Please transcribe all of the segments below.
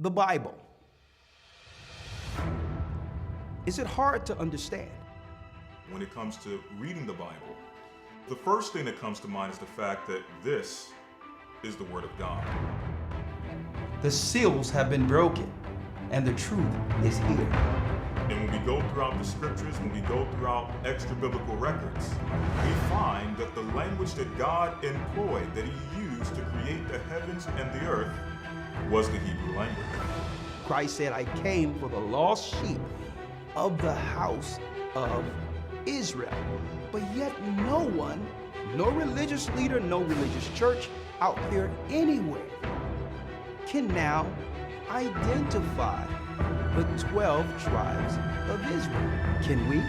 The Bible. Is it hard to understand? When it comes to reading the Bible, the first thing that comes to mind is the fact that this is the Word of God. The seals have been broken, and the truth is here. And when we go throughout the scriptures, when we go throughout extra biblical records, we find that the language that God employed, that He used to create the heavens and the earth, was the Hebrew language. Christ said, I came for the lost sheep of the house of Israel. But yet no one, no religious leader, no religious church out there anywhere can now identify the 12 tribes of Israel. Can we?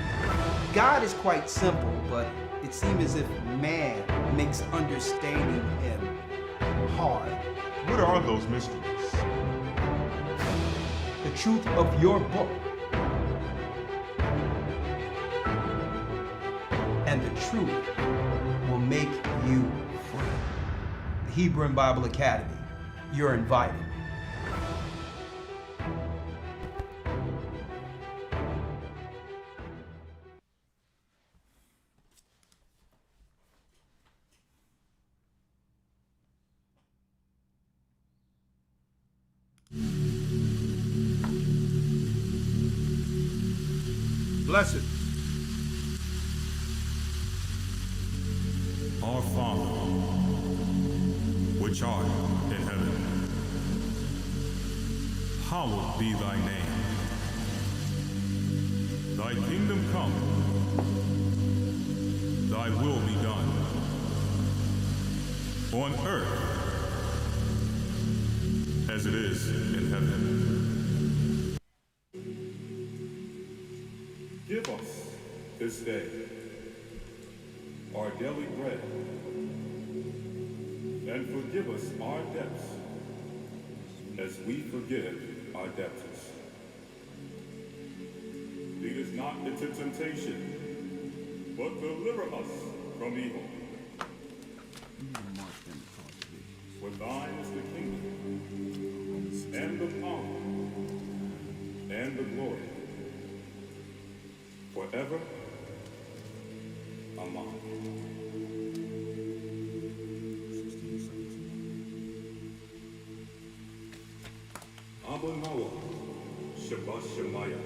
God is quite simple, but it seems as if man makes understanding Him hard. What are those mysteries? The truth of your book and the truth will make you free. The Hebrew and Bible Academy, you're invited. Blessed. Our Father, which art in heaven, hallowed be thy name. Thy kingdom come, thy will be done, on earth as it is in heaven. Give us this day our daily bread, and forgive us our debts as we forgive our debtors. Lead us not into temptation, but deliver us from evil. For thine is the kingdom, and the power, and the glory, forever. Amen. Abanawa, Shabbat Shemaya,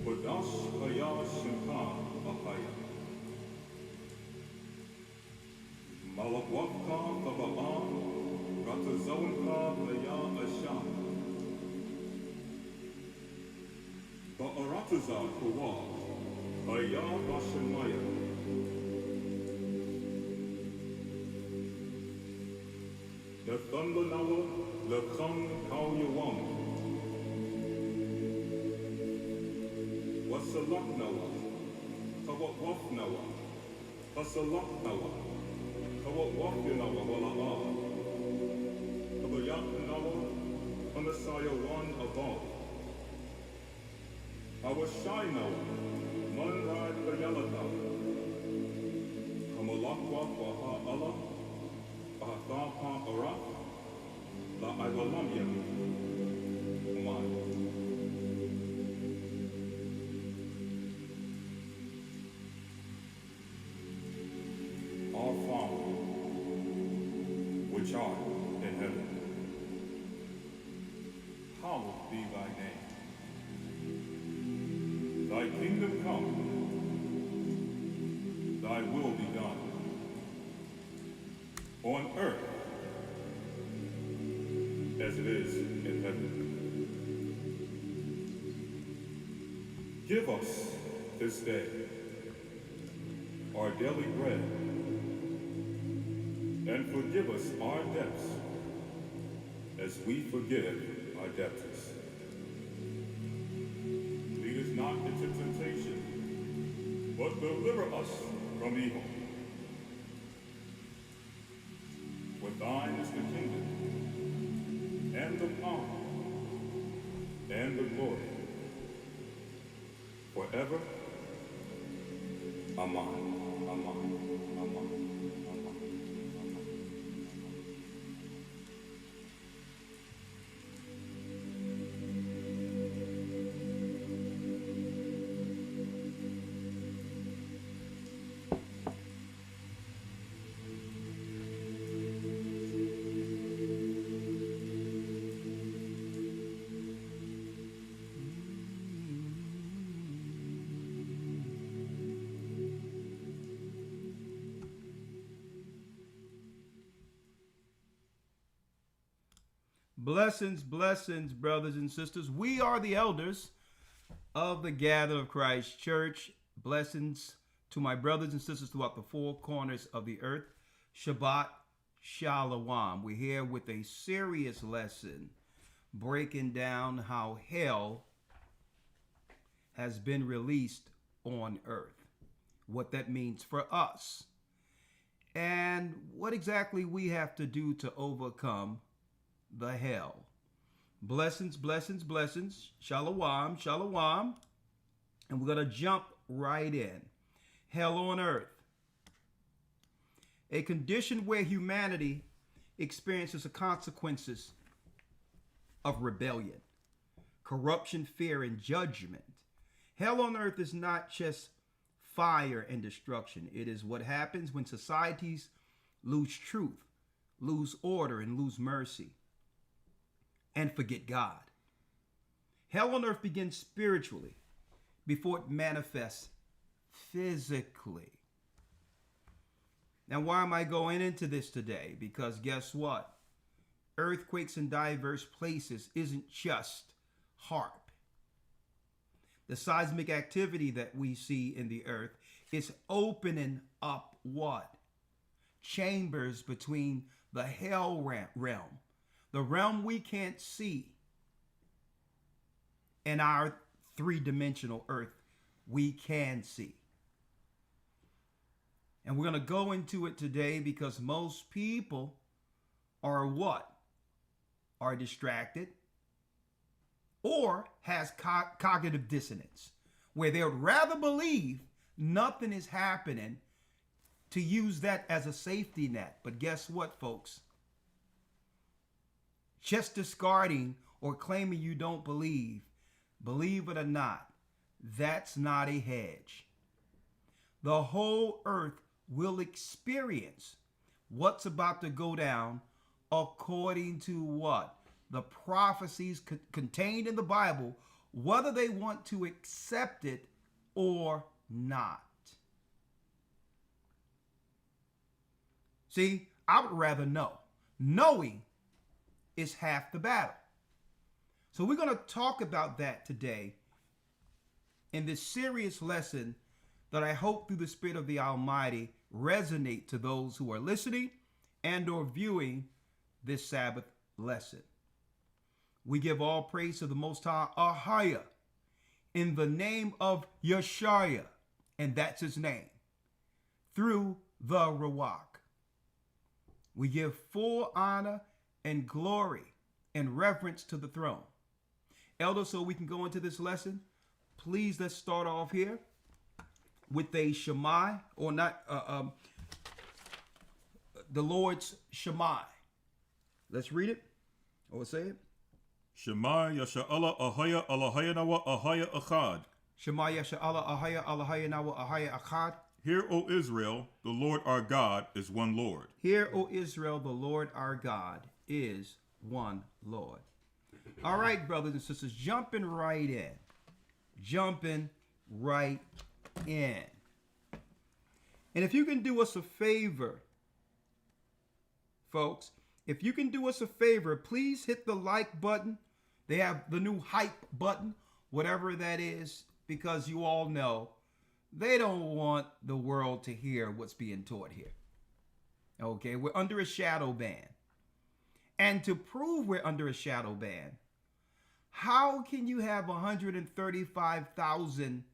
Kodash Haya Shemka Ahaya, Malawaka Babaan, Ratazawanka Haya Asham, Ba'arataza Kawa, Haya Bashemaya, the thunder nawa, the kong kau yawam. Wasalak nawa, kawat waf nawa, wasalak nawa, kawat waf nawa wala'a. Kabayak nawa, anasaya one above. Awashay nawa, manrad bayalata. Kamalakwa waha Allah. Ahthapa Arak, La Lawya, Our Father, which art in heaven, hallowed be thy name. Thy kingdom come, thy will be done, on earth as it is in heaven. Give us this day our daily bread, and forgive us our debts as we forgive our debtors. Lead us not into temptation, but deliver us from evil. For thine is the kingdom, and the power, and the glory, forever. Amen. Amen. Amen. Amen. Blessings, blessings, brothers and sisters. We are the elders of the Gathered of Christ Church. Blessings to my brothers and sisters throughout the four corners of the earth. Shabbat Shalom. We're here with a serious lesson breaking down how hell has been released on earth, what that means for us, and what exactly we have to do to overcome the hell. Blessings, blessings, blessings. Shalom, shalom. And we're going to jump right in. Hell on earth. A condition where humanity experiences the consequences of rebellion, corruption, fear, and judgment. Hell on earth is not just fire and destruction. It is what happens when societies lose truth, lose order, and lose mercy, and forget God. Hell on earth begins spiritually before it manifests physically. Now, why am I going into this today? Because guess what? Earthquakes in diverse places isn't just HARP. The seismic activity that we see in the earth is opening up what? Chambers between the hell realm, the realm we can't see, and our three-dimensional earth we can see. And we're going to go into it today because most people are what? Are distracted or has cognitive dissonance, where they would rather believe nothing is happening to use that as a safety net. But guess what, folks? Just discarding or claiming you don't believe it or not, that's not a hedge. The whole earth will experience what's about to go down according to what? The prophecies contained in the Bible, whether they want to accept it or not. See, I would rather know. Knowing is half the battle. So we're going to talk about that today in this serious lesson that I hope through the Spirit of the Almighty resonate to those who are listening and or viewing this Sabbath lesson. We give all praise to the Most High Ahaya in the name of Yeshaya, and that's his name, through the Rawchaa. We give full honor and glory and reverence to the throne. Elder, so we can go into this lesson, please let's start off here with a Shema, or not, the Lord's Shema. Let's read it, or say it. Shema Yasha'Allah Ahaya Allahaya Nawa Ahaya Achad. Shema Yasha'Allah Ahaya Allahaya Nawa Ahaya Achad. Hear, O Israel, the Lord our God is one Lord. Hear, O Israel, the Lord our God is one Lord. All right, brothers and sisters, jumping right in. Jumping right in. And if you can do us a favor, folks, if you can do us a favor, please hit the like button. They have the new hype button, whatever that is, because you all know they don't want the world to hear what's being taught here. Okay, we're under a shadow ban. And to prove we're under a shadow ban, how can you have 135,000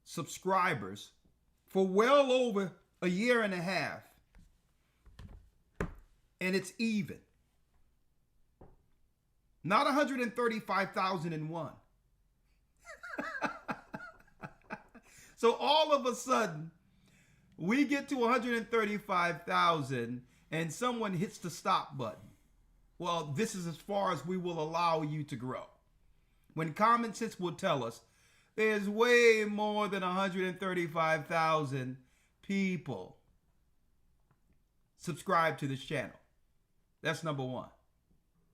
subscribers for well over a year and a half, and it's even? Not 135,001. So all of a sudden, we get to 135,000 and someone hits the stop button. Well, this is as far as we will allow you to grow. When common sense will tell us there's way more than 135,000 people subscribe to this channel. That's number one.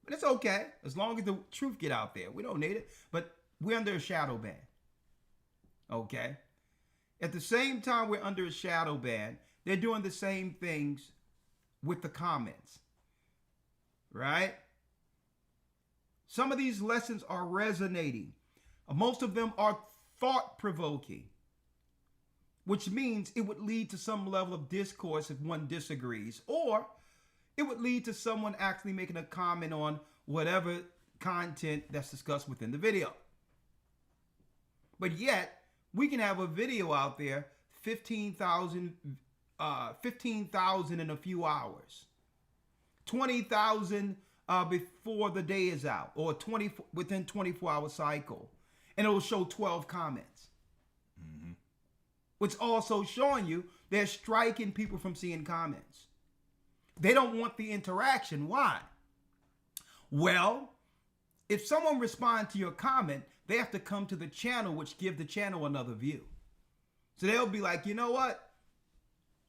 But it's okay, as long as the truth get out there. We don't need it, but we're under a shadow ban. Okay? At the same time we're under a shadow ban, they're doing the same things with the comments. Right? Some of these lessons are resonating. Most of them are thought-provoking, which means it would lead to some level of discourse if one disagrees, or it would lead to someone actually making a comment on whatever content that's discussed within the video. But yet, we can have a video out there, 15,000 in a few hours, 20,000 before the day is out, or within 24-hour cycle, and it will show 12 comments. Mm-hmm. Which also showing you they're striking people from seeing comments. They don't want the interaction. Why? Well, if someone responds to your comment, they have to come to the channel, which give the channel another view. So they'll be like, you know what?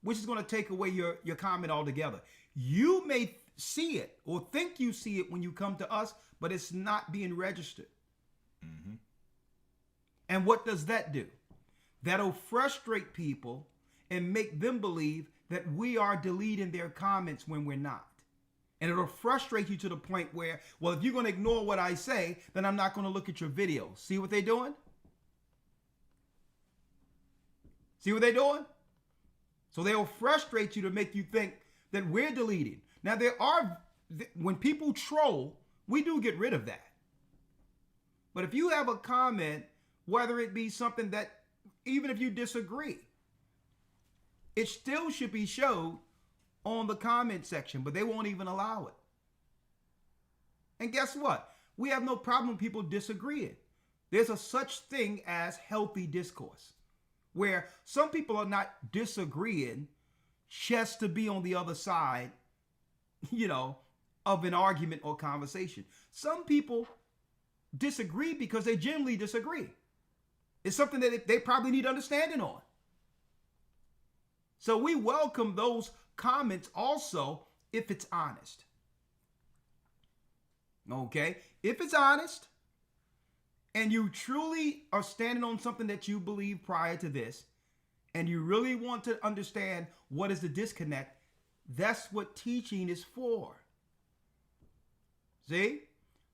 We're just going to take away your comment altogether. You may see it or think you see it when you come to us, but it's not being registered. Mm-hmm. And what does that do? That'll frustrate people and make them believe that we are deleting their comments when we're not. And it'll frustrate you to the point where, well, if you're going to ignore what I say, then I'm not going to look at your video. See what they're doing? See what they're doing? So they'll frustrate you to make you think that we're deleting. Now, when people troll, we do get rid of that. But if you have a comment, whether it be something that, even if you disagree, it still should be showed on the comment section, but they won't even allow it. And guess what? We have no problem with people disagreeing. There's a such thing as healthy discourse, where some people are not disagreeing just to be on the other side, of an argument or conversation. Some people disagree because they genuinely disagree. It's something that they probably need understanding on. So we welcome those comments also if it's honest. Okay? If it's honest and you truly are standing on something that you believe prior to this, and you really want to understand what is the disconnect, that's what teaching is for. See?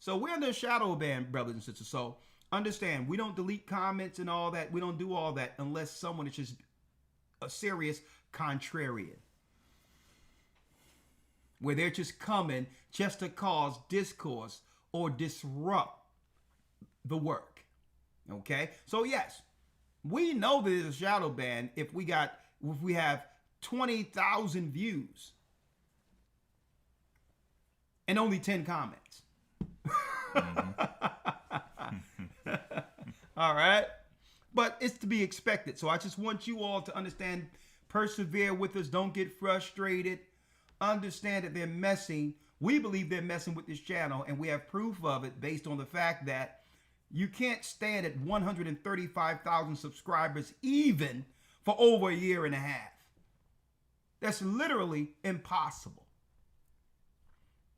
So we're in the shadow band, brothers and sisters. So understand, we don't delete comments and all that. We don't do all that unless someone is just a serious contrarian, where they're just coming just to cause discourse or disrupt the work. Okay? So yes, we know that there's a shadow ban if we have 20,000 views and only 10 comments. All right? But it's to be expected. So I just want you all to understand, persevere with us. Don't get frustrated. Understand that they're messing. We believe they're messing with this channel, and we have proof of it based on the fact that you can't stand at 135,000 subscribers even for over a year and a half. That's literally impossible.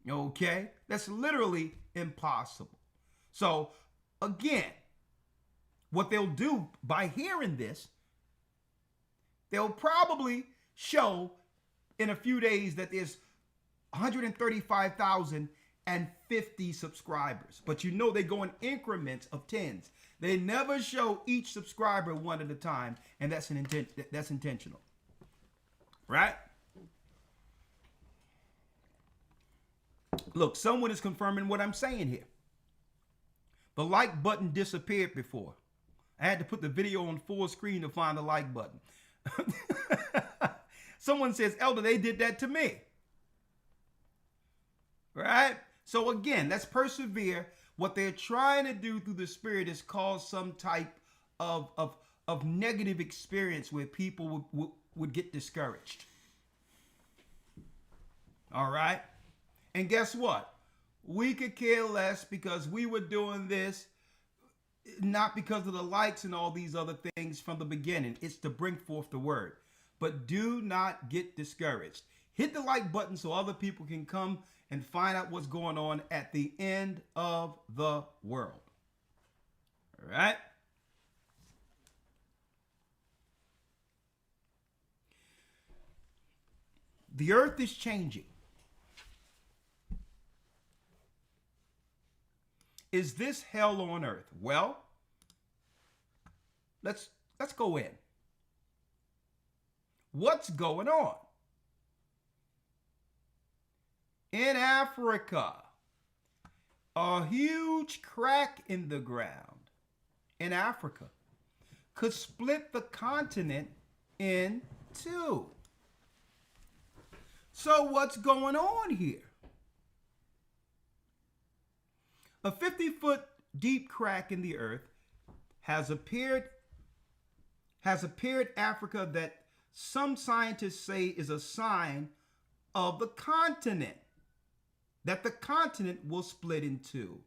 Okay? That's literally impossible. So, again, what they'll do by hearing this, they'll probably show in a few days that there's 135,050 subscribers. But they go in increments of tens. They never show each subscriber one at a time, and that's intentional. Right? Look, someone is confirming what I'm saying here. The like button disappeared before. I had to put the video on full screen to find the like button. Someone says, Elder, they did that to me. Right? So again, let's persevere. What they're trying to do through the Spirit is cause some type of negative experience where people would get discouraged. All right? And guess what? We could care less, because we were doing this not because of the likes and all these other things from the beginning. It's to bring forth the word. But do not get discouraged. Hit the like button so other people can come and find out what's going on at the end of the world. All right? The earth is changing. Is this hell on earth? Well, let's go in. What's going on? In Africa, a huge crack in the ground in Africa could split the continent in two. So what's going on here? A 50-foot deep crack in the earth has appeared Africa that some scientists say is a sign of the continent, that the continent will split in two.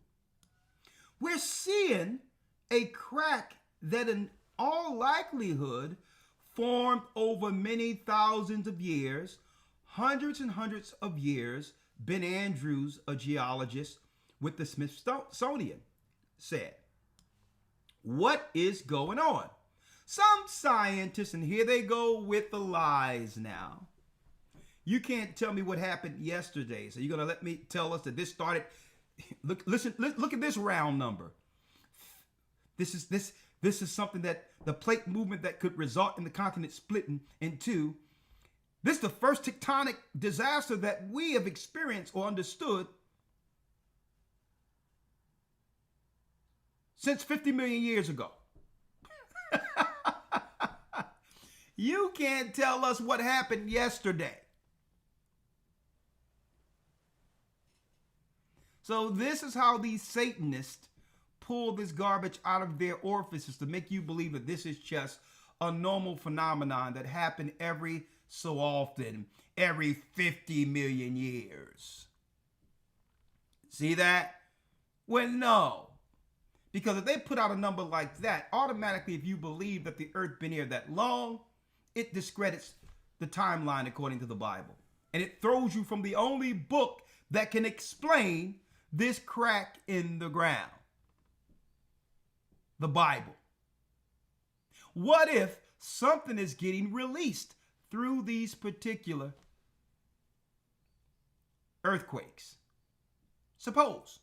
We're seeing a crack that in all likelihood formed over many thousands of years, hundreds and hundreds of years. Ben Andrews, a geologist with the Smithsonian, said. What is going on? Some scientists, and here they go with the lies now. You can't tell me what happened yesterday. So you're going to let me tell us that this started. Look at this round number. This is something that the plate movement that could result in the continent splitting in two. This is the first tectonic disaster that we have experienced or understood since 50 million years ago. You can't tell us what happened yesterday. So this is how these Satanists pull this garbage out of their orifices to make you believe that this is just a normal phenomenon that happened every so often, every 50 million years. See that? Well, no. Because if they put out a number like that, automatically if you believe that the earth been here that long, it discredits the timeline according to the Bible. And it throws you from the only book that can explain this crack in the ground. The Bible. What if something is getting released through these particular earthquakes? Suppose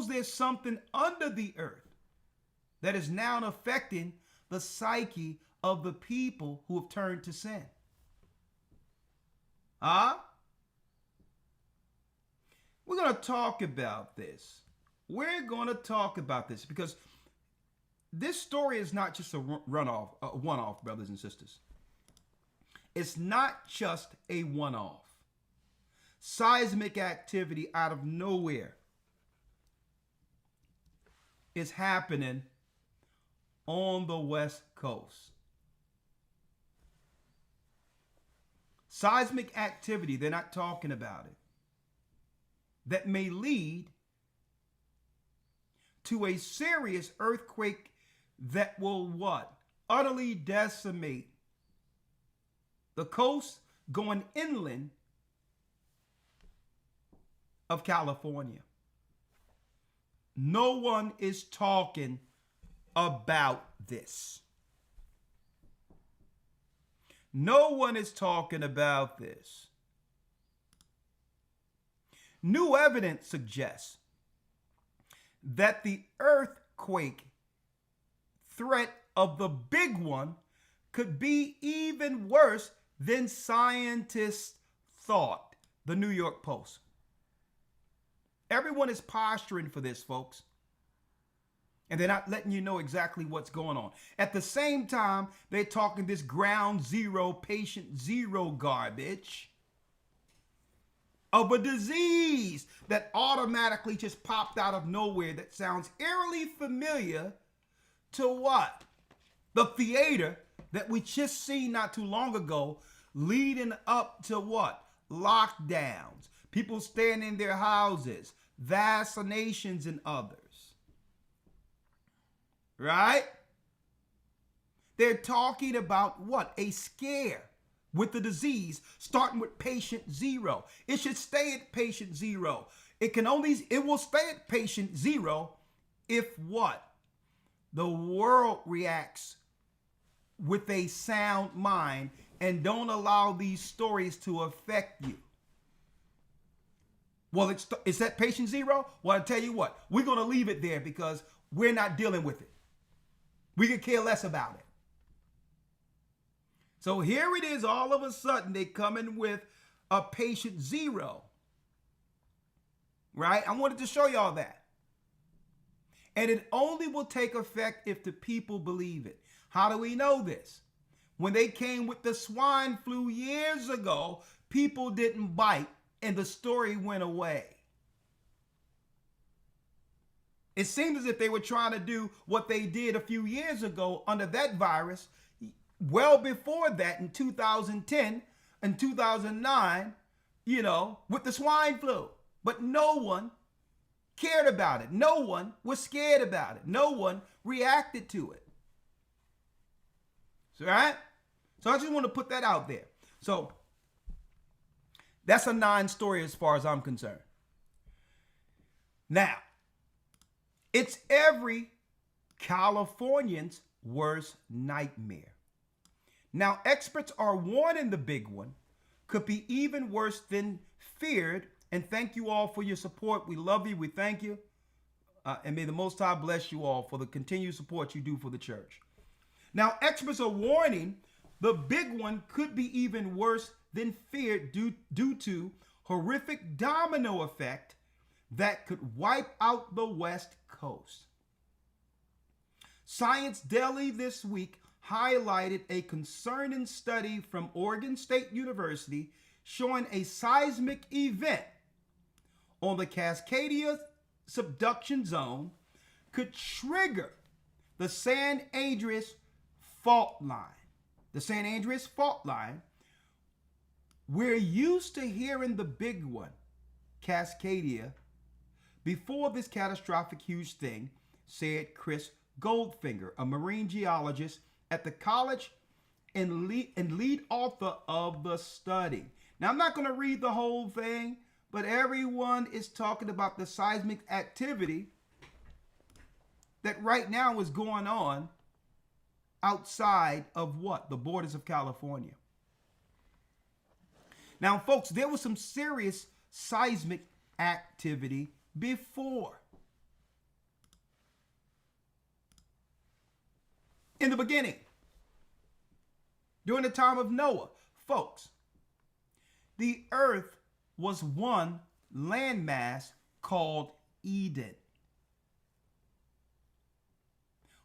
there's something under the earth that is now affecting the psyche of the people who have turned to sin. We're going to talk about this. We're going to talk about this because this story is not just a one-off, brothers and sisters. It's not just a one-off. Seismic activity out of nowhere is happening on the West Coast. Seismic activity, they're not talking about it, that may lead to a serious earthquake that will what? Utterly decimate the coast going inland of California. No one is talking about this. No one is talking about this. New evidence suggests that the earthquake threat of the big one could be even worse than scientists thought. The New York Post. Everyone is posturing for this, folks. And they're not letting you know exactly what's going on. At the same time, they're talking this ground zero, patient zero garbage of a disease that automatically just popped out of nowhere that sounds eerily familiar to what? The theater that we just seen not too long ago leading up to what? Lockdowns, people staying in their houses, vaccinations and others. Right? They're talking about what? A scare with the disease, starting with patient zero. It should stay at patient zero. It will stay at patient zero if what? The world reacts with a sound mind and don't allow these stories to affect you. Well, it's at patient zero. Well, I tell you what, we're going to leave it there because we're not dealing with it. We could care less about it. So here it is, all of a sudden they come in with a patient zero. Right? I wanted to show y'all that. And it only will take effect if the people believe it. How do we know this? When they came with the swine flu years ago, people didn't bite and the story went away. It seems as if they were trying to do what they did a few years ago under that virus, well before that in 2010 and 2009, with the swine flu. But no one cared about it. No one was scared about it. No one reacted to it. So, right? So I just want to put that out there. So that's a non-story as far as I'm concerned. Now, it's every Californian's worst nightmare. Now, experts are warning the big one could be even worse than feared. And thank you all for your support. We love you. We thank you. And may the Most High bless you all for the continued support you do for the church. Now, experts are warning the big one could be even worse than feared due to horrific domino effect that could wipe out the West Coast. Science Daily this week highlighted a concerning study from Oregon State University showing a seismic event on the Cascadia subduction zone could trigger the San Andreas fault line. The San Andreas fault line, we're used to hearing the big one, Cascadia, before this catastrophic huge thing, said Chris Goldfinger, a marine geologist at the college and lead author of the study. Now, I'm not going to read the whole thing, but everyone is talking about the seismic activity that right now is going on outside of what? The borders of California. Now, folks, there was some serious seismic activity before. In the beginning, during the time of Noah, folks, the earth was one landmass called Eden.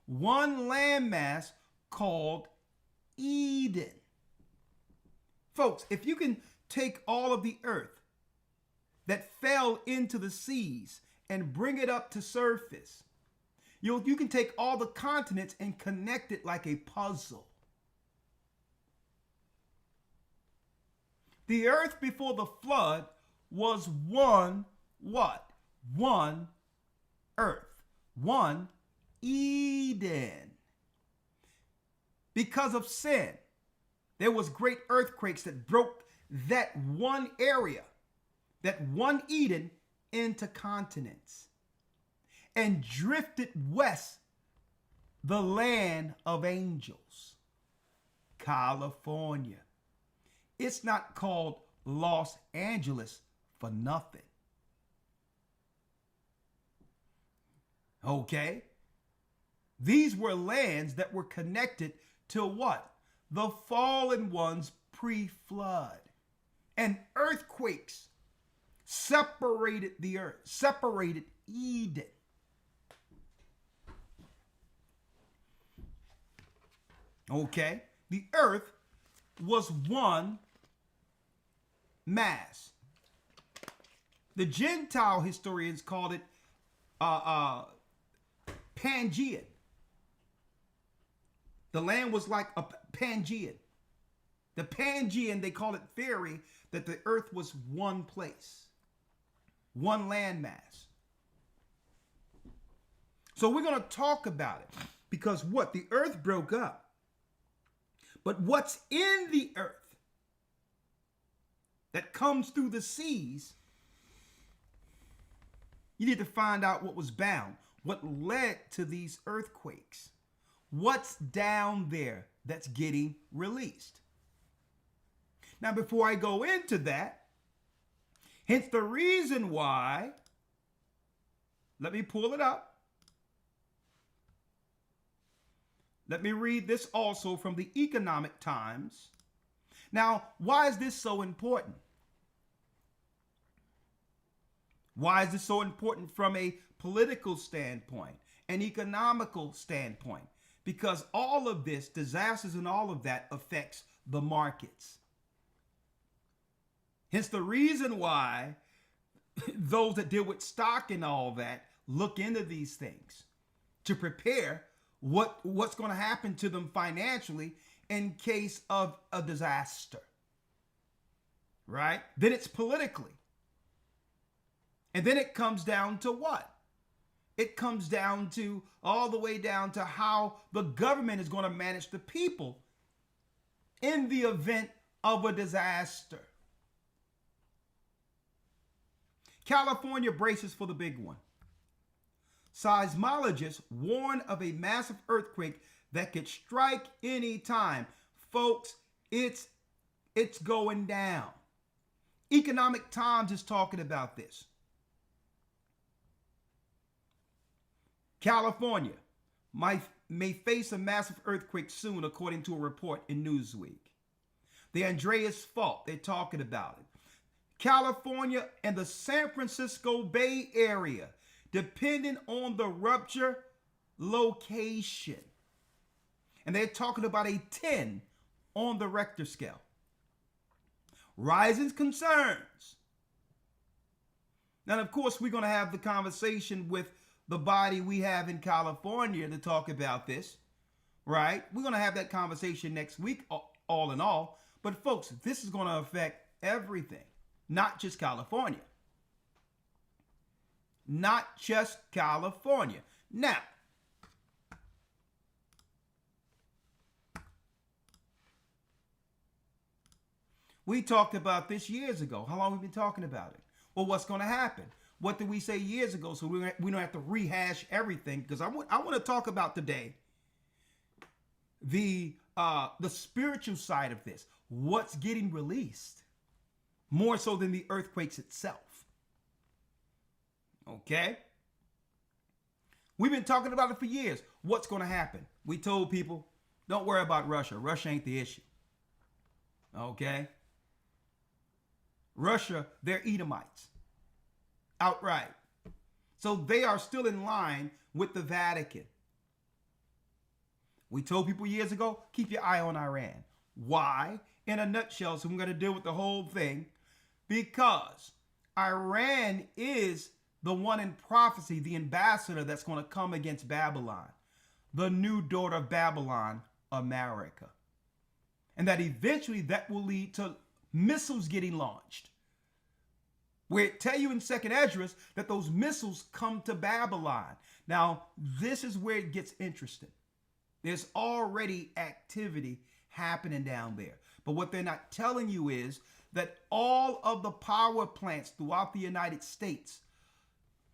One landmass called Eden. Folks, if you can take all of the earth that fell into the seas and bring it up to surface, you can take all the continents and connect it like a puzzle. The earth before the flood was one what? One earth. One Eden. Because of sin, there was great earthquakes that broke that one area, that one Eden, into continents and drifted west, the land of angels, California. It's not called Los Angeles for nothing. Okay? These were lands that were connected to what? The fallen ones pre-flood. And earthquakes separated the earth, separated Eden. Okay? The earth was one mass. The Gentile historians called it Pangean. The land was like a Pangean. The Pangean, they call it theory that the earth was one place, one landmass. So we're going to talk about it because what? The earth broke up. But what's in the earth that comes through the seas, you need to find out what was bound, what led to these earthquakes. What's down there that's getting released? Now, before I go into that, Hence the reason why, let me pull it up. Let me read this also from the Economic Times. Now, why is this so important? Why is this so important from a political standpoint, an economical standpoint? Because all of this, disasters and all of that, affects the markets. Hence the reason why those that deal with stock and all that look into these things to prepare what's going to happen to them financially in case of a disaster. Right? Then it's politically. And then it comes down to what? It comes down to all the way down to how the government is going to manage the people in the event of a disaster. California braces for the big one. Seismologists warn of a massive earthquake that could strike any time. Folks, it's going down. Economic Times is talking about this. California may face a massive earthquake soon, according to a report in Newsweek. The Andreas Fault, they're talking about it. California and the San Francisco Bay Area, depending on the rupture location. And they're talking about a 10 on the Richter scale. Rising concerns. Now, of course, we're going to have the conversation with the body we have in California to talk about this, right? We're going to have that conversation next week, all in all. But folks, this is going to affect everything, not just California. Not just California. Now, we talked about this years ago. How long have we been talking about it? Well, what's going to happen? What did we say years ago? So we don't have to rehash everything, because I want to talk about today the spiritual side of this. What's getting released more so than the earthquakes itself. Okay? We've been talking about it for years. What's going to happen? We told people, don't worry about Russia. Russia ain't the issue. Okay? Russia, they're Edomites. Outright. So they are still in line with the Vatican. We told people years ago, keep your eye on Iran. Why? In a nutshell, so I'm going to deal with the whole thing. Because Iran is the one in prophecy, the ambassador that's going to come against Babylon. The new daughter of Babylon, America. And that eventually that will lead to missiles getting launched. Where it tell you in 2nd Esdras that those missiles come to Babylon. Now, this is where it gets interesting. There's already activity happening down there. But what they're not telling you is that all of the power plants throughout the United States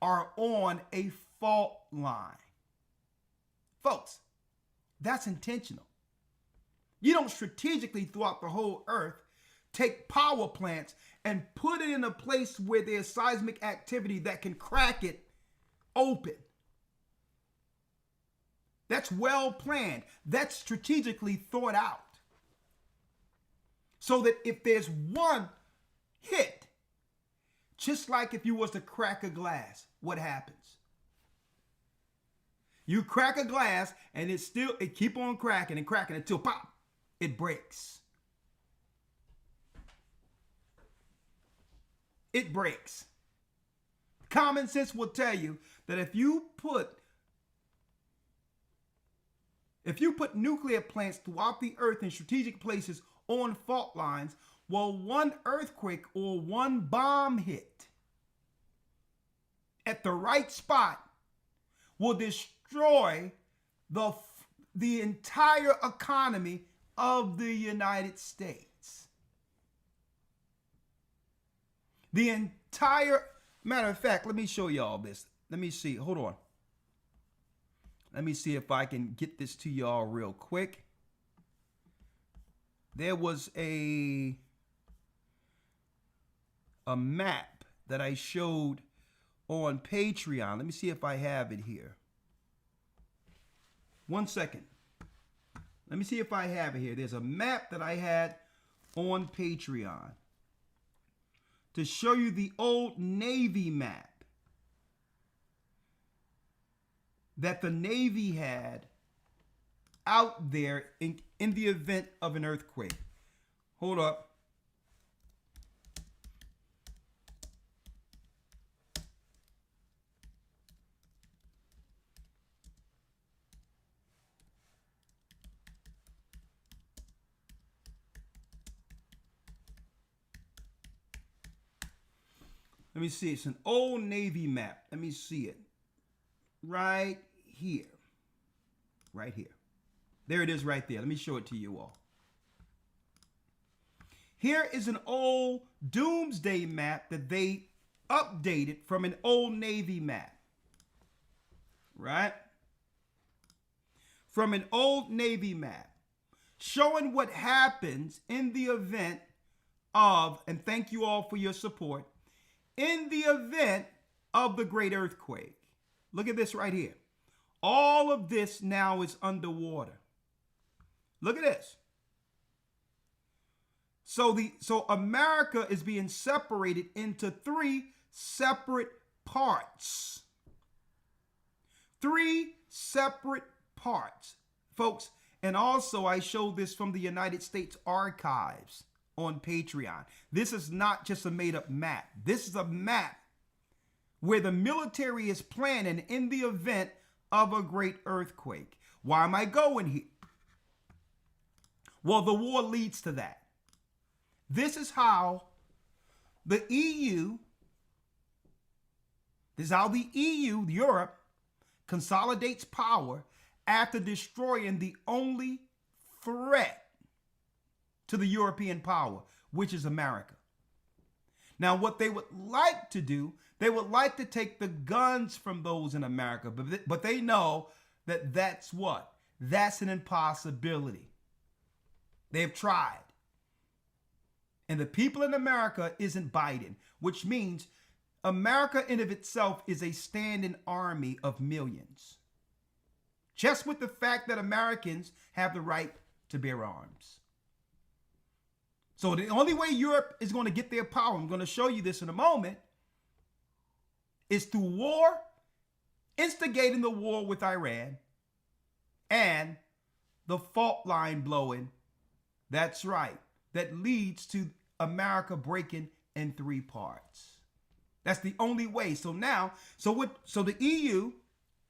are on a fault line. Folks, that's intentional. You don't strategically throughout the whole earth take power plants and put it in a place where there's seismic activity that can crack it open. That's well planned. That's strategically thought out. So that if there's one hit, just like if you was to crack a glass, what happens? You crack a glass and it keep on cracking and cracking until pop, it breaks. It breaks. Common sense will tell you that if you put nuclear plants throughout the earth in strategic places on fault lines, well, one earthquake or one bomb hit at the right spot will destroy the entire economy of the United States. The entire, matter of fact, let me show y'all this. Let me see, hold on. Let me see if I can get this to y'all real quick. There was a map that I showed on Patreon. Let me see if I have it here. 1 second. Let me see if I have it here. There's a map that I had on Patreon to show you the old Navy map that the Navy had out there in the event of an earthquake. Hold up. Let me see. It's an old Navy map. Let me see it. Right here. Right here. There it is right there. Let me show it to you all. Here is an old doomsday map that they updated from an old Navy map. Right? From an old Navy map. Showing what happens in the event of, and thank you all for your support, in the event of the great earthquake. Look at this right here. All of this now is underwater. Look at this. So America is being separated into 3 separate parts. 3 separate parts, folks. And also I showed this from the United States Archives on Patreon. This is not just a made-up map. This is a map where the military is planning in the event of a great earthquake. Why am I going here? Well, the war leads to that. This is how the EU, Europe, consolidates power after destroying the only threat to the European power, which is America. Now, what they would like to do, they would like to take the guns from those in America, but they know that that's what? That's an impossibility. They've tried. And the people in America isn't Biden, which means America in of itself is a standing army of millions. Just with the fact that Americans have the right to bear arms. So the only way Europe is going to get their power, I'm going to show you this in a moment, is through war, instigating the war with Iran, and the fault line blowing. That's right. That leads to America breaking in 3 parts. That's the only way. So now, so the EU,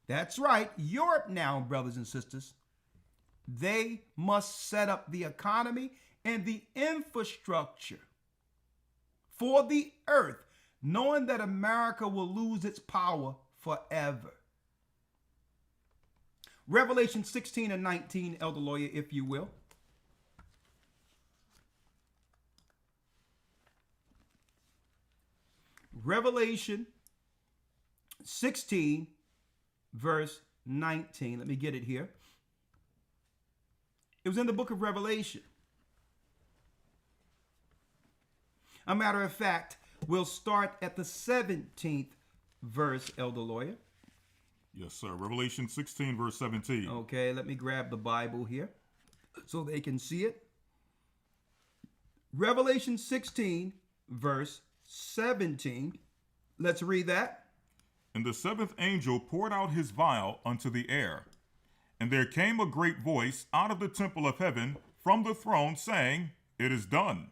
that's right, Europe now, brothers and sisters, they must set up the economy and the infrastructure for the earth, knowing that America will lose its power forever. Revelation 16 and 19, Elder Lawya, if you will. Revelation 16, verse 19. Let me get it here. It was in the book of Revelation. A matter of fact, we'll start at the 17th verse, Elder Lawya. Yes, sir. Revelation 16, verse 17. Okay, let me grab the Bible here so they can see it. Revelation 16, verse 17. Let's read that. And the 7th angel poured out his vial unto the air. And there came a great voice out of the temple of heaven from the throne, saying, It is done.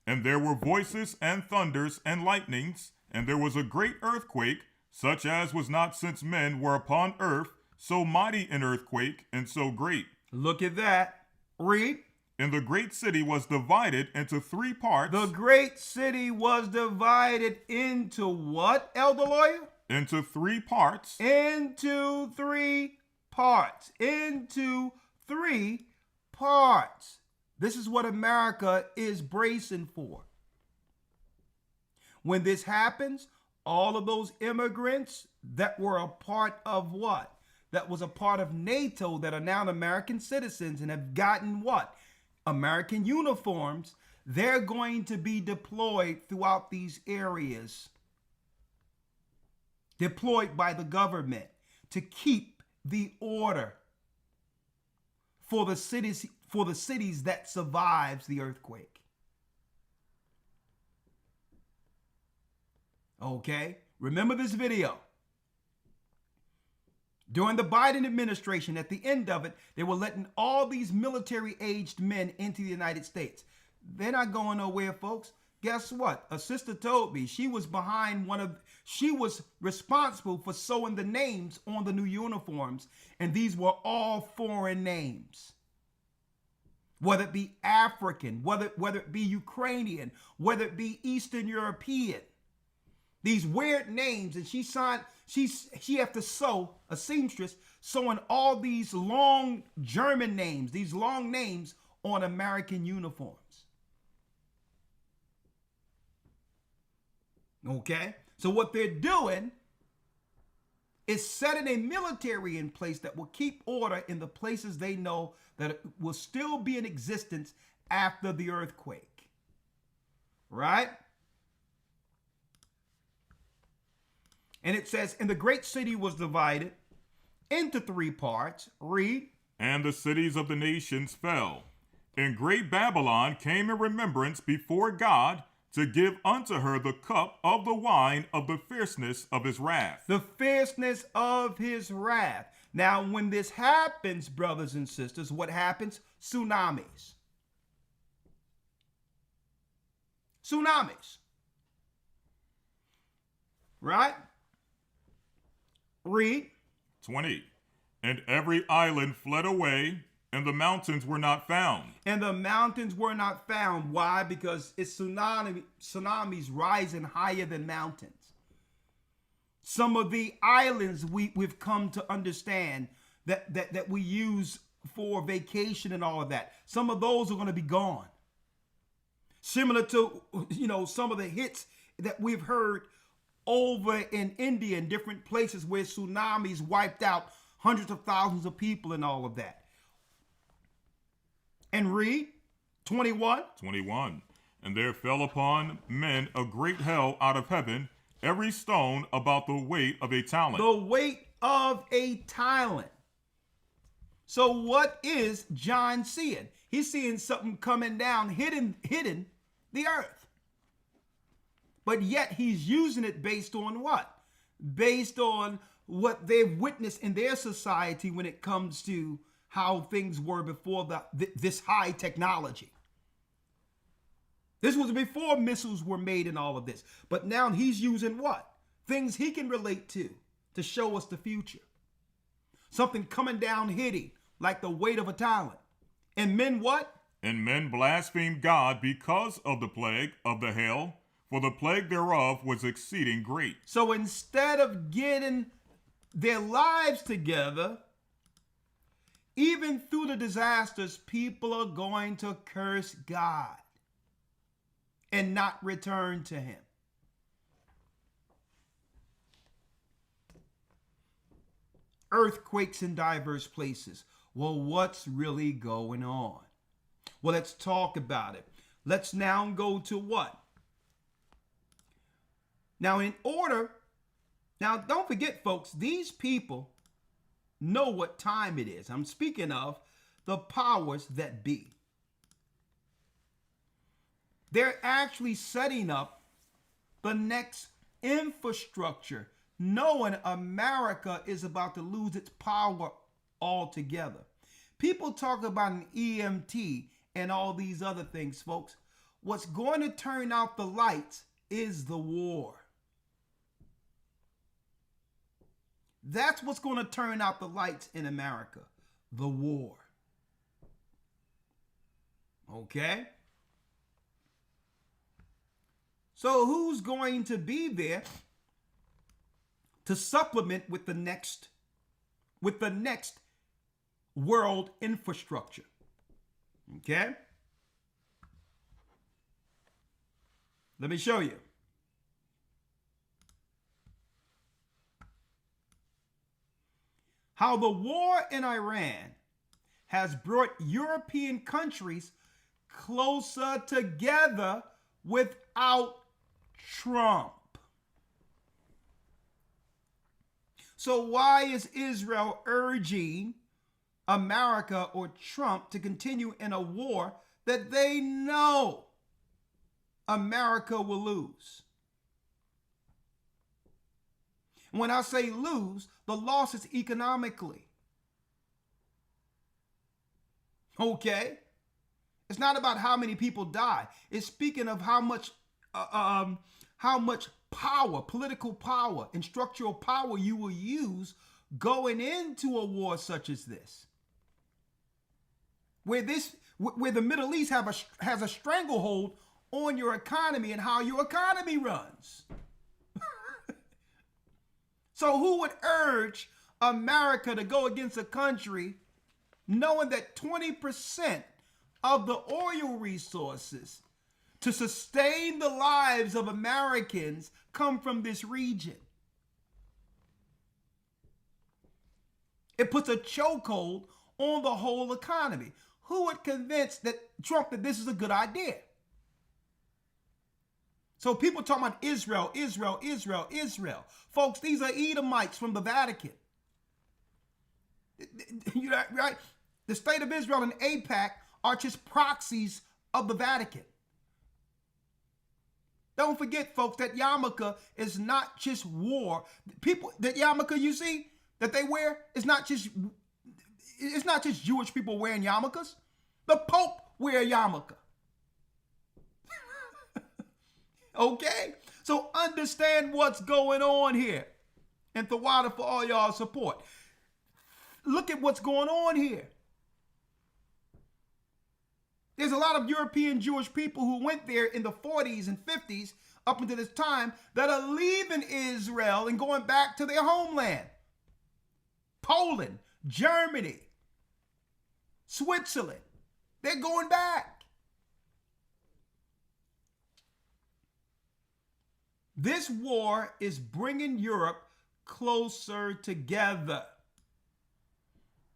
And there were voices and thunders and lightnings, and there was a great earthquake, such as was not since men were upon earth, so mighty an earthquake and so great. Look at that. Read. And the great city was divided into 3 parts. The great city was divided into what, Elder Lawya? Into 3 parts. Into 3 parts. Into 3 parts. This is what America is bracing for. When this happens, all of those immigrants that were a part of what? That was a part of NATO that are now American citizens and have gotten what? American uniforms. they're going to be deployed throughout these areas, deployed by the government to keep the order for the cities that survives the earthquake. Okay? Remember this video. During the Biden administration, at the end of it, they were letting all these military-aged men into the United States. They're not going nowhere, folks. Guess what? A sister told me she was she was responsible for sewing the names on the new uniforms, and these were all foreign names. Whether it be African, whether it be Ukrainian, whether it be Eastern European. These weird names, and she have to sew, a seamstress, sewing all these long German names, these long names on American uniforms. Okay? So what they're doing is setting a military in place that will keep order in the places they know that it will still be in existence after the earthquake. Right? And it says, and the great city was divided into 3 parts. Read. And the cities of the nations fell. And great Babylon came in remembrance before God to give unto her the cup of the wine of the fierceness of his wrath. The fierceness of his wrath. Now, when this happens, brothers and sisters, what happens? Tsunamis. Tsunamis. Right? Read. 20. And every island fled away, and the mountains were not found. And the mountains were not found. Why? Because it's tsunamis rising higher than mountains. Some of the islands we've come to understand that we use for vacation and all of that, some of those are going to be gone. Similar to, some of the hits that we've heard over in India and different places where tsunamis wiped out hundreds of thousands of people and all of that. And read 21. 21. And there fell upon men a great hell out of heaven, every stone about the weight of a talent. The weight of a talent. So what is John seeing? He's seeing something coming down, hitting the earth. But yet he's using it based on what? Based on what they've witnessed in their society when it comes to how things were before this high technology. This was before missiles were made and all of this. But now he's using what? Things he can relate to show us the future. Something coming down hitting like the weight of a talent. And men what? And men blasphemed God because of the plague of the hail, for the plague thereof was exceeding great. So instead of getting their lives together, even through the disasters, people are going to curse God and not return to him. Earthquakes in diverse places. Well, what's really going on? Well, let's talk about it. Let's now go to what? Now, don't forget, folks, these people know what time it is. I'm speaking of the powers that be. They're actually setting up the next infrastructure, knowing America is about to lose its power altogether. People talk about an EMT and all these other things, folks. What's going to turn out the lights is the war. That's what's going to turn out the lights in America, the war. Okay? So who's going to be there to supplement with the next world infrastructure? Okay? Let me show you. How the war in Iran has brought European countries closer together without Trump. So why is Israel urging America or Trump to continue in a war that they know America will lose? When I say lose, the loss is economically. Okay? It's not about how many people die. It's speaking of how much power, political power, and structural power you will use going into a war such as this, where the Middle East has a stranglehold on your economy and how your economy runs. So who would urge America to go against a country knowing that 20% of the oil resources to sustain the lives of Americans come from this region? It puts a chokehold on the whole economy. Who would convince Trump that this is a good idea? So people talking about Israel, Israel, Israel, Israel. Folks, these are Edomites from the Vatican. Right? The state of Israel and AIPAC are just proxies of the Vatican. Don't forget, folks, that yarmulke is not just war. People, that yarmulke you see that they wear is not just Jewish people wearing yarmulkes. The Pope wear a yarmulke. Okay? So understand what's going on here. And Tawada for all y'all support. Look at what's going on here. There's a lot of European Jewish people who went there in the 40s and 50s up until this time that are leaving Israel and going back to their homeland. Poland, Germany, Switzerland. They're going back. This war is bringing Europe closer together.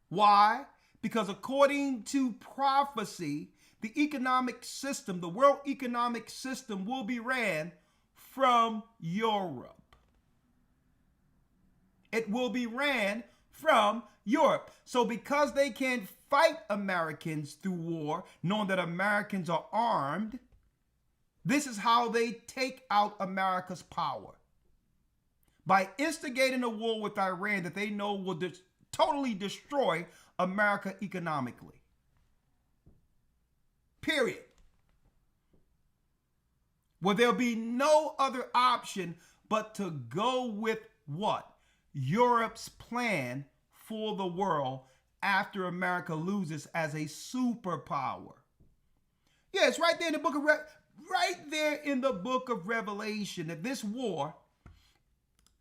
Why? Because according to prophecy, the economic system, the world economic system, will be ran from Europe. It will be ran from Europe. So because they can't fight Americans through war, knowing that Americans are armed, this is how they take out America's power. By instigating a war with Iran that they know will totally destroy America economically. Period. Well, there'll be no other option but to go with what? Europe's plan for the world after America loses as a superpower. Yeah, it's right there in the book of Revelation that this war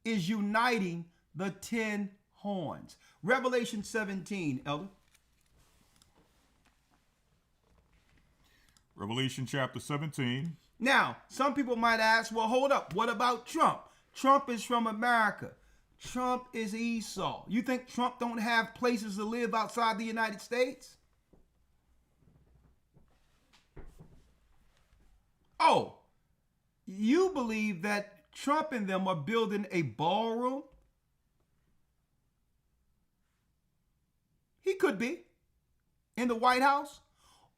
is uniting the 10 horns. Revelation 17, Elder. Revelation chapter 17. Now, some people might ask, well, hold up. What about Trump? Trump is from America. Trump is Esau. You think Trump don't have places to live outside the United States? Oh, you believe that Trump and them are building a ballroom? He could be in the White House.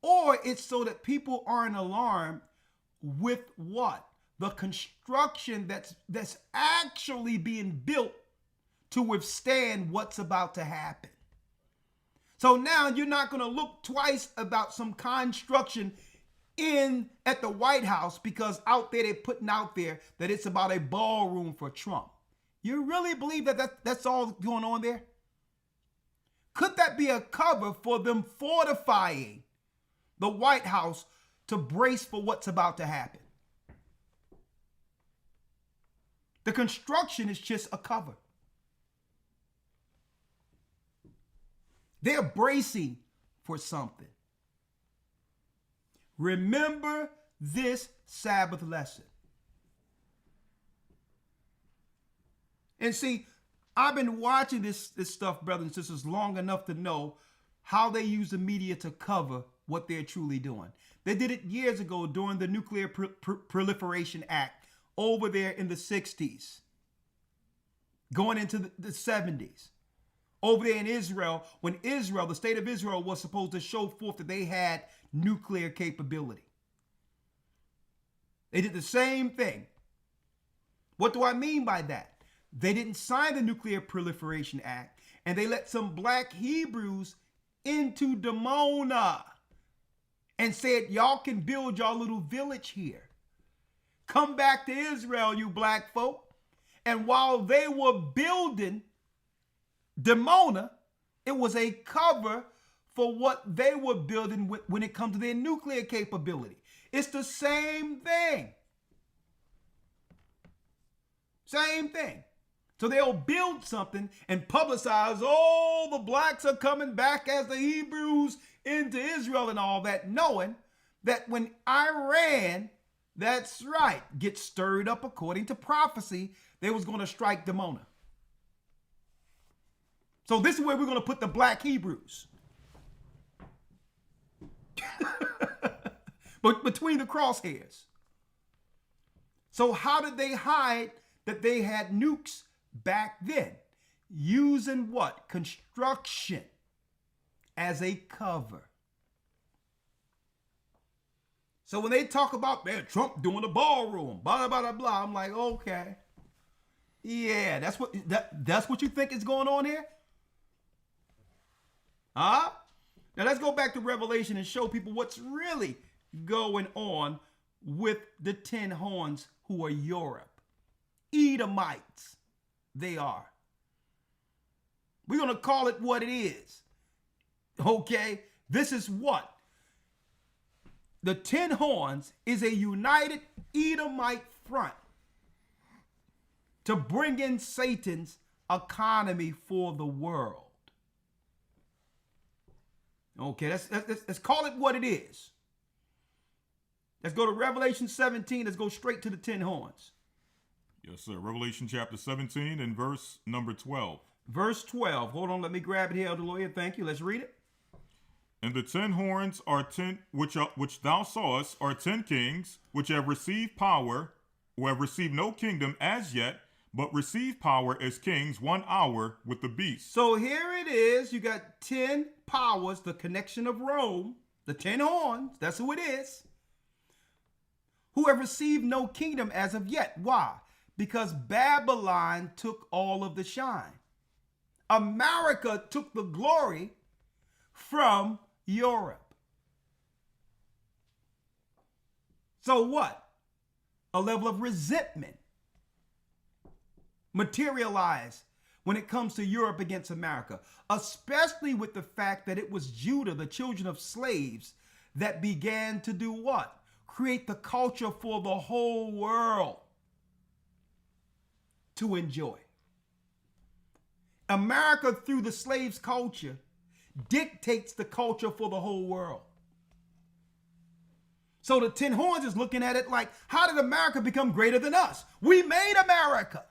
Or it's so that people aren't alarmed with what? The construction that's actually being built to withstand what's about to happen. So now you're not going to look twice about some construction at the White House because out there they're putting out there that it's about a ballroom for Trump. You really believe that's all going on there? Could that be a cover for them fortifying the White House to brace for what's about to happen? The construction is just a cover. They're bracing for something. Remember this Sabbath lesson. And see, I've been watching this stuff, brothers and sisters, long enough to know how they use the media to cover what they're truly doing. They did it years ago during the Nuclear Proliferation Act over there in the 60s, going into the 70s. Over there in Israel, when Israel, the state of Israel, was supposed to show forth that they had nuclear capability. They did the same thing. What do I mean by that? They didn't sign the Nuclear Proliferation Act, and they let some black Hebrews into Dimona and said, y'all can build y'all little village here. Come back to Israel, you black folk. And while they were building Dimona, it was a cover for what they were building when it comes to their nuclear capability. It's the same thing. Same thing. So they'll build something and publicize, oh, the blacks are coming back as the Hebrews into Israel and all that, knowing that when Iran, that's right, gets stirred up according to prophecy, they was going to strike Dimona. So this is where we're going to put the black Hebrews. But between the crosshairs. So how did they hide that they had nukes back then? Using what? Construction as a cover. So when they talk about, man, Trump doing the ballroom, blah, blah, blah, blah, I'm like, okay. Yeah, that's what you think is going on here? Huh? Now let's go back to Revelation and show people what's really going on with the 10 horns, who are Europe. Edomites, they are. We're going to call it what it is. Okay? This is what? The 10 horns is a united Edomite front to bring in Satan's economy for the world. Okay, let's call it what it is. Let's go to Revelation 17. Let's go straight to the 10 horns. Yes, sir. Revelation chapter 17 and verse number 12. Verse 12. Hold on, let me grab it here, Elder Lawya. Thank you. Let's read it. And the 10 horns are 10, which thou sawest, are 10 kings, which have received power, who have received no kingdom as yet, but receive power as kings 1 hour with the beast. So here it is. You got 10 powers, the connection of Rome, the 10 horns. That's who it is. Who have received no kingdom as of yet. Why? Because Babylon took all of the shine. America took the glory from Europe. So what? A level of resentment materialized when it comes to Europe against America, especially with the fact that it was Judah, the children of slaves, that began to do what? Create the culture for the whole world to enjoy. America, through the slaves' culture, dictates the culture for the whole world. So the 10 horns is looking at it like, how did America become greater than us? We made America.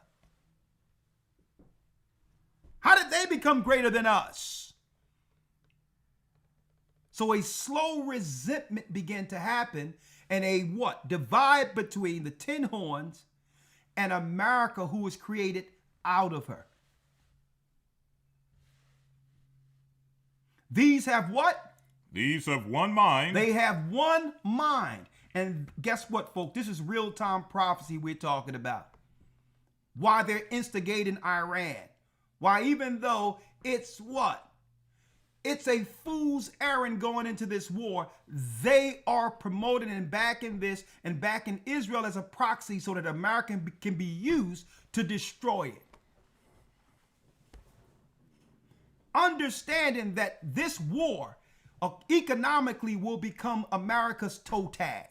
How did they become greater than us? So a slow resentment began to happen, and a what? Divide between the 10 horns and America, who was created out of her. These have what? These have one mind. They have one mind. And guess what, folks? This is real-time prophecy we're talking about. Why they're instigating Iran. Why, even though it's what? It's a fool's errand going into this war, they are promoting and backing this and backing Israel as a proxy so that America can be used to destroy it. Understanding that this war economically will become America's toe tag.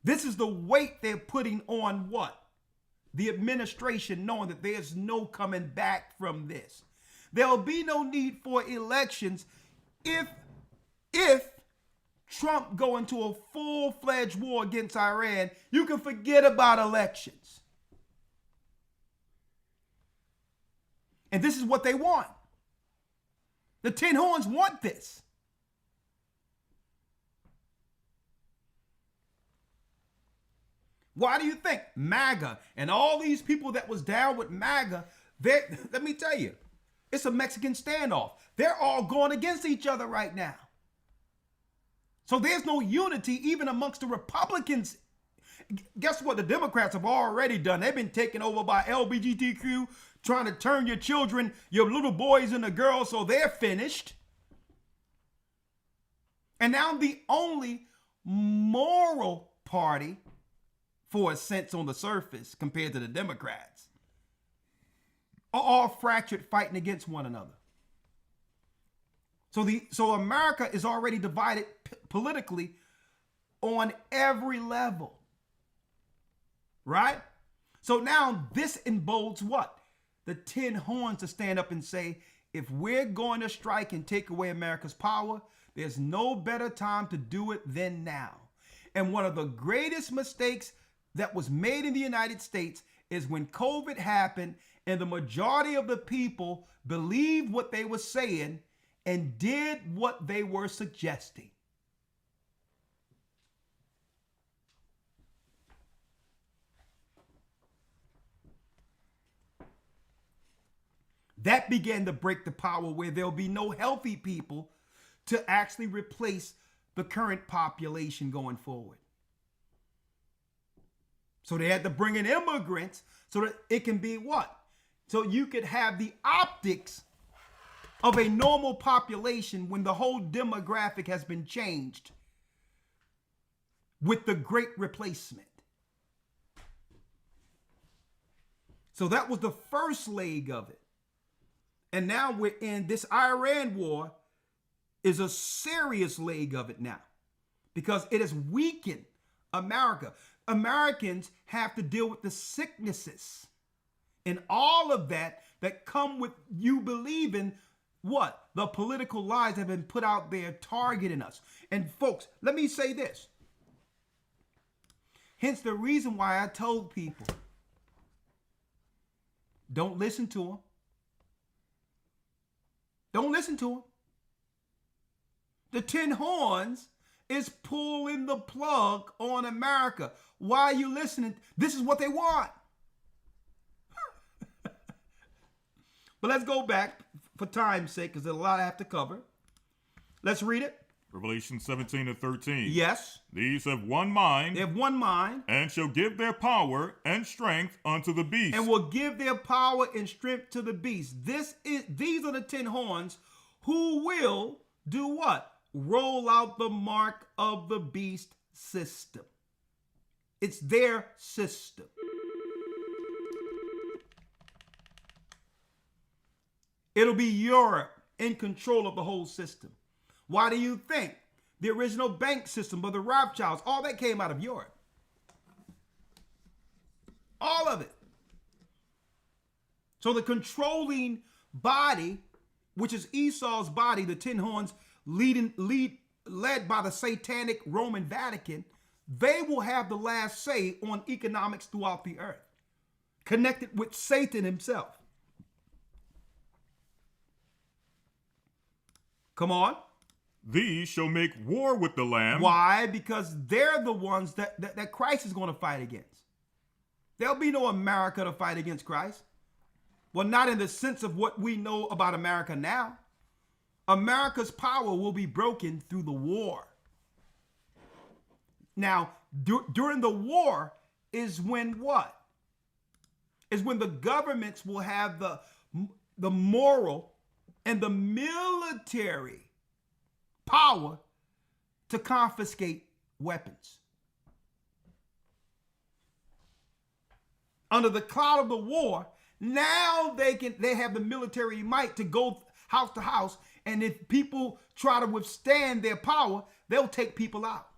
This is the weight they're putting on what? The administration, knowing that there's no coming back from this. There'll be no need for elections if Trump go into a full-fledged war against Iran. You can forget about elections. And this is what they want. The Tin Horns want this. Why do you think MAGA and all these people that was down with MAGA, let me tell you, it's a Mexican standoff. They're all going against each other right now. So there's no unity even amongst the Republicans. Guess what the Democrats have already done? They've been taken over by LGBTQ, trying to turn your children, your little boys into girls, so they're finished. And now the only moral party, for a sense on the surface, compared to the Democrats, are all fractured, fighting against one another. So America is already divided politically on every level. Right? So now this emboldens what? The Tin Horns to stand up and say, if we're going to strike and take away America's power, there's no better time to do it than now. And one of the greatest mistakes that was made in the United States is when COVID happened and the majority of the people believed what they were saying and did what they were suggesting. That began to break the power where there'll be no healthy people to actually replace the current population going forward. So they had to bring in immigrants so that it can be what? So you could have the optics of a normal population when the whole demographic has been changed with the Great Replacement. So that was the first leg of it. And now we're in this Iran war is a serious leg of it now because it has weakened America. Americans have to deal with the sicknesses and all of that come with you believing what? The political lies have been put out there targeting us. And folks, let me say this. Hence the reason why I told people, don't listen to them. Don't listen to them. The Tin Horns is pulling the plug on America. Why are you listening? This is what they want. But let's go back for time's sake, because there's a lot I have to cover. Let's read it. Revelation 17:13. Yes. These have one mind. They have one mind. And shall give their power and strength unto the beast. And will give their power and strength to the beast. These are the Tin Horns who will do what? Roll out the mark of the beast system. It's their system. It'll be Europe in control of the whole system. Why do you think the original bank system of the Rothschilds, all that came out of Europe? All of it. So the controlling body, which is Esau's body, the Tin Horns, led by the satanic Roman Vatican, they will have the last say on economics throughout the earth, connected with Satan himself. Come on. These shall make war with the Lamb. Why? Because they're the ones that Christ is going to fight against. There'll be no America to fight against Christ. Well, not in the sense of what we know about America now. America's power will be broken through the war. Now, during the war is when what? Is when the governments will have the moral and the military power to confiscate weapons. Under the cloud of the war, now they have the military might to go house to house, and if people try to withstand their power, they'll take people out.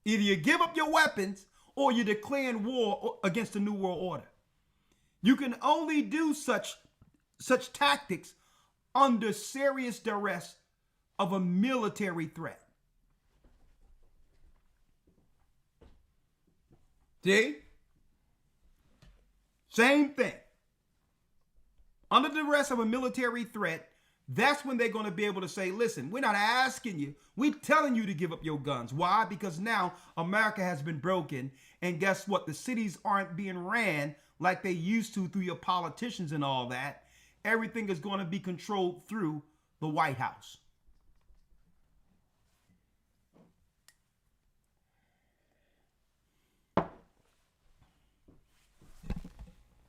Either you give up your weapons or you're declaring war against the New World Order. You can only do such tactics under serious duress of a military threat. See? Same thing. Under the duress of a military threat, That's when they're going to be able to say, listen, we're not asking you. We're telling you to give up your guns. Why? Because now America has been broken. And guess what? The cities aren't being ran like they used to through your politicians and all that. Everything is going to be controlled through the White House.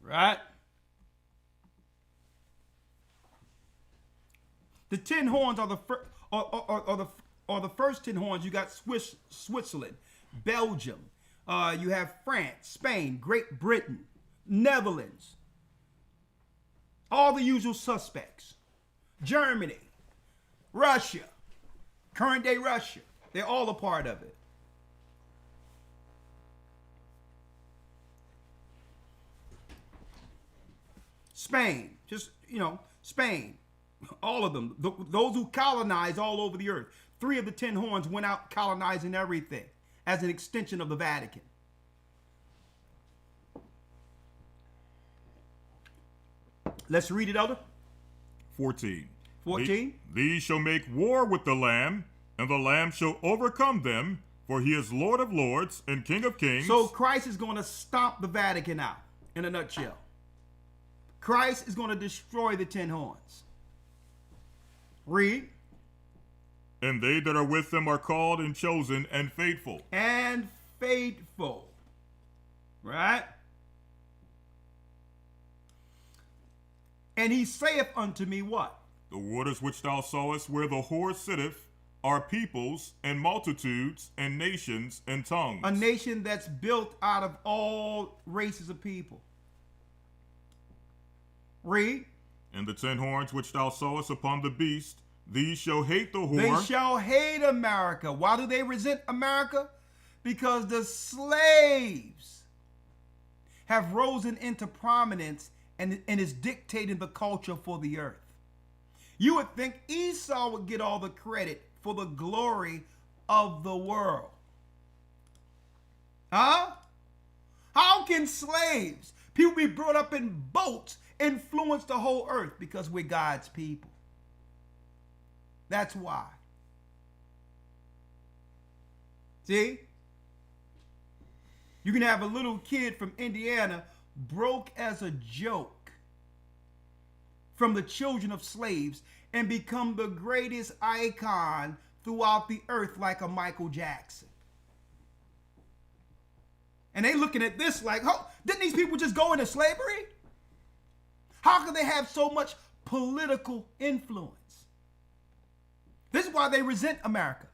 Right? The 10 horns are the first 10 horns. You got Switzerland, Belgium. You have France, Spain, Great Britain, Netherlands. All the usual suspects. Germany, Russia, current day Russia. They're all a part of it. Spain, Spain. All of them. Those who colonized all over the earth. 3 of the 10 horns went out colonizing everything as an extension of the Vatican. Let's read it, Elder. 14. These shall make war with the Lamb, and the Lamb shall overcome them, for he is Lord of lords and King of kings. So Christ is going to stomp the Vatican out, in a nutshell. Christ is going to destroy the 10 horns. Read. And they that are with them are called and chosen and faithful. And faithful. Right? And he saith unto me what? The waters which thou sawest where the whore sitteth are peoples and multitudes and nations and tongues. A nation that's built out of all races of people. Read. And the 10 horns which thou sawest upon the beast, these shall hate the whore. They shall hate America. Why do they resent America? Because the slaves have risen into prominence and is dictating the culture for the earth. You would think Esau would get all the credit for the glory of the world. Huh? How can slaves, people be brought up in boats, influence the whole earth? Because we're God's people. That's why. See? You can have a little kid from Indiana broke as a joke from the children of slaves and become the greatest icon throughout the earth like a Michael Jackson. And they looking at this like, oh, didn't these people just go into slavery? How could they have so much political influence? This is why they resent America.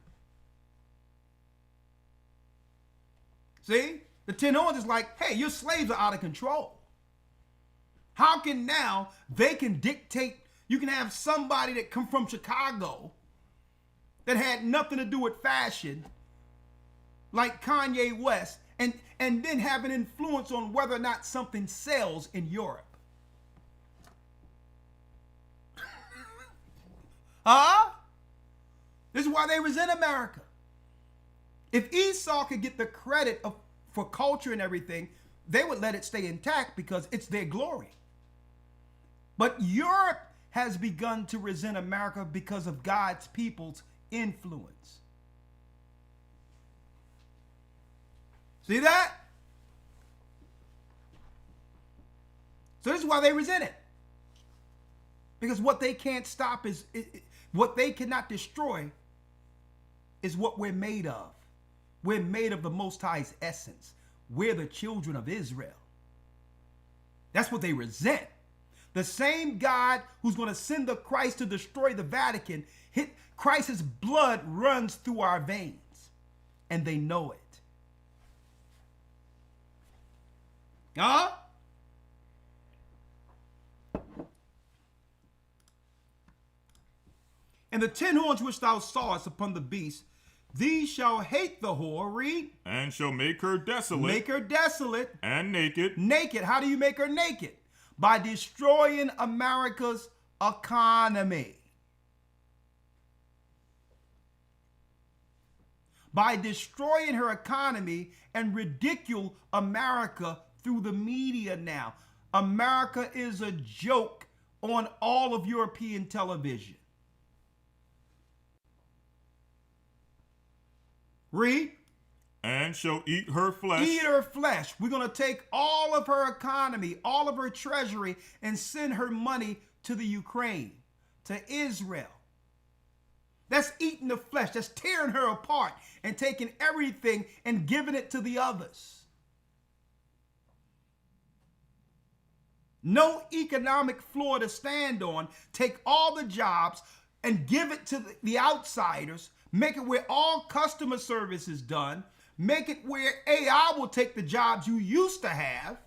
See? The 10 horns is like, hey, your slaves are out of control. How can now they can dictate? You can have somebody that come from Chicago that had nothing to do with fashion, like Kanye West, and then have an influence on whether or not something sells in Europe. Huh? This is why they resent America. If Esau could get the credit for culture and everything, they would let it stay intact because it's their glory. But Europe has begun to resent America because of God's people's influence. See that? So this is why they resent it. Because what they can't stop is, what they cannot destroy is what we're made of. We're made of the Most High's essence. We're the children of Israel. That's what they resent. The same God who's going to send the Christ to destroy the Vatican, Christ's blood runs through our veins, and they know it. Huh? And the 10 horns which thou sawest upon the beast, these shall hate the whore, read. And shall make her desolate. Make her desolate. And naked. Naked. How do you make her naked? By destroying America's economy. By destroying her economy and ridicule America through the media now. America is a joke on all of European television. Read. And shall eat her flesh. Eat her flesh. We're going to take all of her economy, all of her treasury, and send her money to the Ukraine, to Israel. That's eating the flesh. That's tearing her apart and taking everything and giving it to the others. No economic floor to stand on. Take all the jobs and give it to the outsiders. Make it where all customer service is done. Make it where AI will take the jobs you used to have.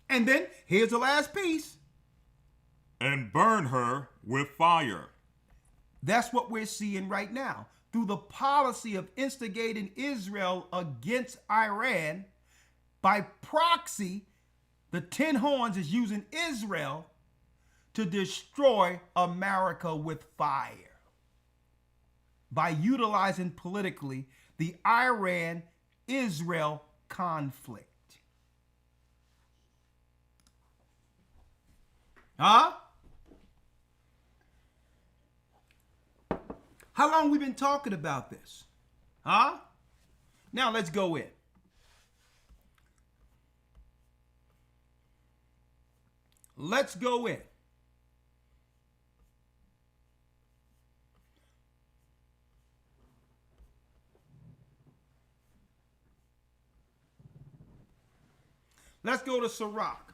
And then here's the last piece. And burn her with fire. That's what we're seeing right now. Through the policy of instigating Israel against Iran, by proxy, the 10 horns is using Israel to destroy America with fire by utilizing politically the Iran-Israel conflict. Huh? How long we been talking about this? Huh? Now let's go in. Let's go in. Let's go to Sirach.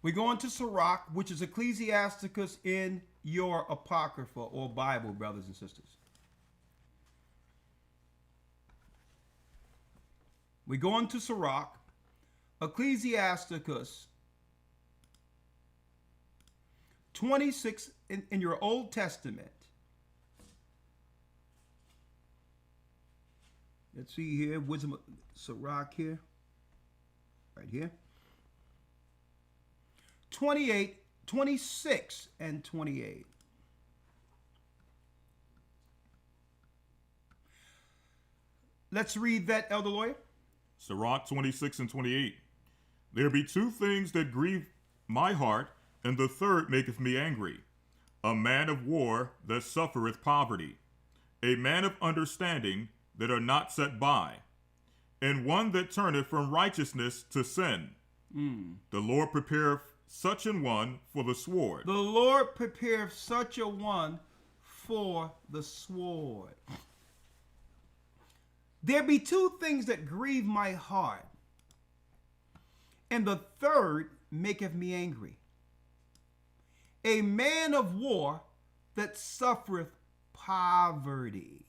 We're going to Sirach, which is Ecclesiasticus in your Apocrypha or Bible, brothers and sisters. We're going to Sirach, Ecclesiasticus 26 in your Old Testament. Let's see here, Wisdom of Sirach here, right here. 26 and 28. Let's read that, Elder Lawyer. Sirach 26 and 28. There be two things that grieve my heart, and the third maketh me angry. A man of war that suffereth poverty, a man of understanding that are not set by, and one that turneth from righteousness to sin. The Lord prepareth such an one for the sword. The Lord prepareth such a one for the sword. There be two things that grieve my heart, and the third maketh me angry. A man of war that suffereth poverty.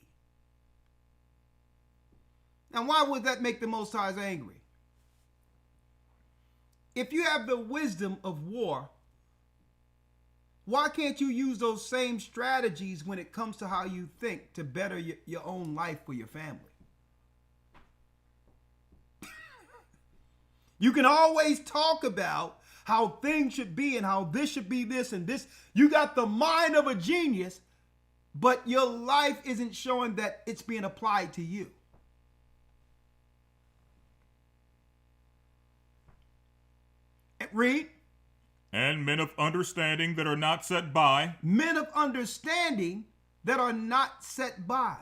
Now, why would that make the Most High angry? If you have the wisdom of war, why can't you use those same strategies when it comes to how you think to better your own life for your family? You can always talk about how things should be and how this should be this and this. You got the mind of a genius, but your life isn't showing that it's being applied to you. Read. And men of understanding that are not set by. Men of understanding that are not set by.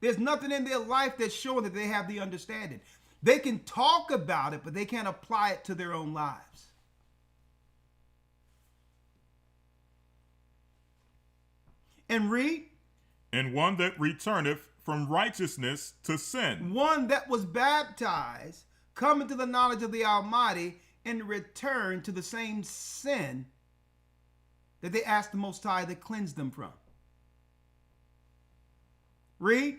There's nothing in their life that's showing that they have the understanding. They can talk about it, but they can't apply it to their own lives. And read. And one that returneth from righteousness to sin. One that was baptized, coming to the knowledge of the Almighty, and return to the same sin that they asked the Most High to cleanse them from. Read.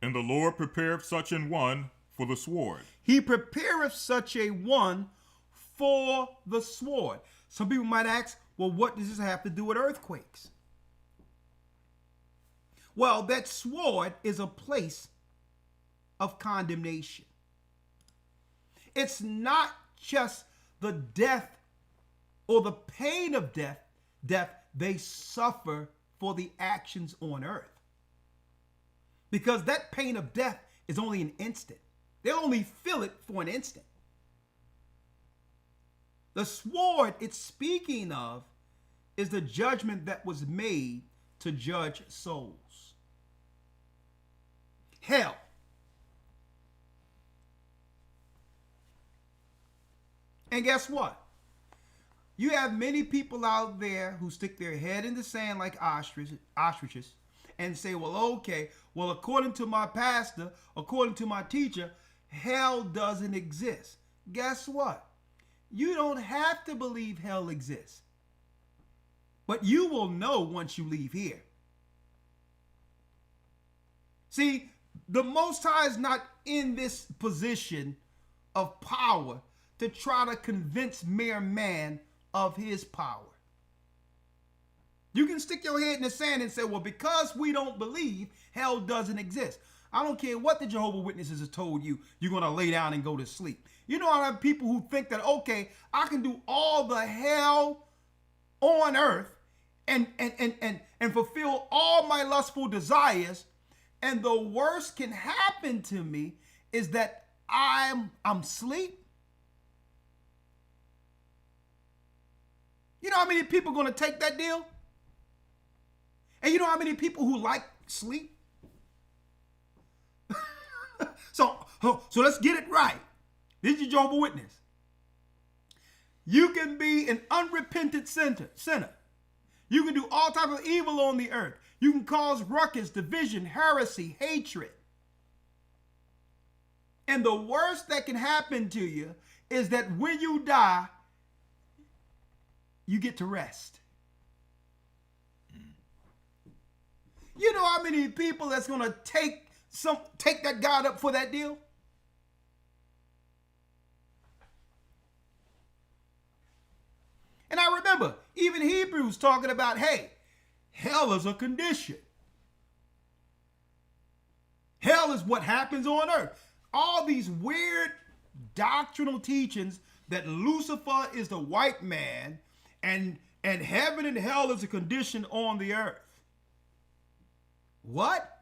And the Lord prepareth such an one for the sword. He prepareth such a one for the sword. Some people might ask, well, what does this have to do with earthquakes? Well, that sword is a place of condemnation. It's not just the death or the pain of death they suffer for the actions on earth. Because that pain of death is only an instant. They'll only feel it for an instant. The sword it's speaking of is the judgment that was made to judge souls. Hell. And guess what? You have many people out there who stick their head in the sand like ostriches and say, well, okay, well, according to my pastor, according to my teacher, hell doesn't exist. Guess what? You don't have to believe hell exists. But you will know once you leave here. See, the Most High is not in this position of power to try to convince mere man of his power. You can stick your head in the sand and say, well, because we don't believe, hell doesn't exist. I don't care what the Jehovah's Witnesses have told you, you're going to lay down and go to sleep. You know, I have people who think that, okay, I can do all the hell on earth and fulfill all my lustful desires, and the worst can happen to me is that I'm asleep. You know how many people are going to take that deal? And you know how many people who like sleep? So let's get it right. This is Jehovah's Witness. You can be an unrepentant sinner. You can do all type of evil on the earth. You can cause ruckus, division, heresy, hatred. And the worst that can happen to you is that when you die, you get to rest. You know how many people that's going to take that God up for that deal? And I remember even Hebrews talking about, hey, hell is a condition. Hell is what happens on earth. All these weird doctrinal teachings that Lucifer is the white man and heaven and hell is a condition on the earth. What?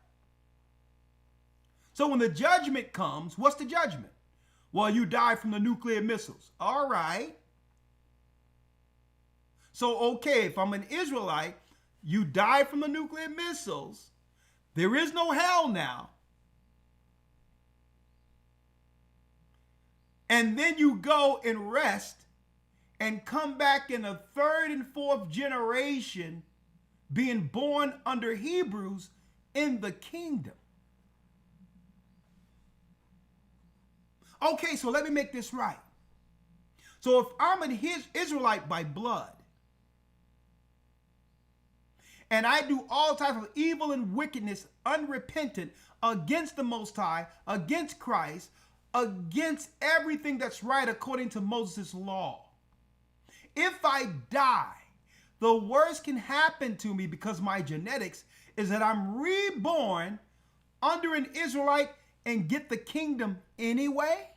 So when the judgment comes, what's the judgment? Well, you die from the nuclear missiles. All right. So, okay, if I'm an Israelite, you die from the nuclear missiles. There is no hell now. And then you go and rest and come back in the third and fourth generation being born under Hebrews in the kingdom. Okay, so let me make this right. So if I'm an Israelite by blood, and I do all type of evil and wickedness, unrepentant, against the Most High, against Christ, against everything that's right according to Moses' law. If I die, the worst can happen to me because my genetics is that I'm reborn under an Israelite and get the kingdom anyway?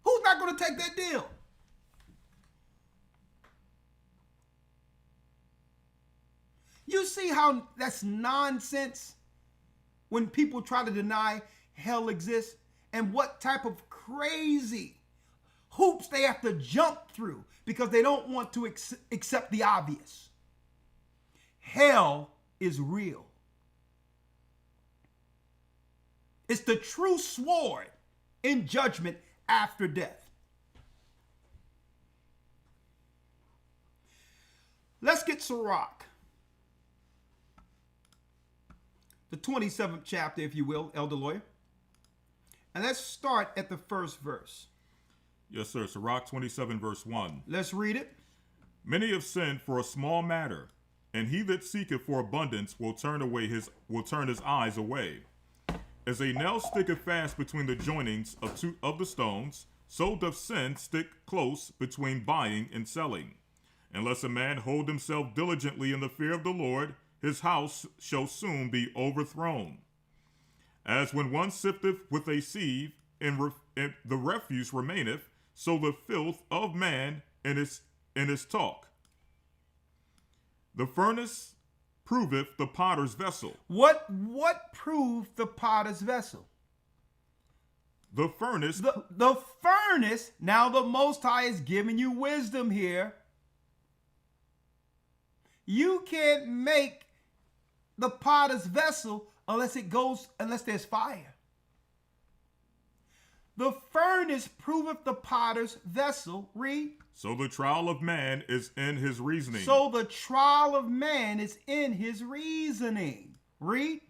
Who's not going to take that deal? You see how that's nonsense when people try to deny hell exists and what type of crazy hoops they have to jump through because they don't want to accept the obvious. Hell is real. It's the true sword in judgment after death. Let's get Sirach, the 27th chapter, if you will, Elder Lawyer. And let's start at the first verse. Yes, sir. Sirach 27, verse 1. Let's read it. Many have sinned for a small matter, and he that seeketh for abundance will turn his eyes away. As a nail sticketh fast between the joinings of the stones, so doth sin stick close between buying and selling. Unless a man hold himself diligently in the fear of the Lord, his house shall soon be overthrown. As when one sifteth with a sieve, and the refuse remaineth, so the filth of man in his talk. The furnace proveth the potter's vessel. What proved the potter's vessel? The furnace. The furnace. Now the Most High is giving you wisdom here. You can't make the potter's vessel unless there's fire. The furnace proveth the potter's vessel. Read. So the trial of man is in his reasoning. So the trial of man is in his reasoning. Read.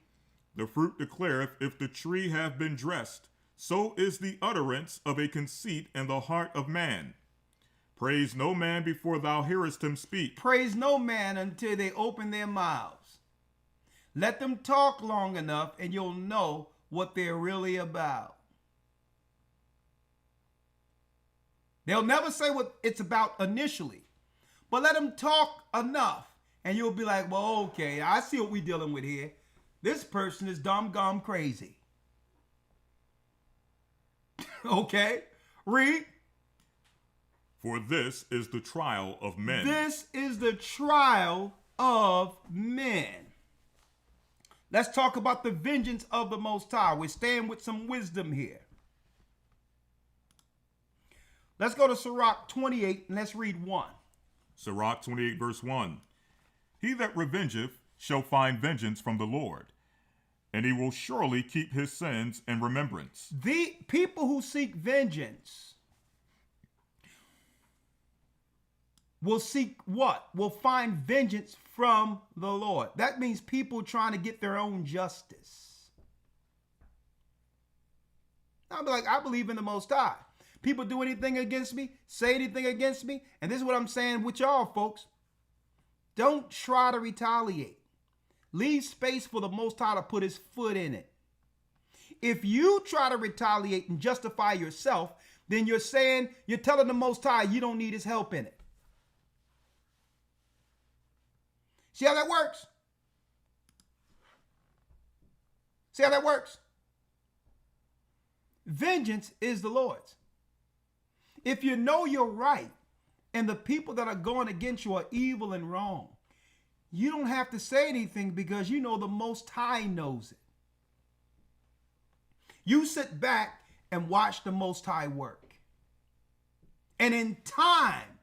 The fruit declareth if the tree have been dressed. So is the utterance of a conceit in the heart of man. Praise no man before thou hearest him speak. Praise no man until they open their mouths. Let them talk long enough and you'll know what they're really about. They'll never say what it's about initially, but let them talk enough and you'll be like, well, okay, I see what we're dealing with here. This person is dumb crazy. Okay, read. For this is the trial of men. This is the trial of men. Let's talk about the vengeance of the Most High. We're staying with some wisdom here. Let's go to Sirach 28 and let's read 1. Sirach 28 verse 1. He that revengeth shall find vengeance from the Lord, and he will surely keep his sins in remembrance. The people who seek vengeance will seek what? Will find vengeance from the Lord. That means people trying to get their own justice. I'll be like, I believe in the Most High. People do anything against me, say anything against me, and this is what I'm saying with y'all, folks. Don't try to retaliate. Leave space for the Most High to put his foot in it. If you try to retaliate and justify yourself, then you're telling the Most High you don't need his help in it. See how that works? See how that works? Vengeance is the Lord's. If you know you're right and the people that are going against you are evil and wrong, you don't have to say anything because you know the Most High knows it. You sit back and watch the Most High work. And in time,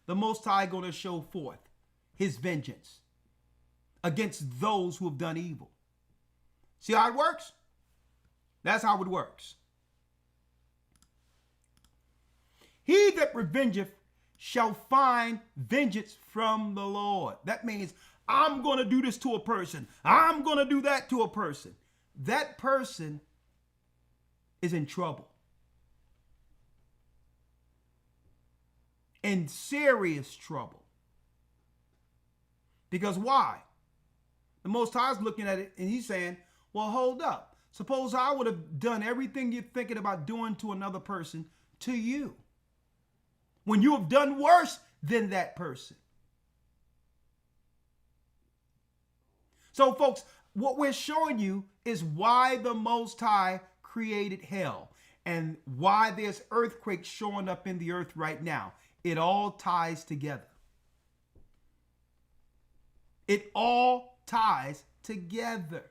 the Most High going to show forth his vengeance against those who have done evil. See how it works? That's how it works. He that revengeth shall find vengeance from the Lord. That means I'm going to do this to a person. I'm going to do that to a person. That person is in trouble. In serious trouble. Because why? The Most High is looking at it and he's saying, well, hold up. Suppose I would have done everything you're thinking about doing to another person to you, when you have done worse than that person. So, folks, what we're showing you is why the Most High created hell and why there's earthquakes showing up in the earth right now. It all ties together. It all ties together.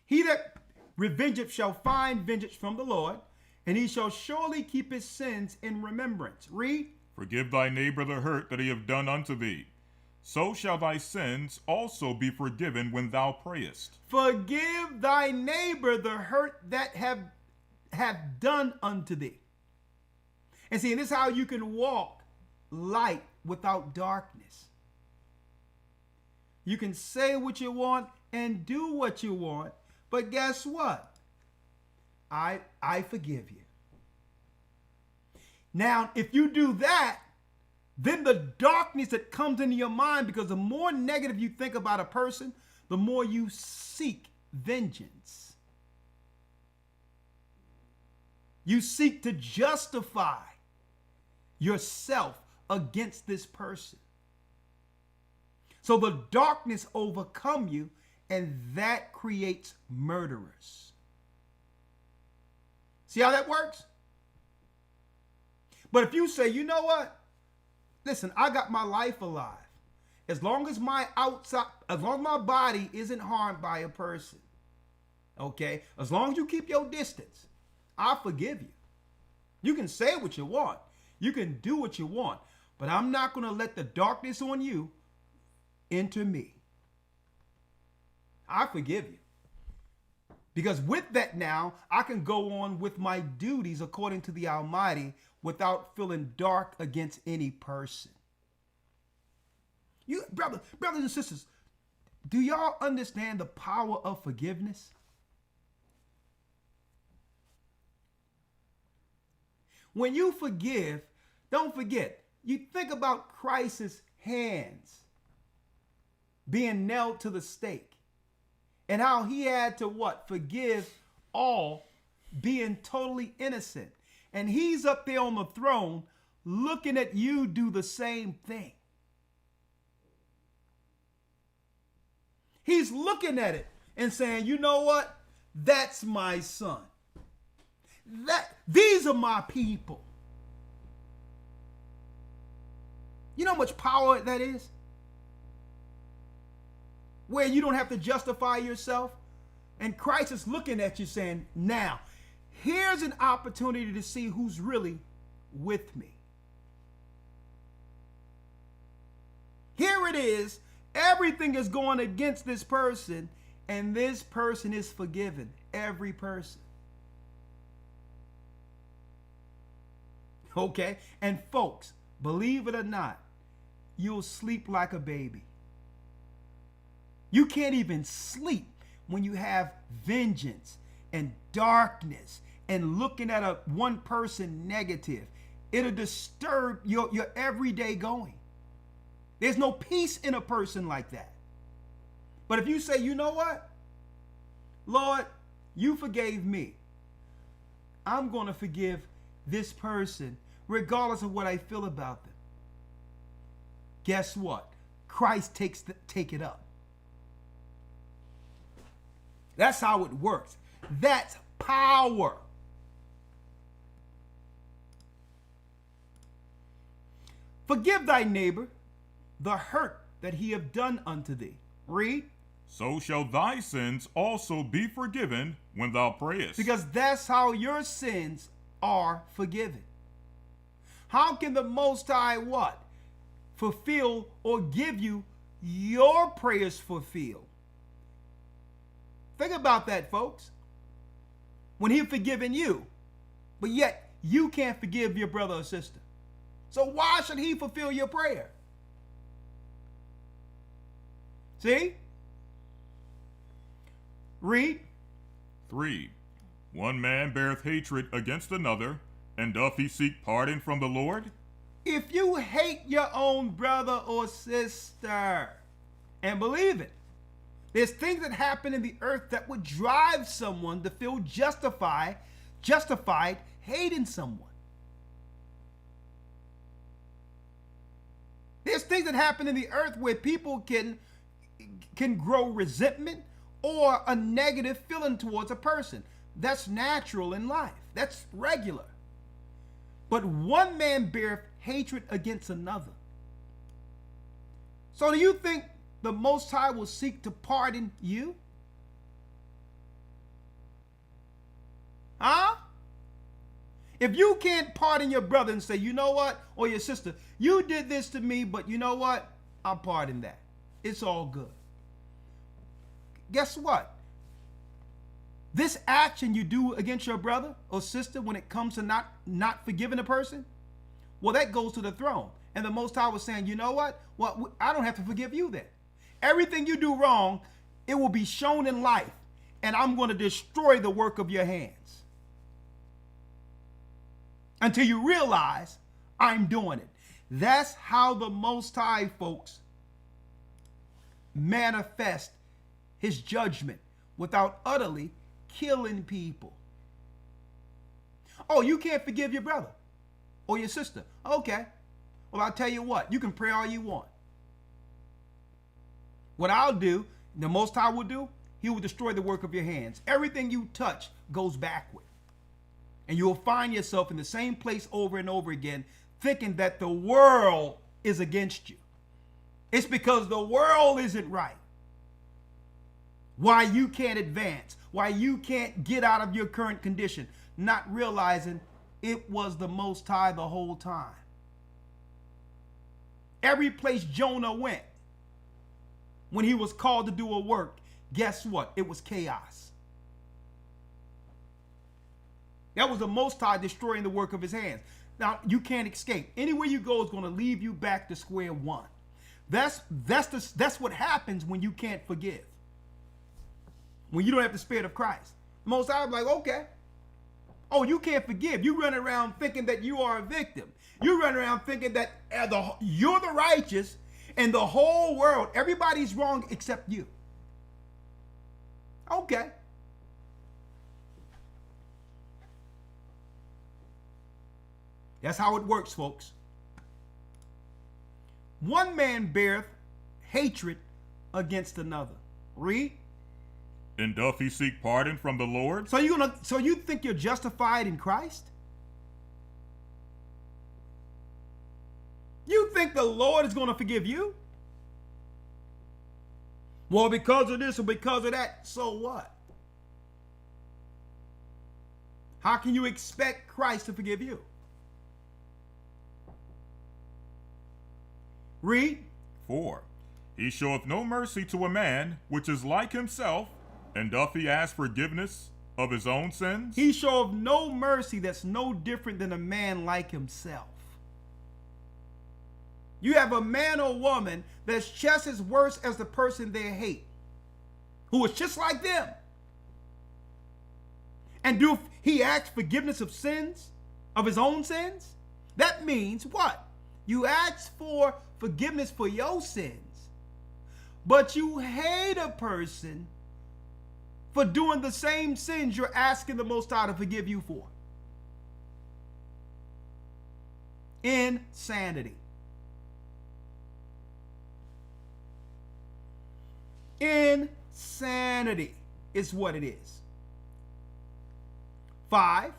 He that revengeth shall find vengeance from the Lord, and he shall surely keep his sins in remembrance. Read. Forgive thy neighbor the hurt that he have done unto thee. So shall thy sins also be forgiven when thou prayest. Forgive thy neighbor the hurt that have done unto thee. And see, this is how you can walk light without darkness. You can say what you want and do what you want, but guess what? I forgive you. Now, if you do that, then the darkness that comes into your mind, because the more negative you think about a person, the more you seek vengeance. You seek to justify yourself against this person. So the darkness overcomes you, and that creates murderers. See how that works? But if you say, you know what? Listen, I got my life alive. As long as my body isn't harmed by a person, okay? As long as you keep your distance, I forgive you. You can say what you want. You can do what you want. But I'm not going to let the darkness on you enter me. I forgive you. Because with that now, I can go on with my duties according to the Almighty without feeling dark against any person. You, brothers and sisters, do y'all understand the power of forgiveness? When you forgive, don't forget, you think about Christ's hands being nailed to the stake and how he had to what? Forgive all, being totally innocent. And he's up there on the throne looking at you do the same thing. He's looking at it and saying, you know what? That's my son. These are my people. You know how much power that is? Where you don't have to justify yourself. And Christ is looking at you saying, now, here's an opportunity to see who's really with me. Here it is. Everything is going against this person, and this person is forgiven. Every person. Okay? And folks, believe it or not, you'll sleep like a baby. You can't even sleep when you have vengeance and darkness and looking at one person negative. It'll disturb your everyday going. There's no peace in a person like that. But if you say, you know what? Lord, you forgave me. I'm going to forgive this person regardless of what I feel about them. Guess what? Christ take it up. That's how it works. That's power. Forgive thy neighbor the hurt that he have done unto thee. Read. So shall thy sins also be forgiven when thou prayest. Because that's how your sins are forgiven. How can the Most High what? Fulfill or give you your prayers fulfilled? Think about that, folks. When he's forgiven you, but yet you can't forgive your brother or sister. So why should he fulfill your prayer? See? Read. 3. One man beareth hatred against another, and doth he seek pardon from the Lord? If you hate your own brother or sister, and believe it, there's things that happen in the earth that would drive someone to feel justified hating someone. There's things that happen in the earth where people can grow resentment or a negative feeling towards a person. That's natural in life. That's regular. But one man beareth hatred against another. So do you think the Most High will seek to pardon you? Huh? If you can't pardon your brother and say, you know what, or your sister, you did this to me, but you know what? I'll pardon that. It's all good. Guess what? This action you do against your brother or sister when it comes to not forgiving a person, well, that goes to the throne. And the Most High was saying, you know what? Well, I don't have to forgive you then. Everything you do wrong, it will be shown in life, and I'm going to destroy the work of your hands. Until you realize I'm doing it. That's how the Most High, folks, manifest his judgment without utterly killing people. Oh, you can't forgive your brother or your sister. Okay. Well, I'll tell you what. You can pray all you want. What I'll do, the Most High will do, he will destroy the work of your hands. Everything you touch goes backward. And you will find yourself in the same place over and over again, thinking that the world is against you. It's because the world isn't right. Why you can't advance, why you can't get out of your current condition, not realizing it was the Most High the whole time. Every place Jonah went, when he was called to do a work, guess what? It was chaos. That was the Most High destroying the work of his hands. Now, you can't escape. Anywhere you go is going to leave you back to square one. That's what happens when you can't forgive. When you don't have the Spirit of Christ. The Most High is like, okay. Oh, you can't forgive. You run around thinking that you are a victim. You run around thinking that you're the righteous and the whole world, everybody's wrong except you. Okay. That's how it works, folks. One man beareth hatred against another. Read. And doth he seek pardon from the Lord? So you think you're justified in Christ? You think the Lord is going to forgive you? Well, because of this or because of that, so what? How can you expect Christ to forgive you? Read. 4. He showeth no mercy to a man which is like himself, and doth he ask forgiveness of his own sins? He showeth no mercy that's no different than a man like himself. You have a man or woman that's just as worse as the person they hate, who is just like them. And do he ask forgiveness of sins, of his own sins? That means what? You ask for forgiveness for your sins, but you hate a person for doing the same sins you're asking the Most High to forgive you for. Insanity. Insanity is what it is. 5.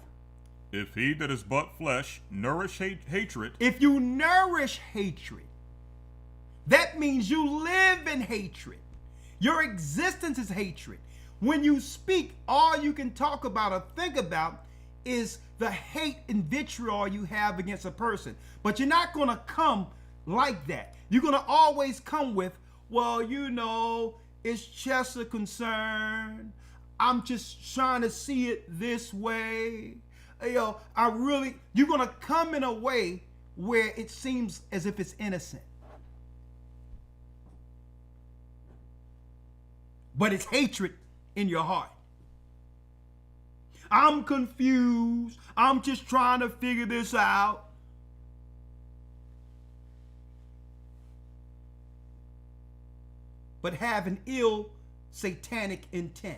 If he that is but flesh nourish hatred. If you nourish hatred, that means you live in hatred. Your existence is hatred. When you speak, all you can talk about or think about is the hate and vitriol you have against a person. But you're not going to come like that. You're going to always come with, well, you know, it's just a concern. I'm just trying to see it this way. You know, you're going to come in a way where it seems as if it's innocent. But it's hatred in your heart. I'm confused. I'm just trying to figure this out. But have an ill satanic intent.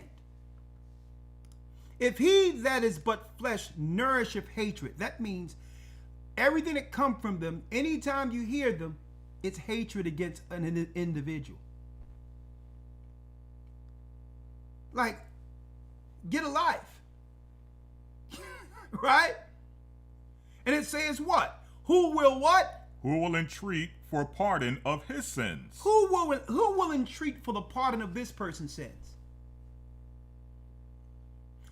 If he that is but flesh nourisheth hatred, that means everything that comes from them, anytime you hear them, it's hatred against an individual. Like, get a life. Right? And it says what? Who will what? Who will entreat for pardon of his sins? Who will entreat for the pardon of this person's sins?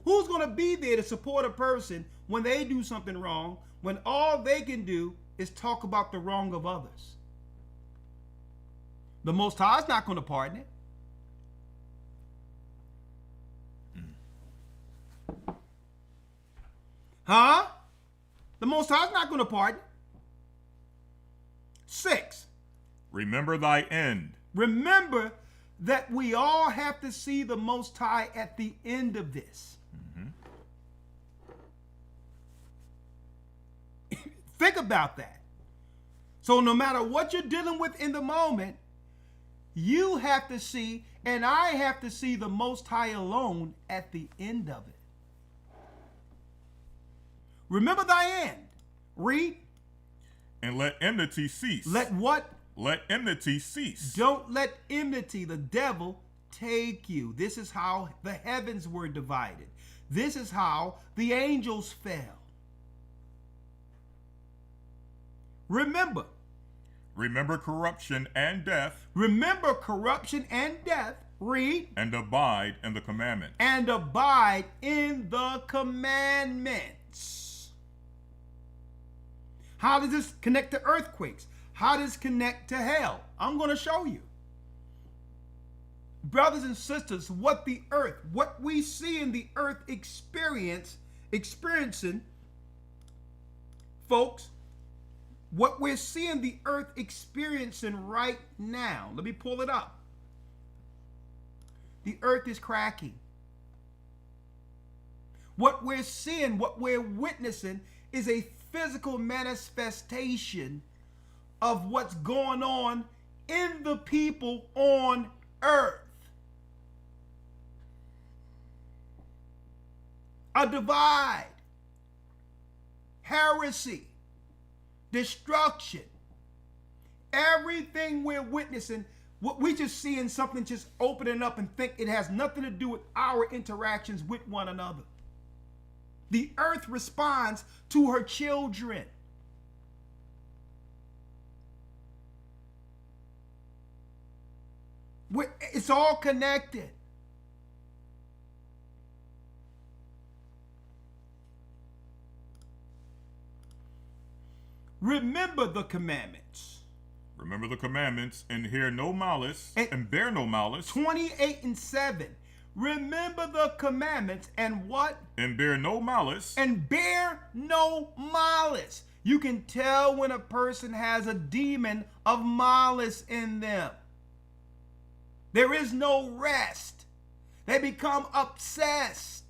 Who's going to be there to support a person when they do something wrong, when all they can do is talk about the wrong of others? The Most High is not going to pardon it. Huh? The Most High is not going to pardon. 6. Remember thy end. Remember that we all have to see the Most High at the end of this. Think about that. So no matter what you're dealing with in the moment, you have to see, and I have to see the Most High alone at the end of it. Remember thy end. Read. And let enmity cease. Let what? Let enmity cease. Don't let enmity, the devil, take you. This is how the heavens were divided. This is how the angels fell. Remember. Remember corruption and death. Remember corruption and death. Read. And abide in the commandments. And abide in the commandments. How does this connect to earthquakes? How does this connect to hell? I'm going to show you. Brothers and sisters, what we see in the earth experiencing, folks, what we're seeing the earth experiencing right now. Let me pull it up. The earth is cracking. What we're seeing, what we're witnessing is a physical manifestation of what's going on in the people on earth. A divide, heresy, destruction. Everything we're witnessing, what we just seeing something just opening up and think it has nothing to do with our interactions with one another. The earth responds to her children. It's all connected. Remember the commandments. Remember the commandments and hear no malice and bear no malice. 28 and 7. Remember the commandments and what? And bear no malice. And bear no malice. You can tell when a person has a demon of malice in them. There is no rest. They become obsessed.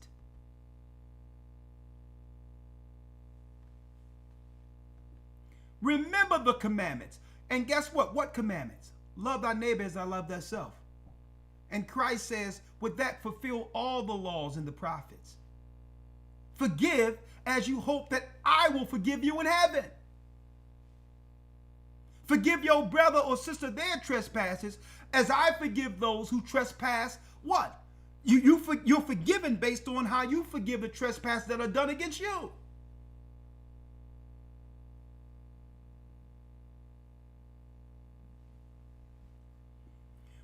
Remember the commandments. And guess what? What commandments? Love thy neighbor as I love thyself. And Christ says, with that fulfill all the laws and the prophets. Forgive as you hope that I will forgive you in heaven. Forgive your brother or sister their trespasses as I forgive those who trespass. What? You're forgiven based on how you forgive the trespasses that are done against you.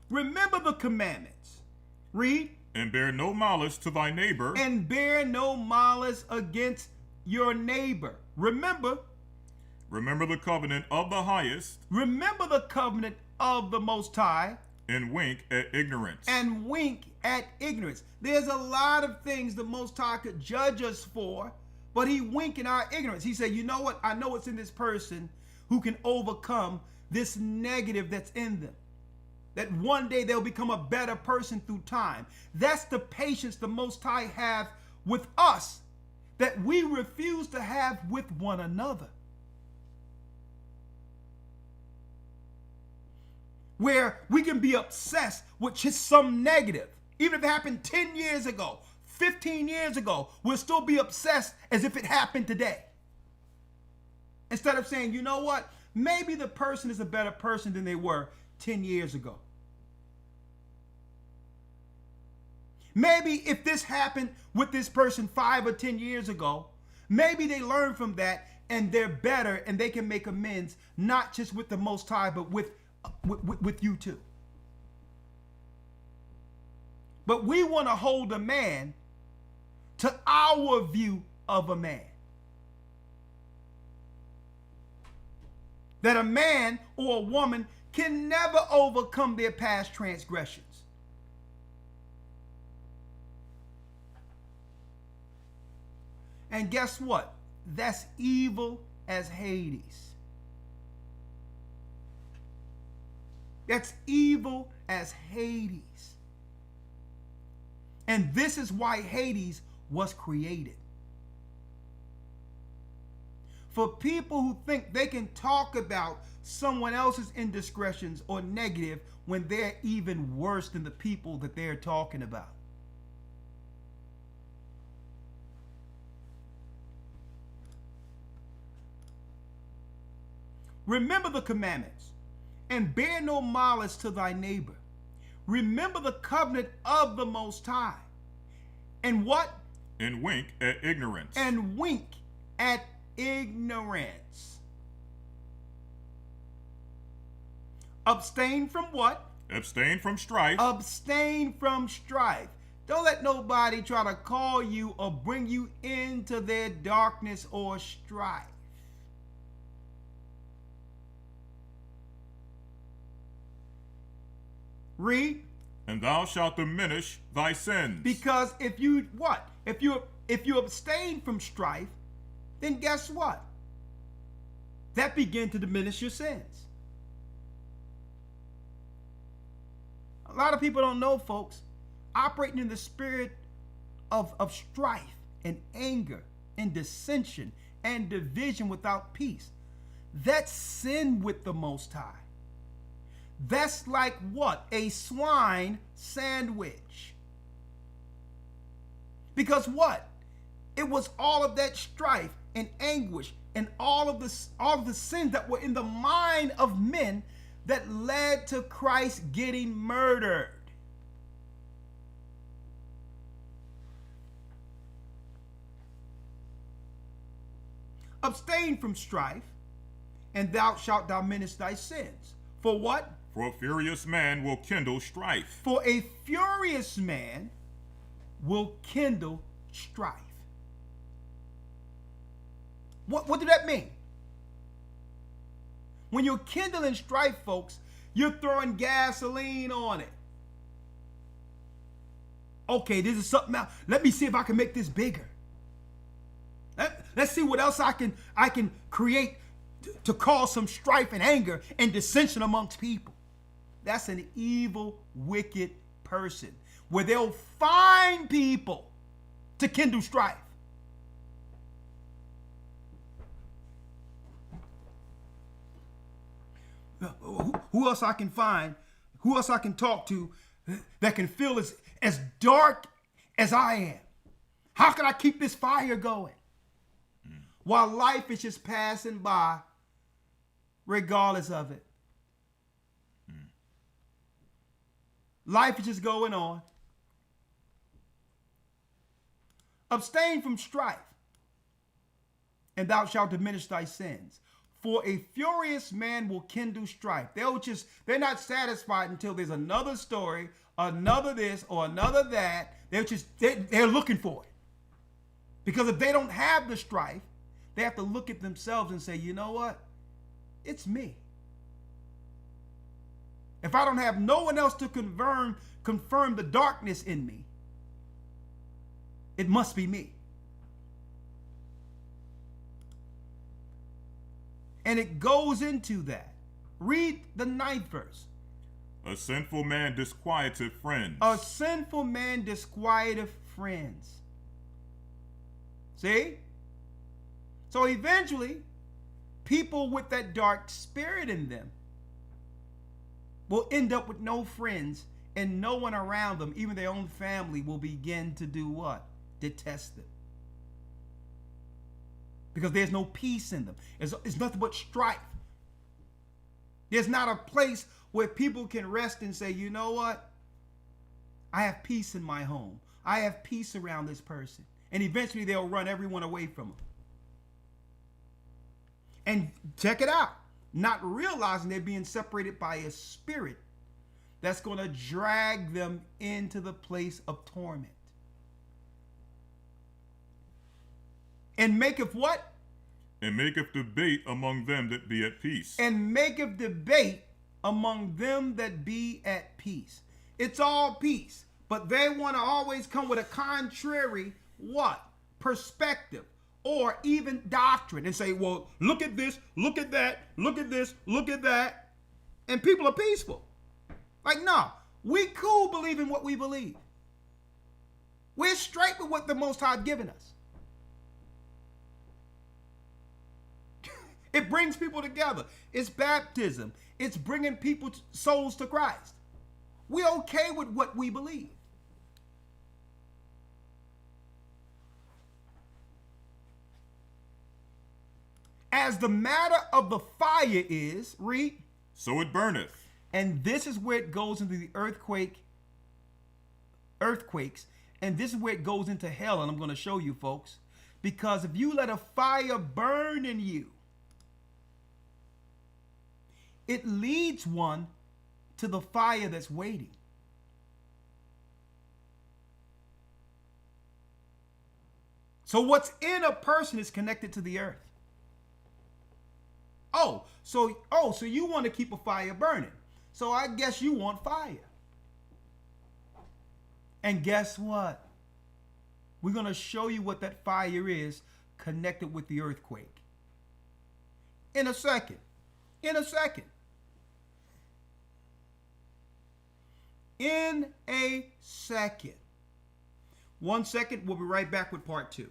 Remember the commandments. Read. And bear no malice to thy neighbor. And bear no malice against your neighbor. Remember the covenant of the highest. Remember the covenant of the Most High. And wink at ignorance. And wink at ignorance. There's a lot of things the Most High could judge us for, but he wink in our ignorance. He said, you know what? I know it's in this person who can overcome this negative that's in them. That one day they'll become a better person through time. That's the patience the Most High have with us that we refuse to have with one another. Where we can be obsessed with just some negative. Even if it happened 10 years ago, 15 years ago, we'll still be obsessed as if it happened today. Instead of saying, you know what? Maybe the person is a better person than they were 10 years ago. Maybe if this happened with this person 5 or 10 years ago, maybe they learn from that and they're better and they can make amends, not just with the Most High, but with you too. But we want to hold a man to our view of a man. That a man or a woman can never overcome their past transgressions. And guess what? That's evil as Hades. That's evil as Hades. And this is why Hades was created. For people who think they can talk about someone else's indiscretions or negative when they're even worse than the people that they're talking about. Remember the commandments and bear no malice to thy neighbor. Remember the covenant of the Most High. And what? And wink at ignorance. And wink at ignorance. Abstain from what? Abstain from strife. Abstain from strife. Don't let nobody try to call you or bring you into their darkness or strife. Read. And thou shalt diminish thy sins. Because if you what? If you abstain from strife, then guess what? That begin to diminish your sins. A lot of people don't know, folks, operating in the spirit of strife and anger and dissension and division without peace. That's sin with the Most High. That's like what? A swine sandwich. Because what? It was all of that strife and anguish and all of the sins that were in the mind of men that led to Christ getting murdered. Abstain from strife, and thou shalt diminish thy sins. For what? For a furious man will kindle strife. For a furious man will kindle strife. What do that mean? When you're kindling strife, folks, you're throwing gasoline on it. Okay, this is something else. Let me see if I can make this bigger. Let's see what else I can create to cause some strife and anger and dissension amongst people. That's an evil, wicked person, where they'll find people to kindle strife. Who else I can find? Who else I can talk to that can feel as dark as I am? How can I keep this fire going? While life is just passing by, regardless of it. Life is just going on. Abstain from strife, and thou shalt diminish thy sins. For a furious man will kindle strife. They're not satisfied until there's another story, another this, or another that. They're looking for it. Because if they don't have the strife, they have to look at themselves and say, you know what? It's me. If I don't have no one else to confirm the darkness in me, it must be me. And it goes into that. Read the 9th verse. A sinful man disquieteth friends. A sinful man disquieteth friends. See? So eventually, people with that dark spirit in them will end up with no friends, and no one around them, even their own family, will begin to do what? Detest them. Because there's no peace in them. It's nothing but strife. There's not a place where people can rest and say, you know what? I have peace in my home. I have peace around this person. And eventually they'll run everyone away from them. And check it out. Not realizing they're being separated by a spirit that's going to drag them into the place of torment. And maketh what? And maketh debate among them that be at peace. And maketh debate among them that be at peace. It's all peace. But they want to always come with a contrary what? Perspective. Or even doctrine. And say, well, look at this, look at that, look at this, look at that. And people are peaceful. Like, no. We cool believing what we believe. We're straight with what the Most High given us. It brings people together. It's baptism. It's bringing people's souls to Christ. We're okay with what we believe. As the matter of the fire is, read. So it burneth. And this is where it goes into the earthquakes. And this is where it goes into hell. And I'm going to show you, folks. Because if you let a fire burn in you, it leads one to the fire that's waiting. So what's in a person is connected to the earth. So you want to keep a fire burning. So I guess you want fire. And guess what? We're going to show you what that fire is connected with the earthquake. In a second. In a second. 1 second. We'll be right back with part 2.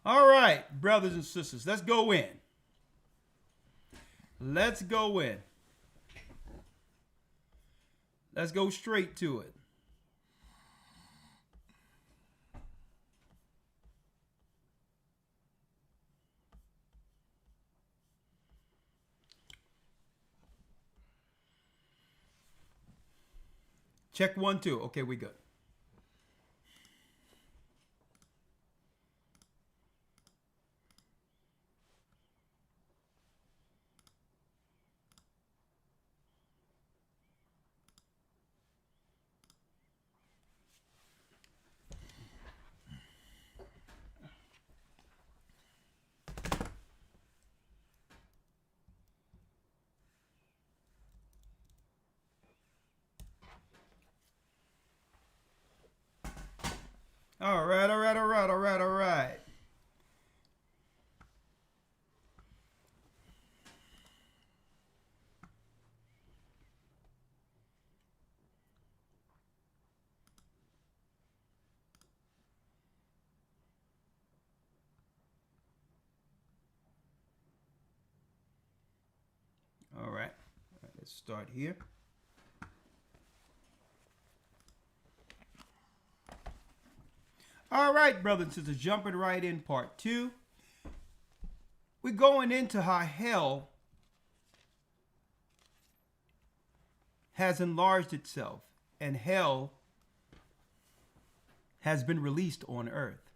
All right, brothers and sisters, let's go in. Let's go in. Let's go straight to it. Check 1, 2. Okay, we good. All right. All right, let's start here. All right, brothers and sisters, jumping right in part 2. We're going into how hell has enlarged itself and hell has been released on earth.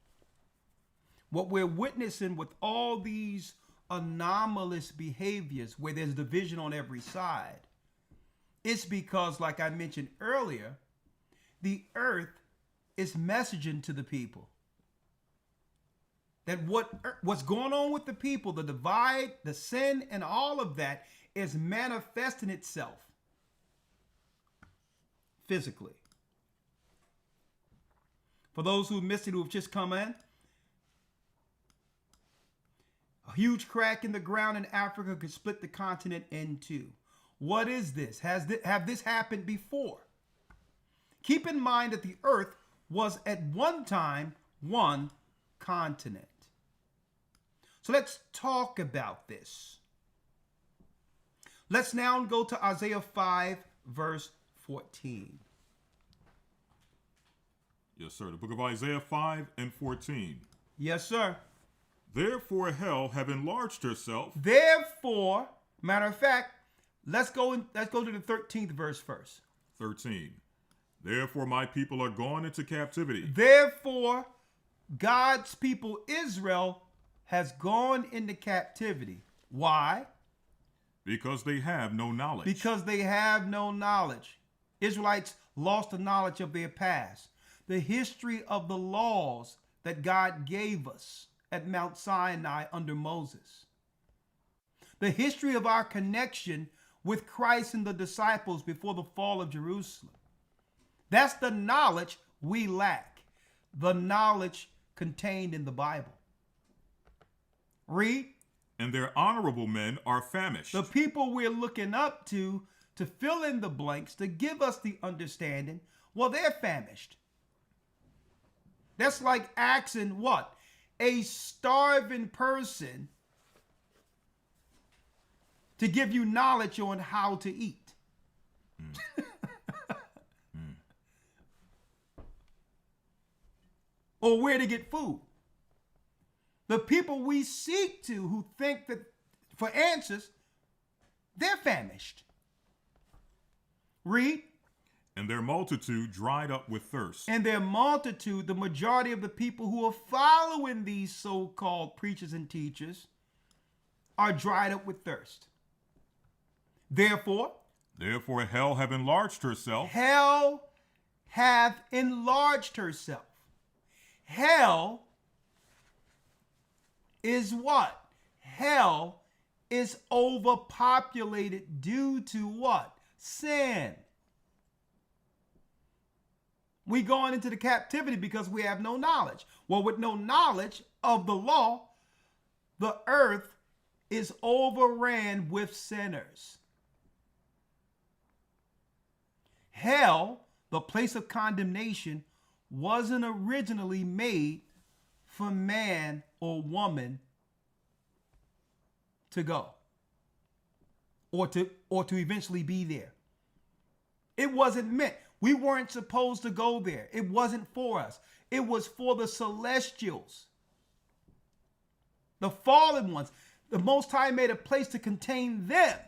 What we're witnessing with all these anomalous behaviors where there's division on every side, it's because, like I mentioned earlier, the earth is messaging to the people that what's going on with the people, the divide, the sin, and all of that is manifesting itself physically. For those who missed it, who have just come in, a huge crack in the ground in Africa could split the continent in two. What is this? Have this happened before? Keep in mind that the earth was at one time one continent. So let's talk about this. Let's now go to Isaiah 5, verse 14. Yes, sir. The book of Isaiah 5 and 14. Yes, sir. Therefore hell have enlarged herself. Therefore, matter of fact, let's go to the 13th verse first. 13. Therefore my people are gone into captivity. Therefore, God's people Israel has gone into captivity. Why? Because they have no knowledge. Because they have no knowledge. Israelites lost the knowledge of their past, the history of the laws that God gave us at Mount Sinai under Moses, the history of our connection with Christ and the disciples before the fall of Jerusalem. That's the knowledge we lack, the knowledge contained in the Bible. Read. And their honorable men are famished. The people we're looking up to fill in the blanks, to give us the understanding, well, they're famished. That's like asking what? A starving person to give you knowledge on how to eat. Or where to get food. The people we seek to who think that for answers, they're famished. Read. And their multitude dried up with thirst. And their multitude, the majority of the people who are following these so-called preachers and teachers, are dried up with thirst. Therefore hell have enlarged herself. Hell hath enlarged herself. Hell is what? Hell is overpopulated due to what? Sin. We going into the captivity because we have no knowledge. Well, with no knowledge of the law, the earth is overran with sinners. Hell, the place of condemnation, wasn't originally made for man or woman to go or to eventually be there. It wasn't meant. We weren't supposed to go there. It wasn't for us. It was for the celestials, the fallen ones. The Most High made a place to contain them.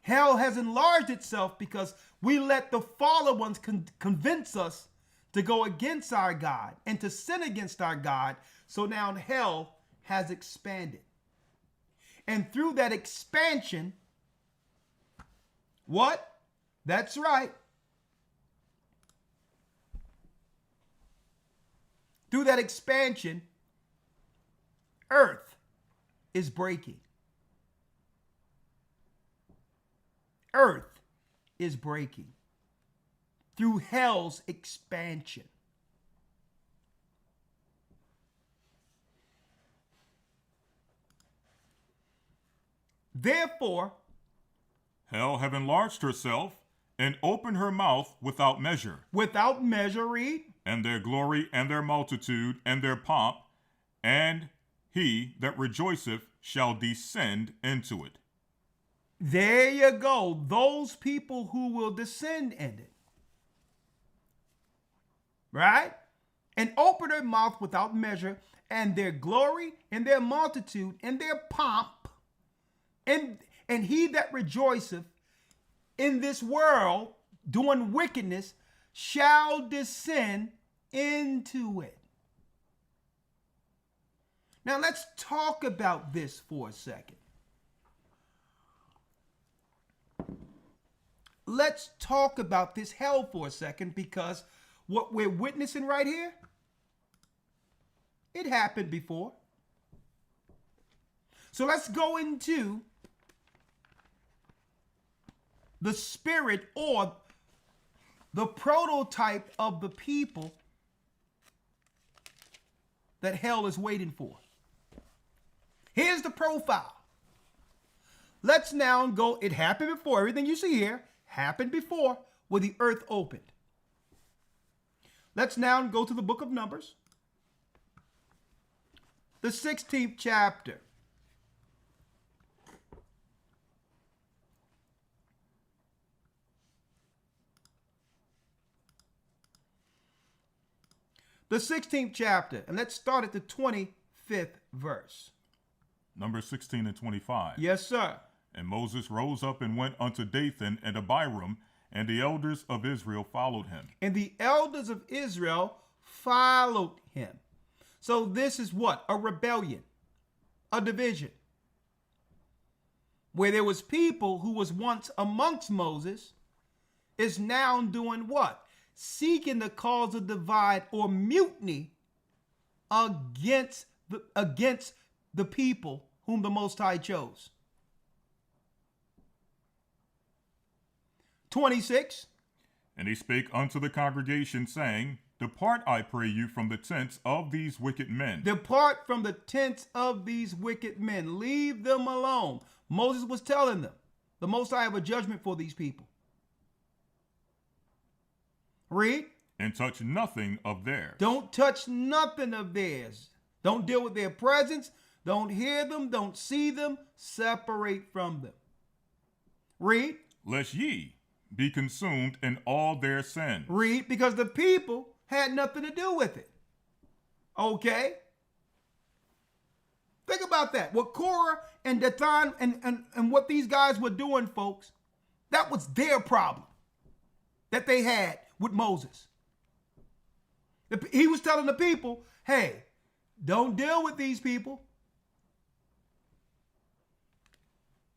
Hell has enlarged itself because we let the fallen ones convince us to go against our God and to sin against our God. So now hell has expanded. And through that expansion, what? That's right. Through that expansion, earth is breaking. Earth is breaking through hell's expansion. Therefore, hell have enlarged herself and opened her mouth without measure. Without measure, read. And their glory and their multitude and their pomp, and he that rejoiceth shall descend into it. There you go. Those people who will descend in it. Right? And open their mouth without measure, and their glory and their multitude and their pomp, and he that rejoiceth in this world doing wickedness shall descend into it. Now let's talk about this for a second. Let's talk about this hell for a second, because what we're witnessing right here, it happened before. So let's go into the spirit or the prototype of the people that hell is waiting for. Here's the profile. Let's now go. It happened before. Everything you see here happened before, where the earth opened. Let's now go to the book of Numbers, the 16th chapter. The 16th chapter, and let's start at the 25th verse. Numbers 16 and 25. Yes, sir. And Moses rose up and went unto Dathan and Abiram, and the elders of Israel followed him. And the elders of Israel followed him. So this is what? A rebellion, a division, where there was people who was once amongst Moses is now doing what? Seeking to cause a divide or mutiny against the people whom the Most High chose. 26. And he spake unto the congregation, saying, Depart, I pray you, from the tents of these wicked men. Depart from the tents of these wicked men. Leave them alone. Moses was telling them, the Most High have a judgment for these people. Read. And touch nothing of theirs. Don't touch nothing of theirs. Don't deal with their presence. Don't hear them. Don't see them. Separate from them. Read. Lest ye be consumed in all their sins. Read, because the people had nothing to do with it. Okay? Think about that. What Korah and Dathan and what these guys were doing, folks, that was their problem that they had with Moses. He was telling the people, hey, don't deal with these people.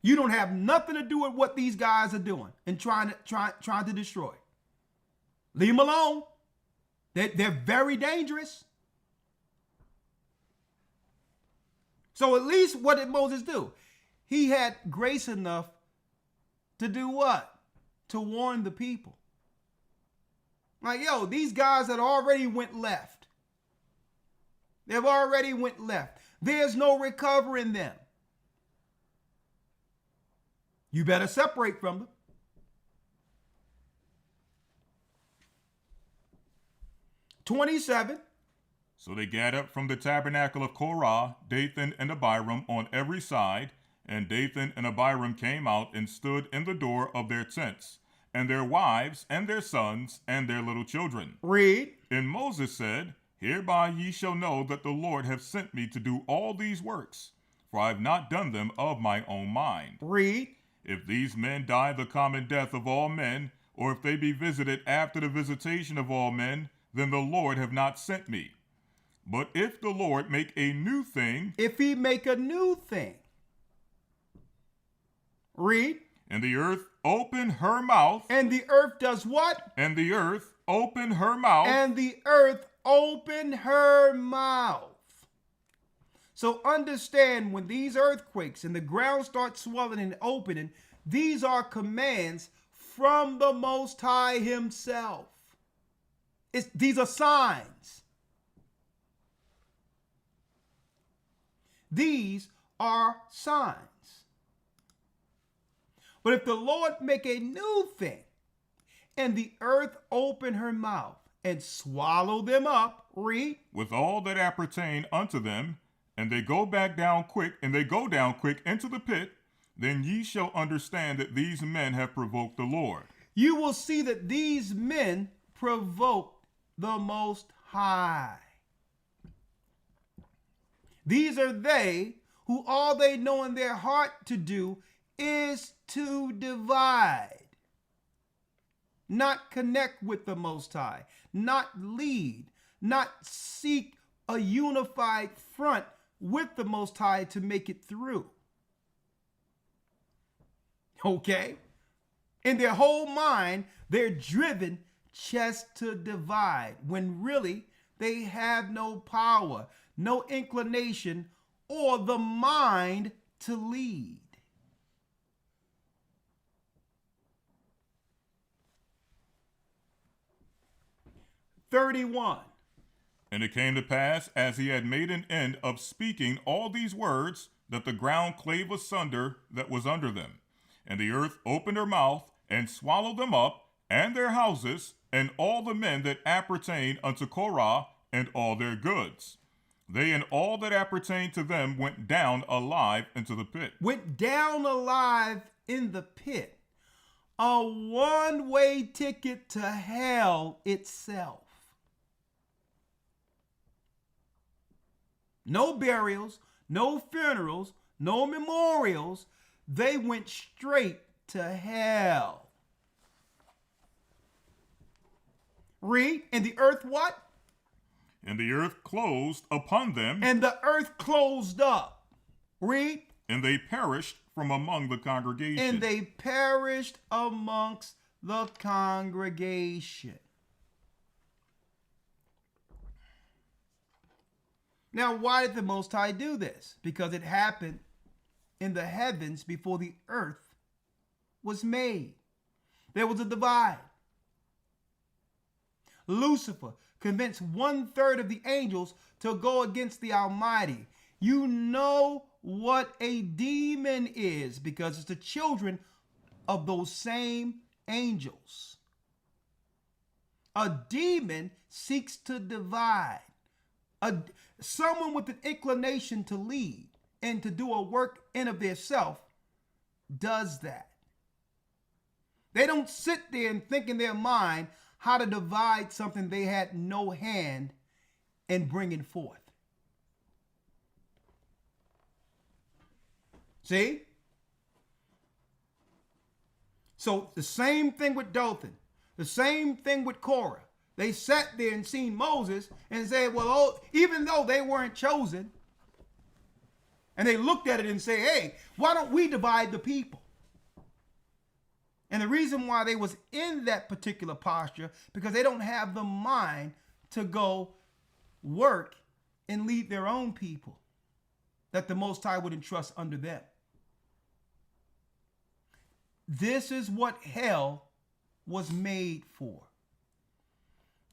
You don't have nothing to do with what these guys are doing and trying to destroy. Leave them alone. They're very dangerous. So at least what did Moses do? He had grace enough to do what? To warn the people. Like, yo, these guys had already went left. They've already went left. There's no recovering them. You better separate from them. '27. So they gathered from the tabernacle of Korah, Dathan and Abiram on every side, and Dathan and Abiram came out and stood in the door of their tents, and their wives and their sons and their little children. Read. And Moses said, Hereby ye shall know that the Lord hath sent me to do all these works, for I have not done them of my own mind. Read. If these men die the common death of all men, or if they be visited after the visitation of all men, then the Lord have not sent me. But if the Lord make a new thing, if he make a new thing. Read. And the earth open her mouth. And the earth does what? And the earth open her mouth. And the earth open her mouth. So understand, when these earthquakes and the ground start swelling and opening, these are commands from the Most High himself. These are signs. These are signs. But if the Lord make a new thing, and the earth open her mouth and swallow them up, read. With all that appertain unto them, and they go down quick into the pit, then ye shall understand that these men have provoked the Lord. You will see that these men provoked the Most High. These are they who all they know in their heart to do is to divide, not connect with the Most High, not lead, not seek a unified front with the Most High to make it through. Okay? In their whole mind, they're driven just to divide, when really they have no power, no inclination, or the mind to lead. (31) And it came to pass, as he had made an end of speaking all these words, that the ground clave asunder that was under them. And the earth opened her mouth, and swallowed them up, and their houses, and all the men that appertain unto Korah, and all their goods. They and all that appertained to them went down alive into the pit. Went down alive in the pit. A one-way ticket to hell itself. No burials, no funerals, no memorials. They went straight to hell. Read. And the earth what? And the earth closed upon them. And the earth closed up. Read. And they perished from among the congregation. And they perished amongst the congregation. Now, why did the Most High do this? Because it happened in the heavens before the earth was made. There was a divide. Lucifer convinced 1/3 of the angels to go against the Almighty. You know what a demon is, because it's the children of those same angels. A demon seeks to divide. Someone with an inclination to lead and to do a work in of their self does that. They don't sit there and think in their mind how to divide something they had no hand in bringing forth. See? So the same thing with Dothan, the same thing with Korah. They sat there and seen Moses and said, well, even though they weren't chosen, and they looked at it and say, hey, why don't we divide the people? And the reason why they was in that particular posture, because they don't have the mind to go work and lead their own people that the Most High would entrust under them. This is what hell was made for.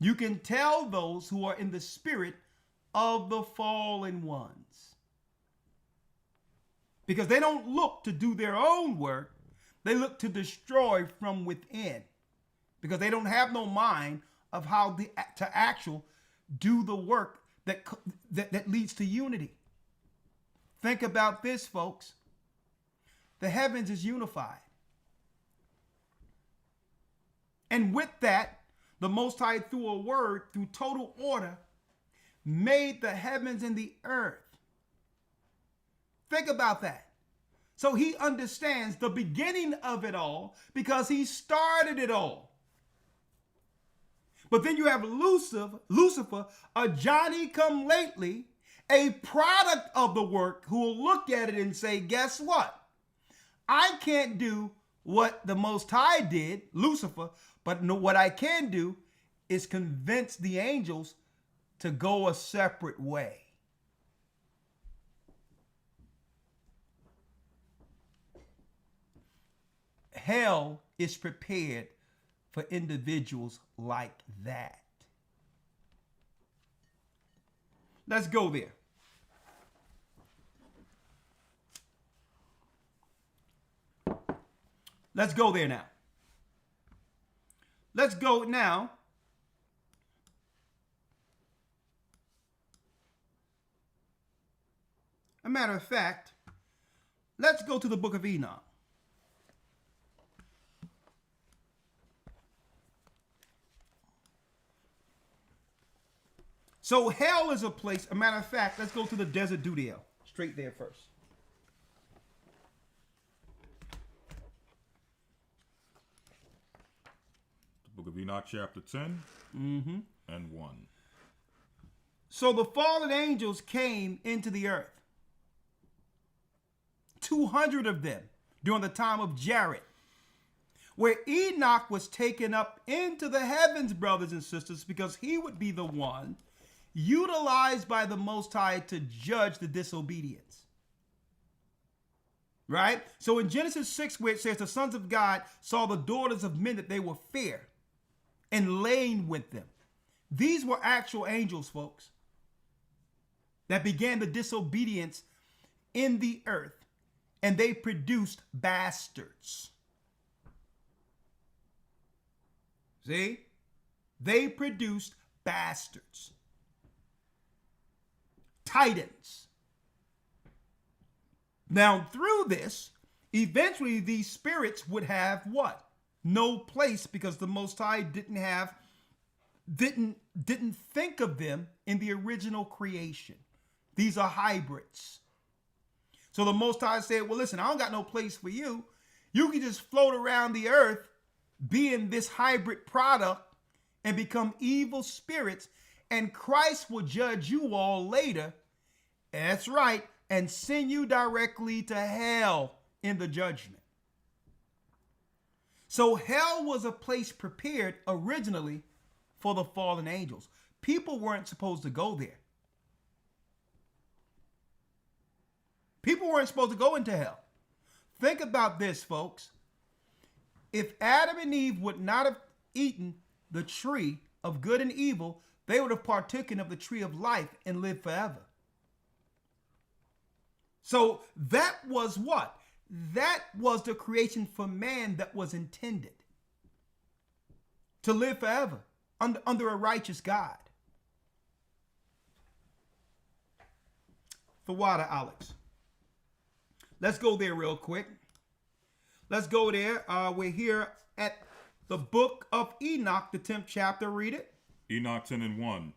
You can tell those who are in the spirit of the fallen ones, because they don't look to do their own work. They look to destroy from within, because they don't have no mind of how to actual do the work that leads to unity. Think about this, folks. The heavens is unified. And with that, the Most High, through a word, through total order, made the heavens and the earth. Think about that. So he understands the beginning of it all because he started it all. But then you have Lucifer, a Johnny-come-lately, a product of the work, who will look at it and say, guess what? I can't do what the Most High did, Lucifer, but what I can do is convince the angels to go a separate way. Hell is prepared for individuals like that. Let's go there. Let's go there now. Let's go now. A matter of fact, let's go to the book of Enoch. So hell is a place, a matter of fact, let's go to the desert Dudiel. Straight there first. The book of Enoch, chapter 10 and 1. So the fallen angels came into the earth. 200 of them during the time of Jared, where Enoch was taken up into the heavens, brothers and sisters, because he would be the one utilized by the Most High to judge the disobedience. Right? So in Genesis 6, where it says the sons of God saw the daughters of men that they were fair and laying with them. These were actual angels, folks, that began the disobedience in the earth, and they produced bastards. See? They produced bastards. Titans. Now, through this, eventually these spirits would have what? No place, because the Most High didn't think of them in the original creation. These are hybrids. So the Most High said, well, listen, I don't got no place for you. You can just float around the earth, being this hybrid product, and become evil spirits, and Christ will judge you all later. That's right, and send you directly to hell in the judgment. So hell was a place prepared originally for the fallen angels. People weren't supposed to go there. People weren't supposed to go into hell. Think about this, folks. If Adam and Eve would not have eaten the tree of good and evil, they would have partaken of the tree of life and lived forever. So that was what? That was the creation for man that was intended to live forever under a righteous God. The water, Alex. Let's go there real quick. Let's go there. We're here at the book of Enoch, the 10th chapter. Read it. Enoch 10 and 1.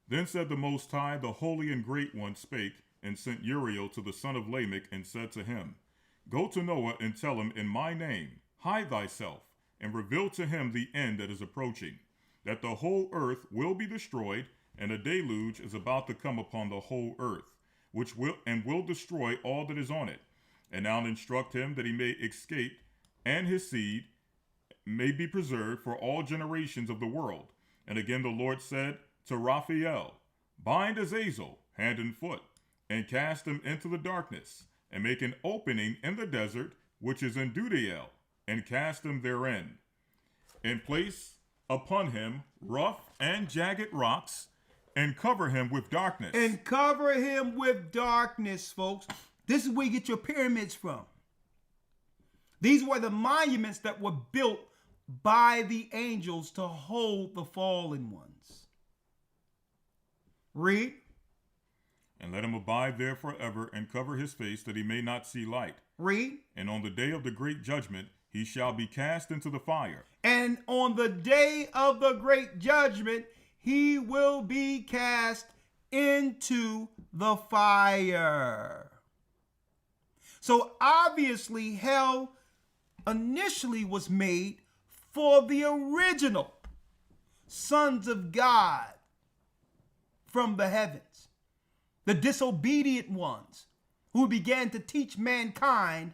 Then said the Most High, the Holy and Great One, spake, and sent Uriel to the son of Lamech, and said to him, Go to Noah and tell him in my name, hide thyself, and reveal to him the end that is approaching, that the whole earth will be destroyed, and a deluge is about to come upon the whole earth, which will destroy all that is on it. And now instruct him that he may escape, and his seed may be preserved for all generations of the world. And again the Lord said to Raphael, Bind Azazel hand and foot, and cast him into the darkness, and make an opening in the desert which is in Dudiel, and cast him therein, and place upon him rough and jagged rocks, and cover him with darkness. And cover him with darkness, folks. This is where you get your pyramids from. These were the monuments that were built by the angels to hold the fallen ones. Read. And let him abide there forever, and cover his face, that he may not see light. Read. And on the day of the great judgment, he shall be cast into the fire. And on the day of the great judgment, he will be cast into the fire. So obviously, hell initially was made for the original sons of God from the heavens, the disobedient ones who began to teach mankind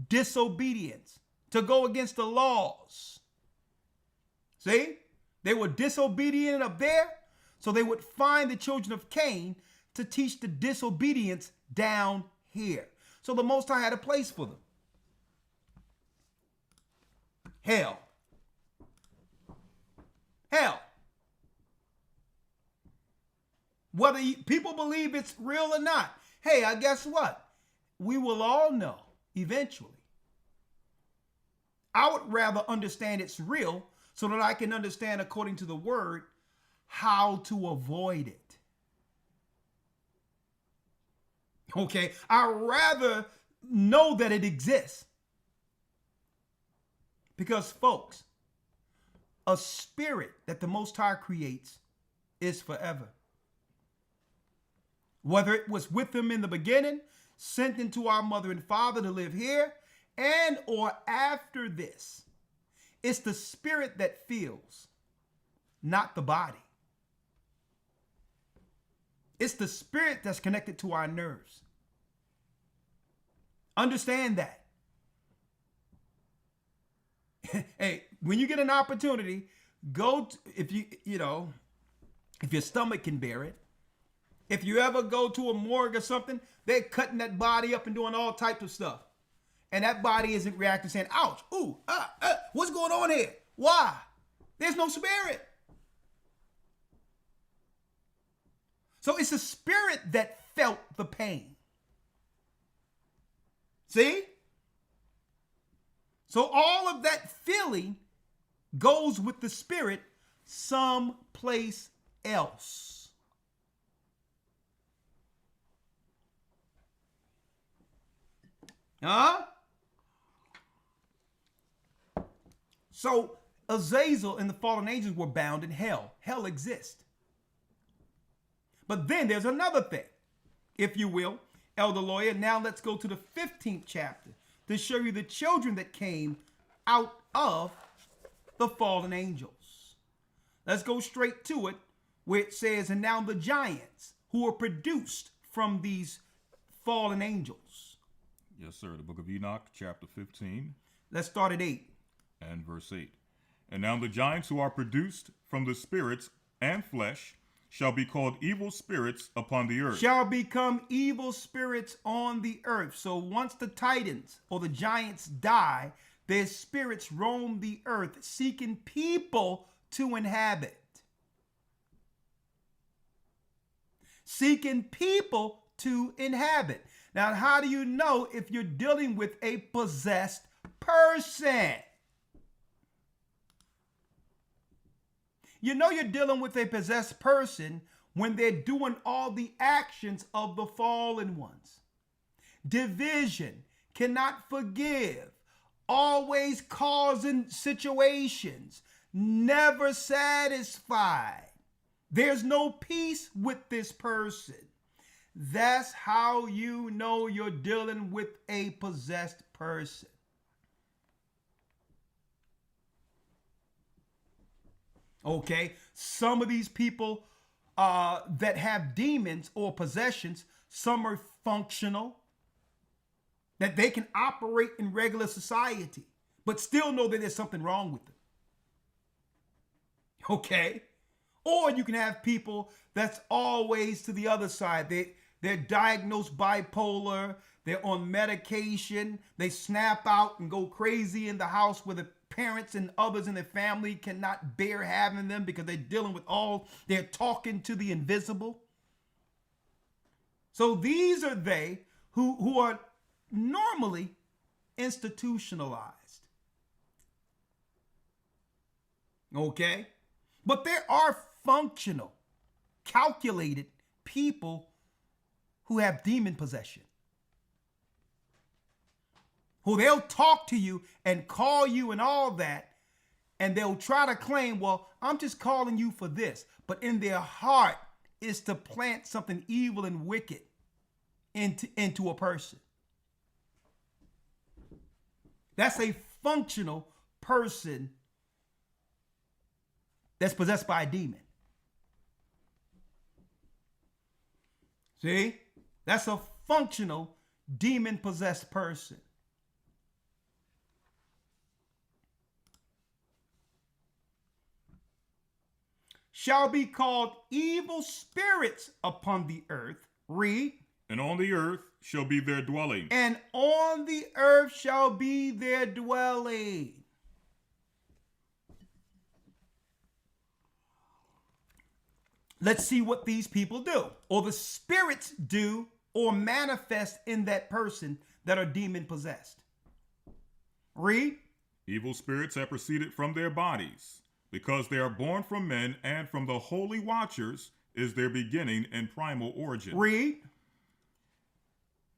disobedience, to go against the laws. See? They were disobedient up there, so they would find the children of Cain to teach the disobedience down here. So the Most High had a place for them. Hell. Hell. Whether people believe it's real or not, hey, I guess what? We will all know eventually. I would rather understand it's real so that I can understand, according to the word, how to avoid it. Okay? I'd rather know that it exists. Because, folks, a spirit that the Most High creates is forever. Whether it was with them in the beginning, sent into our mother and father to live here, and or after this, it's the spirit that feels, not the body. It's the spirit that's connected to our nerves. Understand that. Hey, when you get an opportunity, go to, if your stomach can bear it. If you ever go to a morgue or something, they're cutting that body up and doing all types of stuff. And that body isn't reacting, saying, ouch, ooh, what's going on here? Why? There's no spirit. So it's the spirit that felt the pain. See? So all of that feeling goes with the spirit someplace else. Huh? So Azazel and the fallen angels were bound in hell. Hell exists. But then there's another thing, if you will, Elder Lawya. Now let's go to the 15th chapter to show you the children that came out of the fallen angels. Let's go straight to it, where it says, and now the giants who were produced from these fallen angels. Yes, sir. The book of Enoch, chapter 15. Let's start at 8. And verse 8. And now the giants who are produced from the spirits and flesh shall be called evil spirits upon the earth. Shall become evil spirits on the earth. So once the titans or the giants die, their spirits roam the earth, seeking people to inhabit. Seeking people to inhabit. Now, how do you know if you're dealing with a possessed person? You know you're dealing with a possessed person when they're doing all the actions of the fallen ones. Division, cannot forgive, always causing situations, never satisfied. There's no peace with this person. That's how you know you're dealing with a possessed person. Okay, some of these people that have demons or possessions, some are functional, that they can operate in regular society, but still know that there's something wrong with them. Okay? Or you can have people that's always to the other side. They're diagnosed bipolar. They're on medication. They snap out and go crazy in the house where the parents and others in their family cannot bear having them because they're dealing with they're talking to the invisible. So these are they who are normally institutionalized. Okay? But there are functional, calculated people who have demon possession, who they'll talk to you and call you and all that, and they'll try to claim, well, I'm just calling you for this. But in their heart is to plant something evil and wicked into a person. That's a functional person that's possessed by a demon. See? That's a functional demon-possessed person. Shall be called evil spirits upon the earth. Read. And on the earth shall be their dwelling. And on the earth shall be their dwelling. Let's see what these people do, or the spirits do, or manifest in that person that are demon possessed. Read. Evil spirits have proceeded from their bodies, because they are born from men, and from the holy watchers is their beginning and primal origin. Read.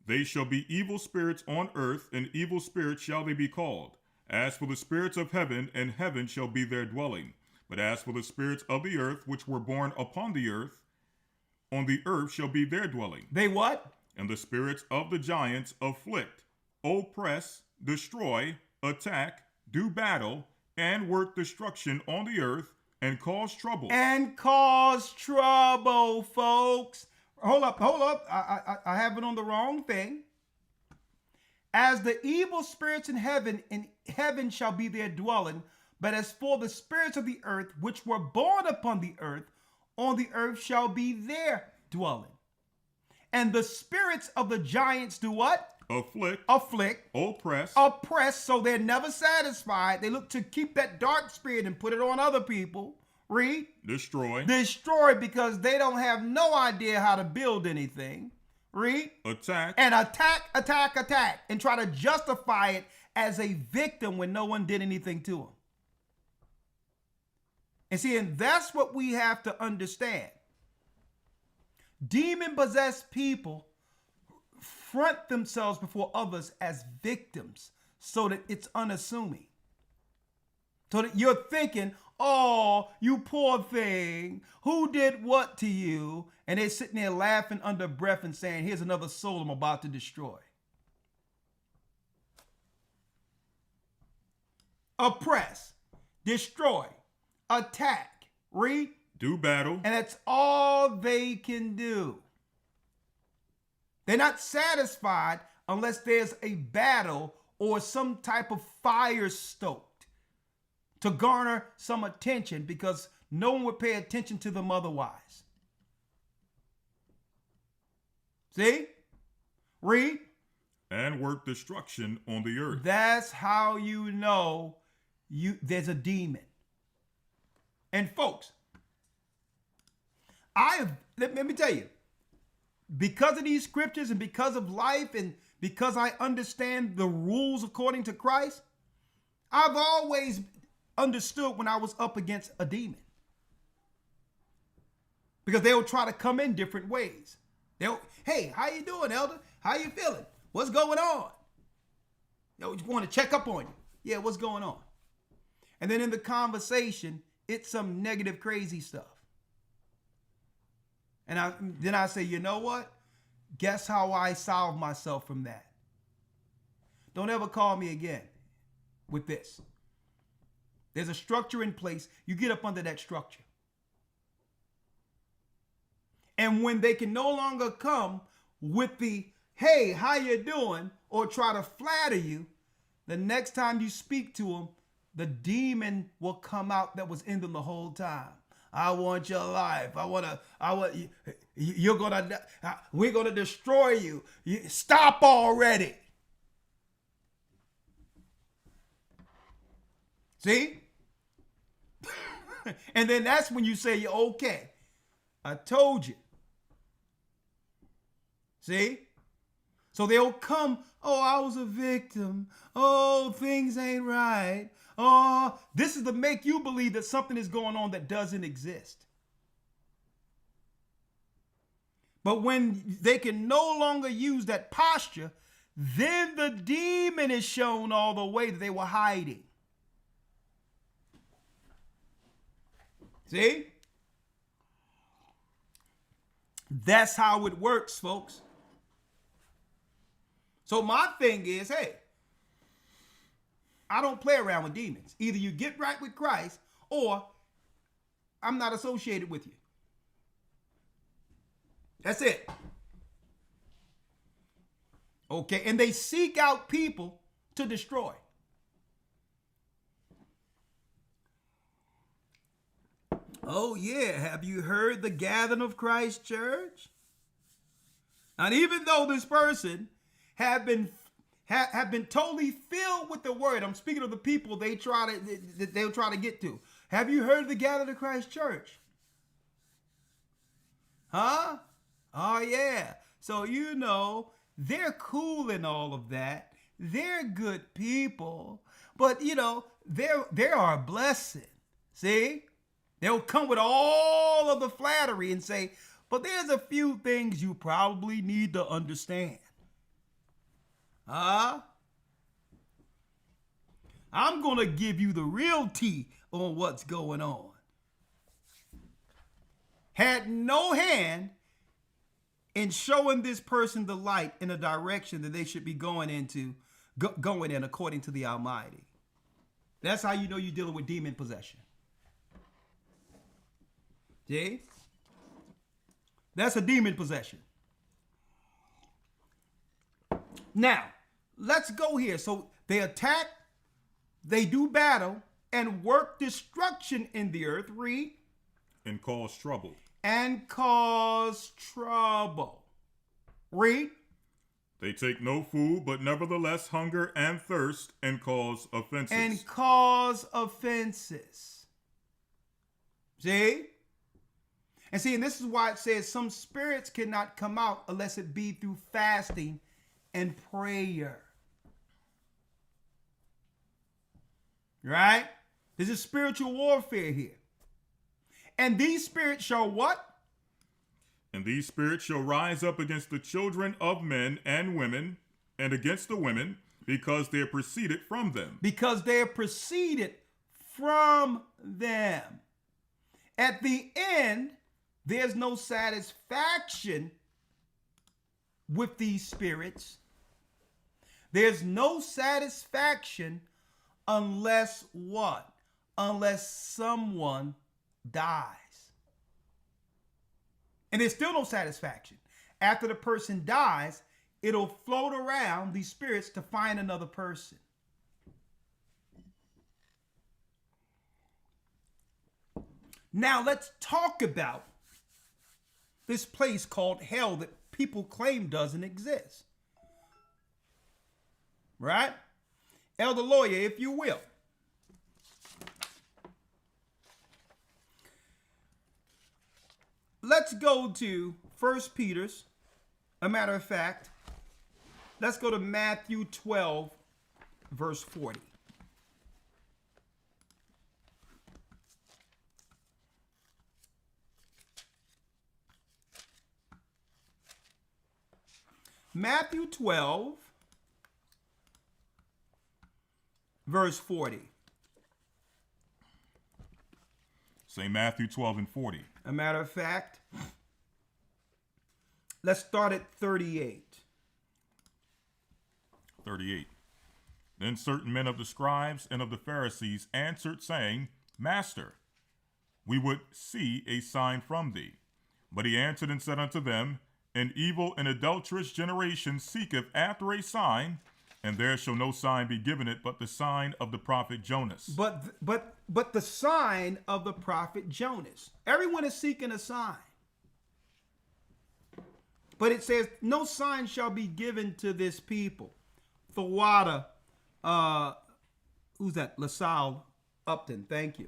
They shall be evil spirits on earth, and evil spirits shall they be called. As for the spirits of heaven, and heaven shall be their dwelling. But as for the spirits of the earth, which were born upon the earth, on the earth shall be their dwelling. They what? And the spirits of the giants afflict, oppress, destroy, attack, do battle, and work destruction on the earth, and cause trouble. And cause trouble, folks. Hold up. I have it on the wrong thing. As the evil spirits in heaven shall be their dwelling. But as for the spirits of the earth, which were born upon the earth, on the earth shall be their dwelling. And the spirits of the giants do what? Afflict. Oppress, so they're never satisfied. They look to keep that dark spirit and put it on other people. Read. Destroy, because they don't have no idea how to build anything. Read. Attack. And attack, and try to justify it as a victim when no one did anything to them. And see, and that's what we have to understand. Demon-possessed people front themselves before others as victims so that it's unassuming. So that you're thinking, oh, you poor thing, who did what to you? And they're sitting there laughing under breath and saying, here's another soul I'm about to destroy. Oppress, destroy, attack, read, do battle. And that's all they can do. They're not satisfied unless there's a battle or some type of fire stoked to garner some attention, because no one would pay attention to them otherwise. See? Read. And work destruction on the earth. That's how you know there's a demon. And folks, let me tell you, because of these scriptures and because of life and because I understand the rules according to Christ, I've always understood when I was up against a demon. Because they'll try to come in different ways. Hey, how you doing, Elder? How you feeling? What's going on? Just want to check up on you. Yeah, what's going on? And then in the conversation, it's some negative, crazy stuff. And then I say, you know what? Guess how I solve myself from that? Don't ever call me again with this. There's a structure in place. You get up under that structure. And when they can no longer come with the, hey, how you doing? Or try to flatter you, the next time you speak to them, the demon will come out that was in them the whole time. I want your life. We're going to destroy you. Stop already. See? And then that's when you say, okay, I told you. See? So they'll come, oh, I was a victim. Oh, things ain't right. Oh, this is to make you believe that something is going on that doesn't exist. But when they can no longer use that posture, then the demon is shown all the way that they were hiding. See? That's how it works, folks. So my thing is, hey, I don't play around with demons. Either you get right with Christ or I'm not associated with you. That's it. Okay, and they seek out people to destroy. Oh yeah, have you heard the gathering of Christ Church? And even though this person have been totally filled with the word, I'm speaking of the people they'll try to get to. Have you heard the gathering of Christ Church? Huh? Oh yeah. So you know, they're cool and all of that. They're good people, but you know, they are a blessing. See? They'll come with all of the flattery and say, but there's a few things you probably need to understand. I'm going to give you the real tea on what's going on. Had no hand in showing this person the light in a direction that they should be going in according to the Almighty. That's how you know you're dealing with demon possession. See? That's a demon possession. Now, let's go here. So they attack, they do battle, and work destruction in the earth. Read. And cause trouble. And cause trouble. Read. They take no food, but nevertheless hunger and thirst, and cause offenses. And cause offenses. See? And see, and this is why it says some spirits cannot come out unless it be through fasting and prayer. Right? This is spiritual warfare here. And these spirits shall what? And these spirits shall rise up against the children of men and women, and against the women, because they are proceeded from them. Because they are proceeded from them. At the end, there's no satisfaction with these spirits. There's no satisfaction unless what? Unless someone dies. And there's still no satisfaction. After the person dies, it'll float around these spirits to find another person. Now let's talk about this place called hell that people claim doesn't exist. Right? Elder Lawya, if you will. Let's go to 1 Peter's. A matter of fact, let's go to Matthew 12, verse 40. Matthew 12, verse 40. Say Matthew 12 and 40. A matter of fact, let's start at 38. 38. Then certain men of the scribes and of the Pharisees answered, saying, Master, we would see a sign from thee. But he answered and said unto them, An evil and adulterous generation seeketh after a sign, and there shall no sign be given it but the sign of the prophet Jonas. But the sign of the prophet Jonas. Everyone is seeking a sign. But it says, no sign shall be given to this people. Thawada, who's that? LaSalle Upton, thank you.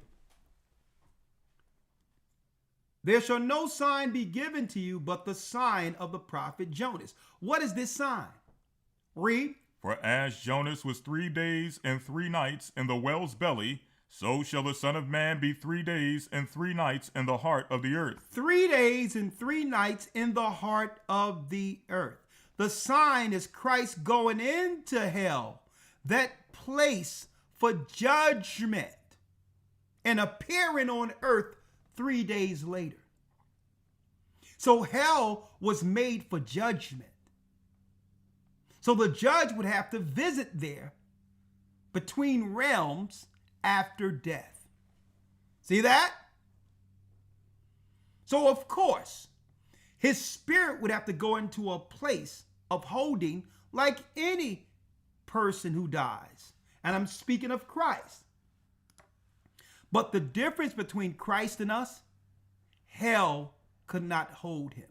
There shall no sign be given to you but the sign of the prophet Jonas. What is this sign? Read. For as Jonas was 3 days and 3 nights in the whale's belly, so shall the Son of Man be 3 days and 3 nights in the heart of the earth. 3 days and 3 nights in the heart of the earth. The sign is Christ going into hell, that place for judgment, and appearing on earth 3 days later. So hell was made for judgment. So the judge would have to visit there between realms after death. See that? So of course, his spirit would have to go into a place of holding like any person who dies. And I'm speaking of Christ. But the difference between Christ and us, hell could not hold him.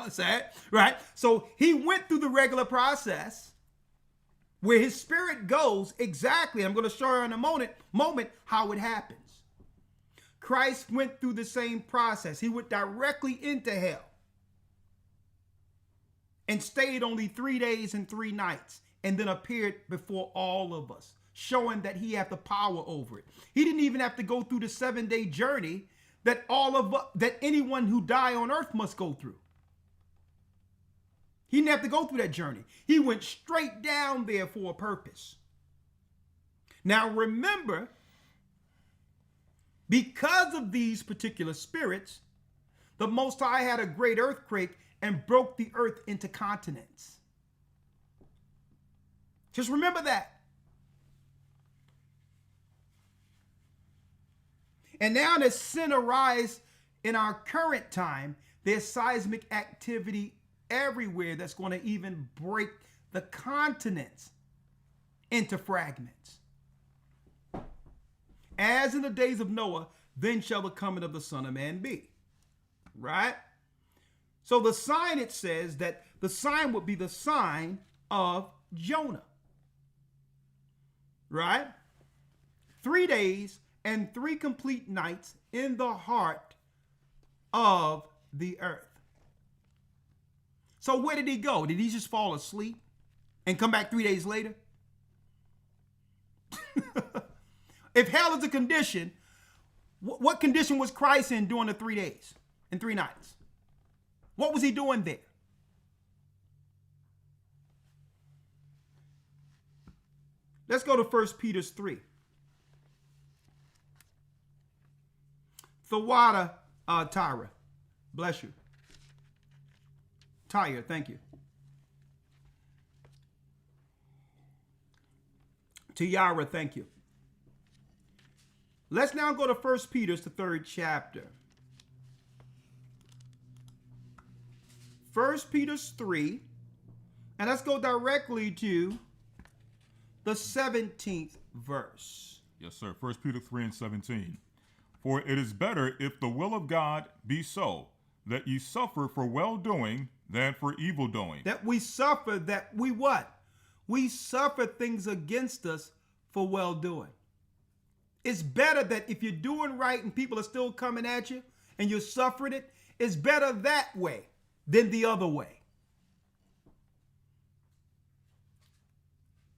Sad, right? So he went through the regular process where his spirit goes exactly. I'm going to show you in a moment how it happens. Christ went through the same process. He went directly into hell and stayed only 3 days and 3 nights, and then appeared before all of us, showing that he had the power over it. He didn't even have to go through the 7-day journey that anyone who die on earth must go through. He didn't have to go through that journey. He went straight down there for a purpose. Now remember, because of these particular spirits, the Most High had a great earthquake and broke the earth into continents. Just remember that. And now that sin arise in our current time, there's seismic activity everywhere that's going to even break the continents into fragments. As in the days of Noah, then shall the coming of the Son of Man be. Right? So the sign, it says that the sign would be the sign of Jonah. Right? 3 days and 3 complete nights in the heart of the earth. So where did he go? Did he just fall asleep and come back 3 days later? If hell is a condition, what condition was Christ in during the 3 days and 3 nights? What was he doing there? Let's go to 1 Peter 3. Lawya, Tyra, bless you. Tyre, thank you. Tiara, thank you. Let's now go to 1 Peter, the 3rd chapter. 1 Peter 3, and let's go directly to the 17th verse. Yes, sir. 1 Peter 3 and 17. For it is better, if the will of God be so, that ye suffer for well-doing than for evil-doing. That we suffer, that we what? We suffer things against us for well-doing. It's better that if you're doing right and people are still coming at you and you're suffering it, it's better that way than the other way.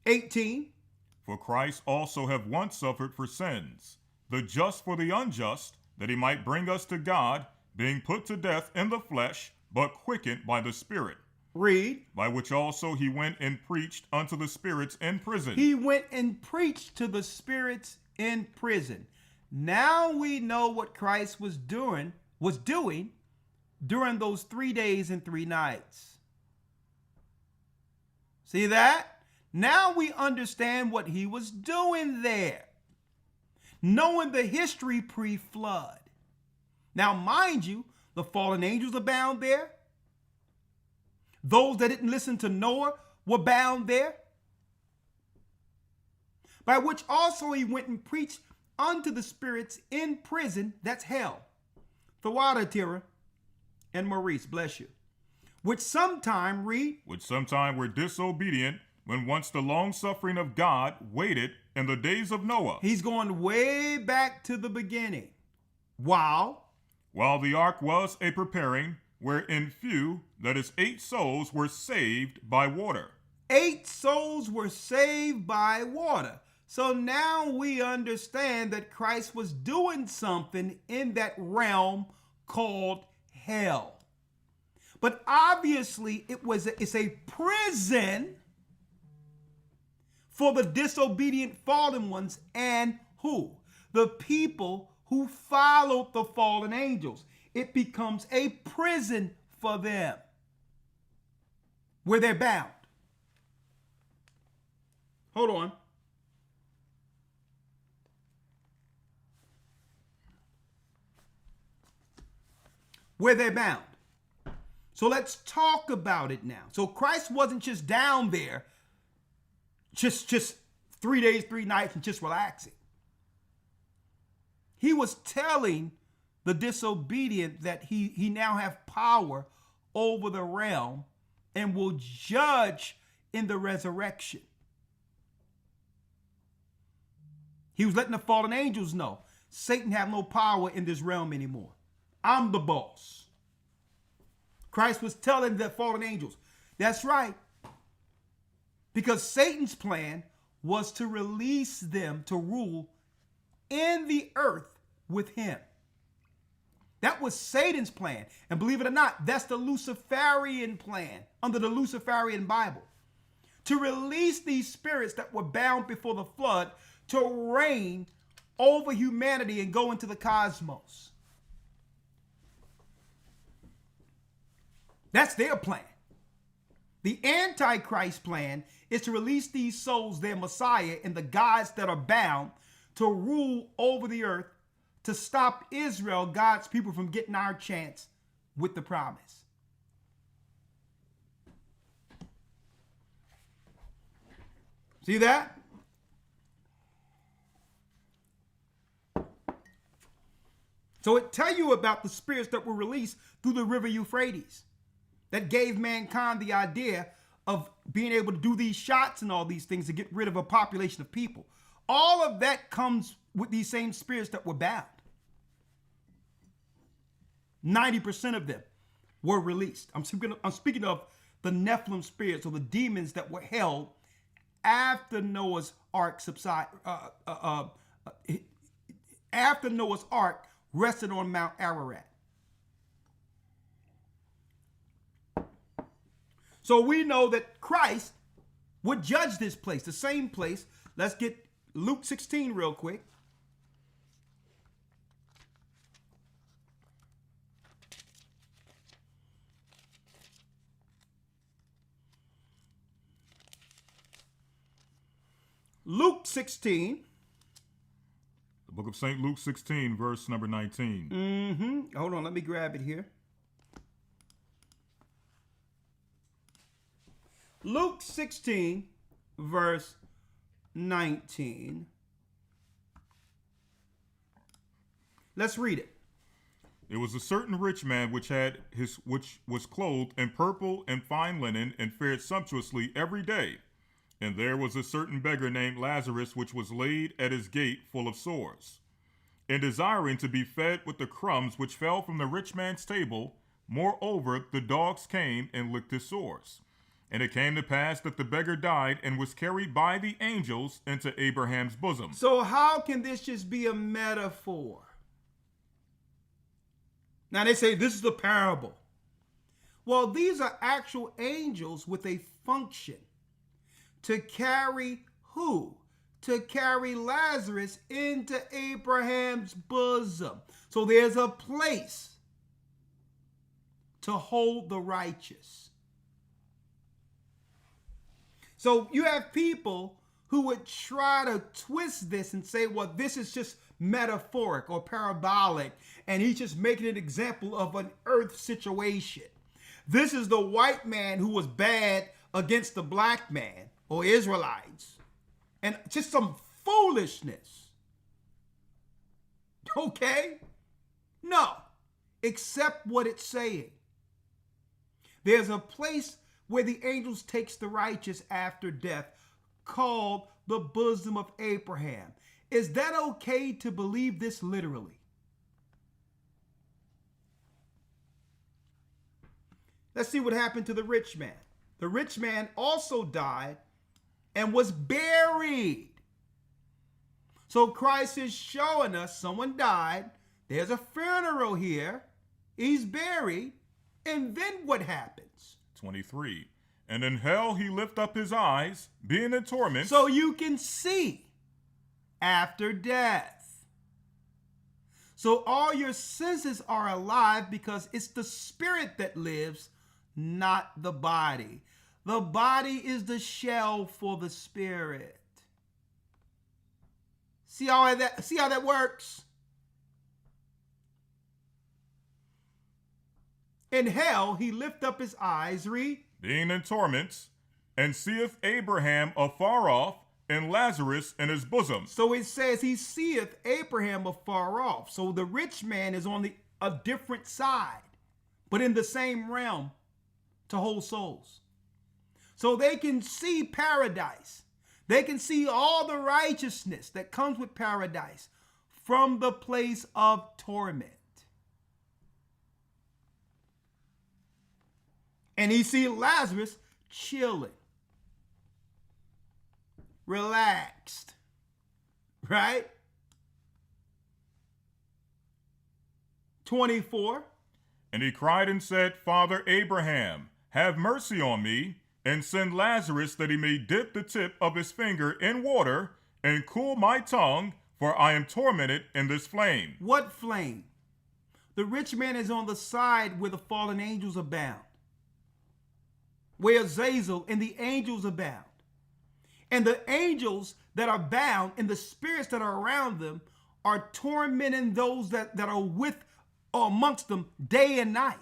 18. For Christ also have once suffered for sins, the just for the unjust, that he might bring us to God, being put to death in the flesh, but quickened by the Spirit. Read. By which also he went and preached unto the spirits in prison. He went and preached to the spirits in prison. Now we know what Christ was doing during those 3 days and 3 nights. See that? Now we understand what he was doing there, knowing the history pre-flood. Now, mind you, the fallen angels are bound there. Those that didn't listen to Noah were bound there. By which also he went and preached unto the spirits in prison, that's hell. Lawya, Tira, and Maurice, bless you. Which sometime, read. Which sometime were disobedient, when once the long suffering of God waited in the days of Noah. He's going way back to the beginning. While the ark was a preparing, wherein few, that is 8 souls, were saved by water. 8 souls were saved by water. So now we understand that Christ was doing something in that realm called hell. But obviously it's a prison for the disobedient fallen ones and who? The people who followed the fallen angels. It becomes a prison for them where they're bound. Hold on. Where they're bound. So let's talk about it now. So Christ wasn't just down there, just 3 days, 3 nights, and just relaxing. He was telling the disobedient that he now have power over the realm and will judge in the resurrection. He was letting the fallen angels know Satan have no power in this realm anymore. I'm the boss. Christ was telling the fallen angels, that's right. Because Satan's plan was to release them to rule in the earth with him. That was Satan's plan. And believe it or not, that's the Luciferian plan under the Luciferian Bible. To release these spirits that were bound before the flood to reign over humanity and go into the cosmos. That's their plan. The Antichrist plan is to release these souls, their Messiah, and the gods that are bound to rule over the earth to stop Israel, God's people, from getting our chance with the promise. See that? So it tells you about the spirits that were released through the river Euphrates that gave mankind the idea of being able to do these shots and all these things to get rid of a population of people. All of that comes with these same spirits that were bound. 90% of them were released. I'm speaking of the Nephilim spirits, or the demons that were held after Noah's Ark after Noah's Ark rested on Mount Ararat. So we know that Christ would judge this place, the same place. Let's get Luke 16 real quick. Luke 16. The book of St. Luke 16, verse number 19. Hold on, let me grab it here. Luke 16, verse 19. Let's read it. It was a certain rich man which was clothed in purple and fine linen, and fared sumptuously every day. And there was a certain beggar named Lazarus, which was laid at his gate full of sores. And desiring to be fed with the crumbs which fell from the rich man's table, moreover, the dogs came and licked his sores. And it came to pass that the beggar died and was carried by the angels into Abraham's bosom. So how can this just be a metaphor? Now they say this is a parable. Well, these are actual angels with a function. To carry who? To carry Lazarus into Abraham's bosom. So there's a place to hold the righteous. So you have people who would try to twist this and say, well, this is just metaphoric or parabolic, and he's just making an example of an earth situation. This is the white man who was bad against the black man or Israelites, and just some foolishness. Okay? No, accept what it's saying. There's a place where the angels takes the righteous after death called the bosom of Abraham. Is that okay to believe this literally? Let's see what happened to the rich man. The rich man also died and was buried. So Christ is showing us someone died. There's a funeral here. He's buried. And then what happens? 23. And in hell he lift up his eyes, being in torment. So you can see after death. So all your senses are alive because it's the spirit that lives, not the body. The body is the shell for the spirit. See how that works? In hell, he lift up his eyes, read. Being in torments, and seeth Abraham afar off, and Lazarus in his bosom. So it says he seeth Abraham afar off. So the rich man is on a different side, but in the same realm to hold souls. So they can see paradise. They can see all the righteousness that comes with paradise from the place of torment. And he see Lazarus chilling, relaxed, right? 24. And he cried and said, Father Abraham, have mercy on me, and send Lazarus that he may dip the tip of his finger in water and cool my tongue, for I am tormented in this flame. What flame? The rich man is on the side where the fallen angels abound, where Azazel and the angels abound. And the angels that are bound and the spirits that are around them are tormenting those that are with or amongst them day and night.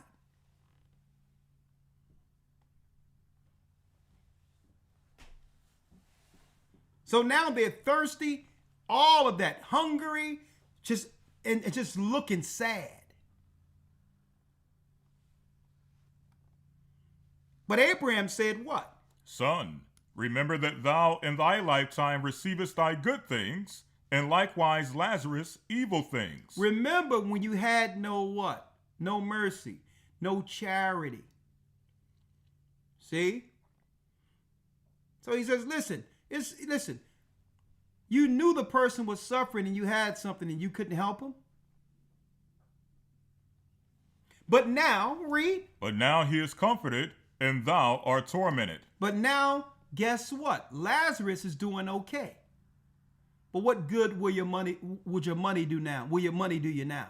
So now they're thirsty, all of that, hungry, just looking sad. But Abraham said what? Son, remember that thou in thy lifetime receivest thy good things, and likewise Lazarus evil things. Remember when you had no what? No mercy, no charity. See? So he says, listen, you knew the person was suffering and you had something and you couldn't help him. But now, read. But now he is comforted, and thou art tormented. But now, guess what? Lazarus is doing okay. But what good would your money do now? Will your money do you now?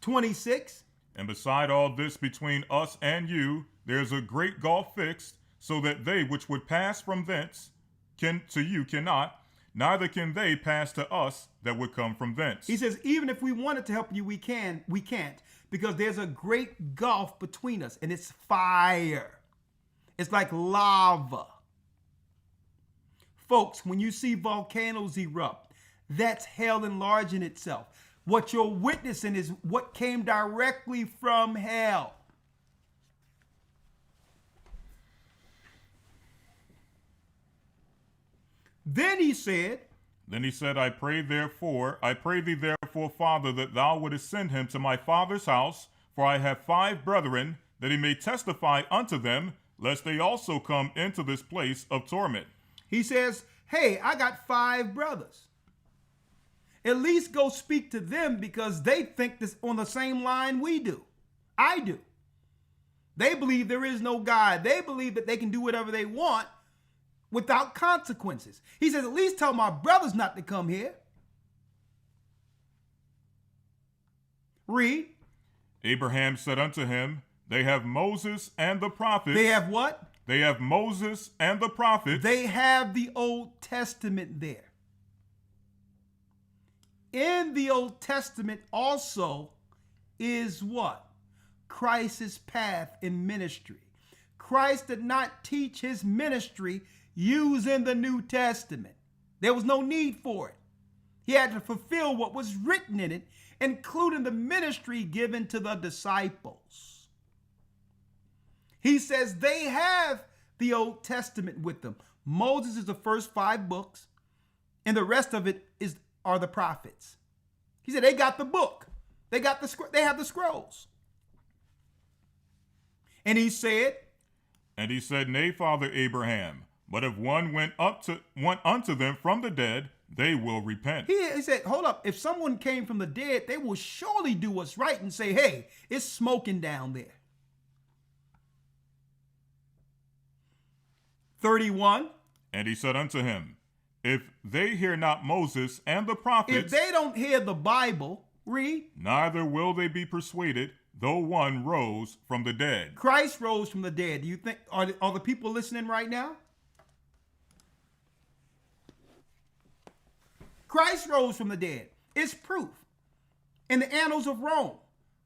26. And beside all this between us and you, there is a great gulf fixed, so that they which would pass from thence to you cannot, neither can they pass to us that would come from thence. He says, even if we wanted to help you, we can't, because there's a great gulf between us, and it's fire. It's like lava. Folks, when you see volcanoes erupt, that's hell enlarging itself. What you're witnessing is what came directly from hell. Then he said, I pray thee therefore, Father, that thou wouldest send him to my father's house, for I have 5 brethren, that he may testify unto them, lest they also come into this place of torment. He says, hey, I got 5 brothers. At least go speak to them, because they think this on the same line we do. I do. They believe there is no God. They believe that they can do whatever they want without consequences. He says, at least tell my brothers not to come here. Read. Abraham said unto him, they have Moses and the prophets. They have what? They have Moses and the prophets. They have the Old Testament there. In the Old Testament also is what? Christ's path in ministry. Christ did not teach his ministry using the New Testament. There was no need for it. He had to fulfill what was written in it, including the ministry given to the disciples. He says they have the Old Testament with them. Moses is the first 5 books, and the rest of it are the prophets. He said they got the book. They have the scrolls. And he said, Nay, Father Abraham, but if one went unto them from the dead, they will repent. He said, hold up, if someone came from the dead, they will surely do what's right and say, hey, it's smoking down there. 31. And he said unto him, if they hear not Moses and the prophets, if they don't hear the Bible, read, neither will they be persuaded, though one rose from the dead. Christ rose from the dead. Do you think, are the people listening right now? Christ rose from the dead. It's proof. In the annals of Rome,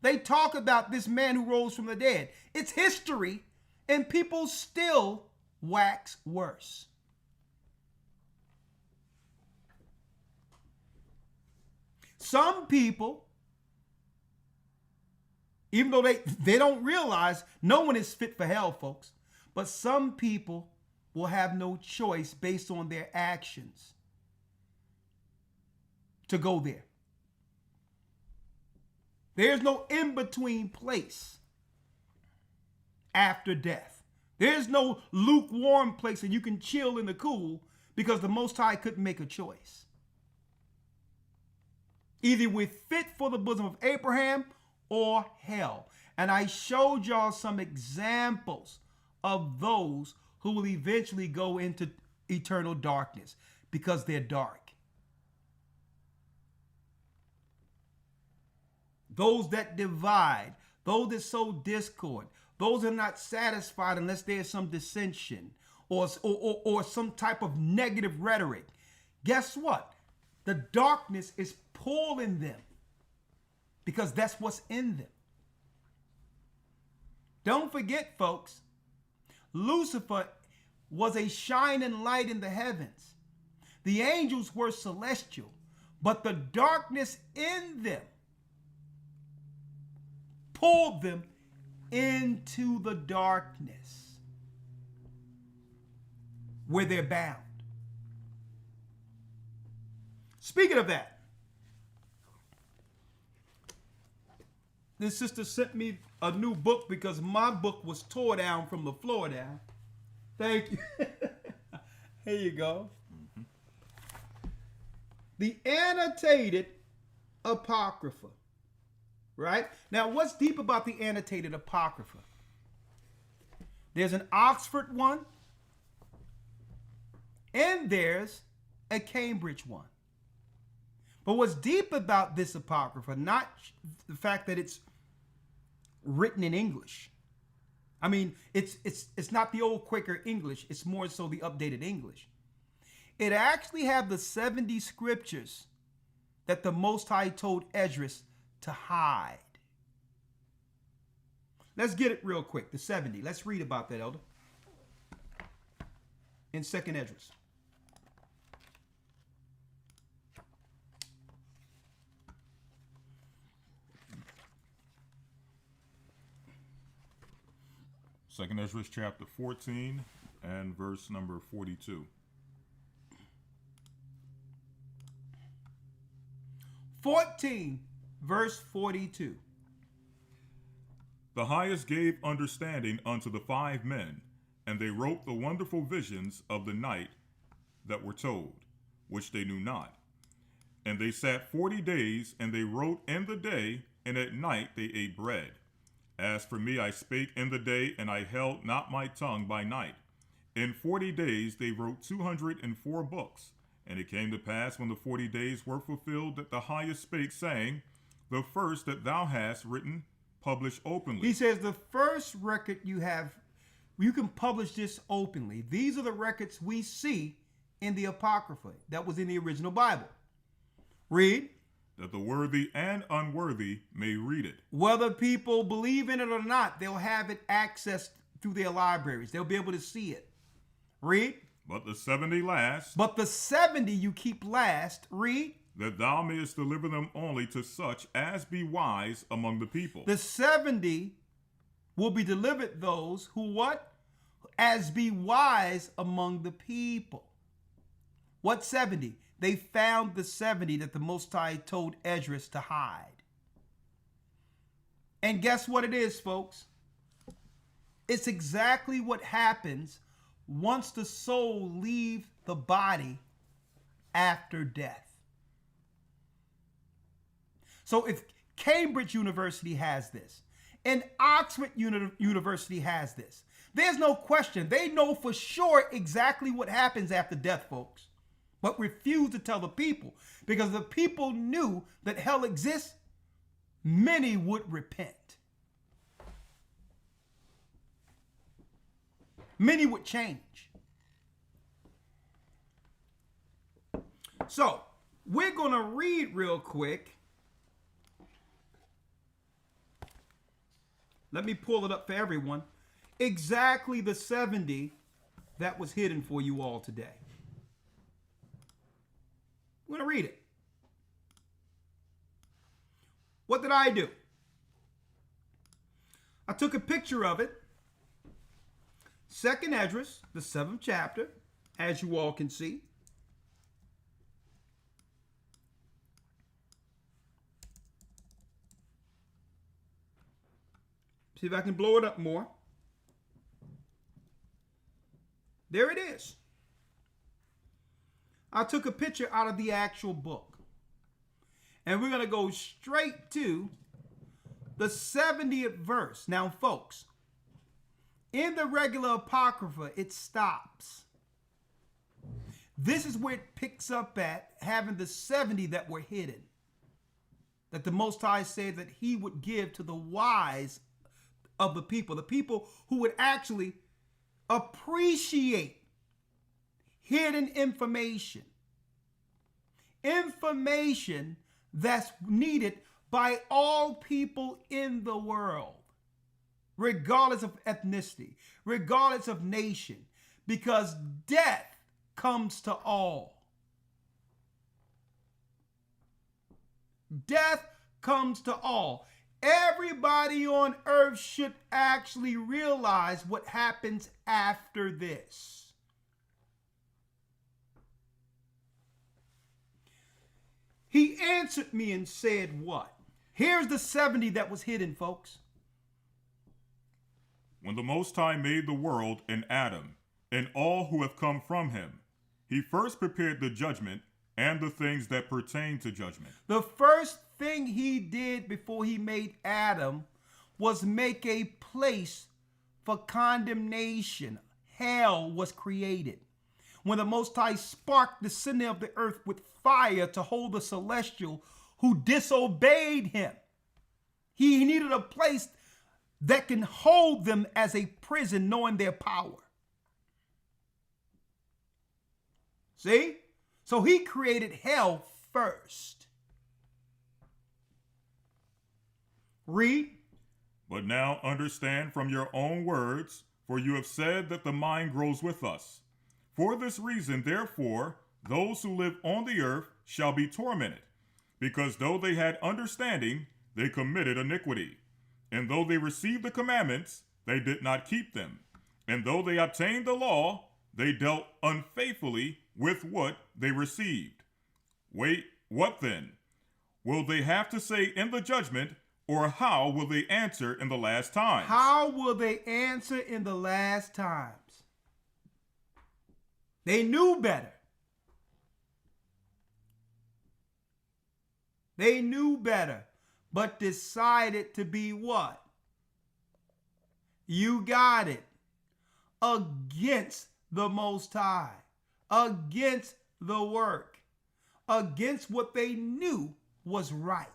they talk about this man who rose from the dead. It's history, and people still wax worse. Some people, even though they don't realize no one is fit for hell, folks, but some people will have no choice based on their actions to go there. There's no in-between place after death. There's no lukewarm place that you can chill in the cool because the Most High couldn't make a choice. Either we're fit for the bosom of Abraham or hell. And I showed y'all some examples of those who will eventually go into eternal darkness because they're dark. Those that divide, those that sow discord, those are not satisfied unless there's some dissension or some type of negative rhetoric. Guess what? The darkness is pulling them because that's what's in them. Don't forget, folks, Lucifer was a shining light in the heavens. The angels were celestial, but the darkness in them pulled them into the darkness where they're bound. Speaking of that, this sister sent me a new book because my book was tore down from the floor down. Thank you. Here you go. The Annotated Apocrypha. Right? Now, what's deep about the Annotated Apocrypha? There's an Oxford one, and there's a Cambridge one. But what's deep about this Apocrypha, not the fact that it's written in English. I mean, it's not the old Quaker English, it's more so the updated English. It actually have the 70 scriptures that the Most High told Esdras to hide. Let's get it real quick. The 70. Let's read about that, Elder. In 2nd Esdras. Second Esdras chapter 14 and verse number 42. 14, verse 42. The highest gave understanding unto the 5 men, and they wrote the wonderful visions of the night that were told, which they knew not. And they sat 40 days, and they wrote in the day, and at night they ate bread. As for me, I spake in the day, and I held not my tongue by night. In 40 days they wrote 204 books. And it came to pass, when the 40 days were fulfilled, that the highest spake, saying, the first that thou hast written, publish openly. He says the first record you have, you can publish this openly. These are the records we see in the Apocrypha that was in the original Bible. Read. That the worthy and unworthy may read it. Whether people believe in it or not, they'll have it accessed through their libraries. They'll be able to see it. Read. But the 70 last. But the 70 you keep last. Read. That thou mayest deliver them only to such as be wise among the people. The 70 will be delivered those who what? As be wise among the people. What 70? They found the 70 that the Most High told Esdras to hide. And guess what it is, folks? It's exactly what happens once the soul leaves the body after death. So if Cambridge University has this, and Oxford University has this, there's no question. They know for sure exactly what happens after death, folks, but refuse to tell the people, because if the people knew that hell exists, many would repent. Many would change. So we're going to read real quick. Let me pull it up for everyone. Exactly the 70 that was hidden for you all today. I'm going to read it. What did I do? I took a picture of it. Second Esdras, the 7th chapter, as you all can see. See if I can blow it up more. There it is. I took a picture out of the actual book. And we're going to go straight to the 70th verse. Now, folks, in the regular Apocrypha, it stops. This is where it picks up at, having the 70 that were hidden, that the Most High said that he would give to the wise of the people who would actually appreciate hidden information. Information that's needed by all people in the world, regardless of ethnicity, regardless of nation, because death comes to all. Death comes to all. Everybody on earth should actually realize what happens after this. He answered me and said, what? Here's the 70 that was hidden, folks. When the Most High made the world and Adam, and all who have come from him, he first prepared the judgment and the things that pertain to judgment. The first thing he did before he made Adam was make a place for condemnation. Hell was created. When the Most High sparked the center of the earth with fire to hold the celestial who disobeyed him, he needed a place that can hold them as a prison, knowing their power. See? So he created hell first. Read. But now understand from your own words, for you have said that the mind grows with us. For this reason, therefore, those who live on the earth shall be tormented, because though they had understanding, they committed iniquity. And though they received the commandments, they did not keep them. And though they obtained the law, they dealt unfaithfully with what they received. Wait, what then? Will they have to say in the judgment, or how will they answer in the last times? How will they answer in the last times? They knew better. They knew better, but decided to be what? You got it. Against the Most High. Against the work. Against what they knew was right.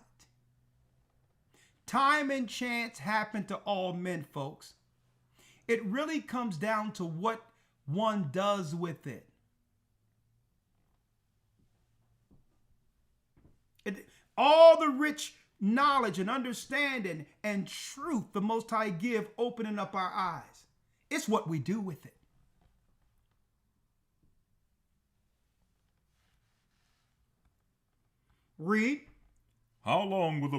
Time and chance happen to all men, folks. It really comes down to what one does with it. All the rich knowledge and understanding and truth the Most High give, opening up our eyes. It's what we do with it. Read. How long has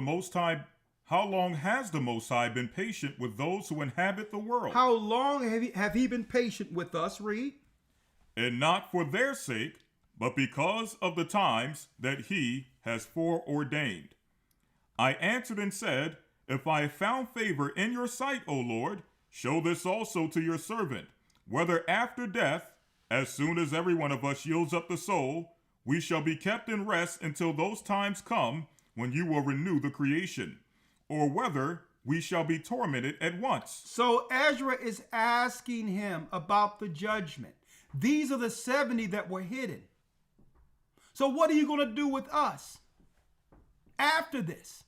the Most High been patient with those who inhabit the world? How long have he been patient with us? Read. And not for their sake, but because of the times that he has foreordained. I answered and said, if I have found favor in your sight, O Lord, show this also to your servant, whether after death, as soon as every one of us yields up the soul, we shall be kept in rest until those times come when you will renew the creation, or whether we shall be tormented at once. So Ezra is asking him about the judgment. These are the 70 that were hidden. So what are you going to do with us after this?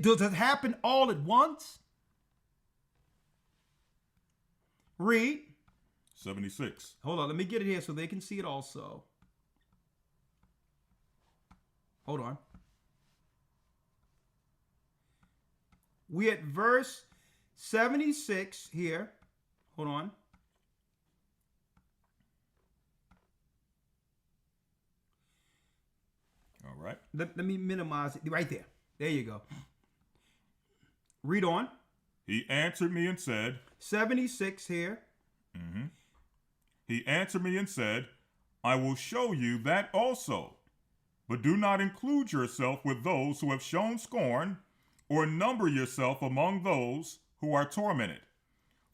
Does it happen all at once? Read. 76. Hold on, let me get it here so they can see it also. Hold on. We at verse 76 here. Hold on. All right. Let me minimize it. Right there. There you go. Read on. He answered me and said. 76 here. Mm-hmm. He answered me and said, I will show you that also. But do not include yourself with those who have shown scorn, or number yourself among those who are tormented.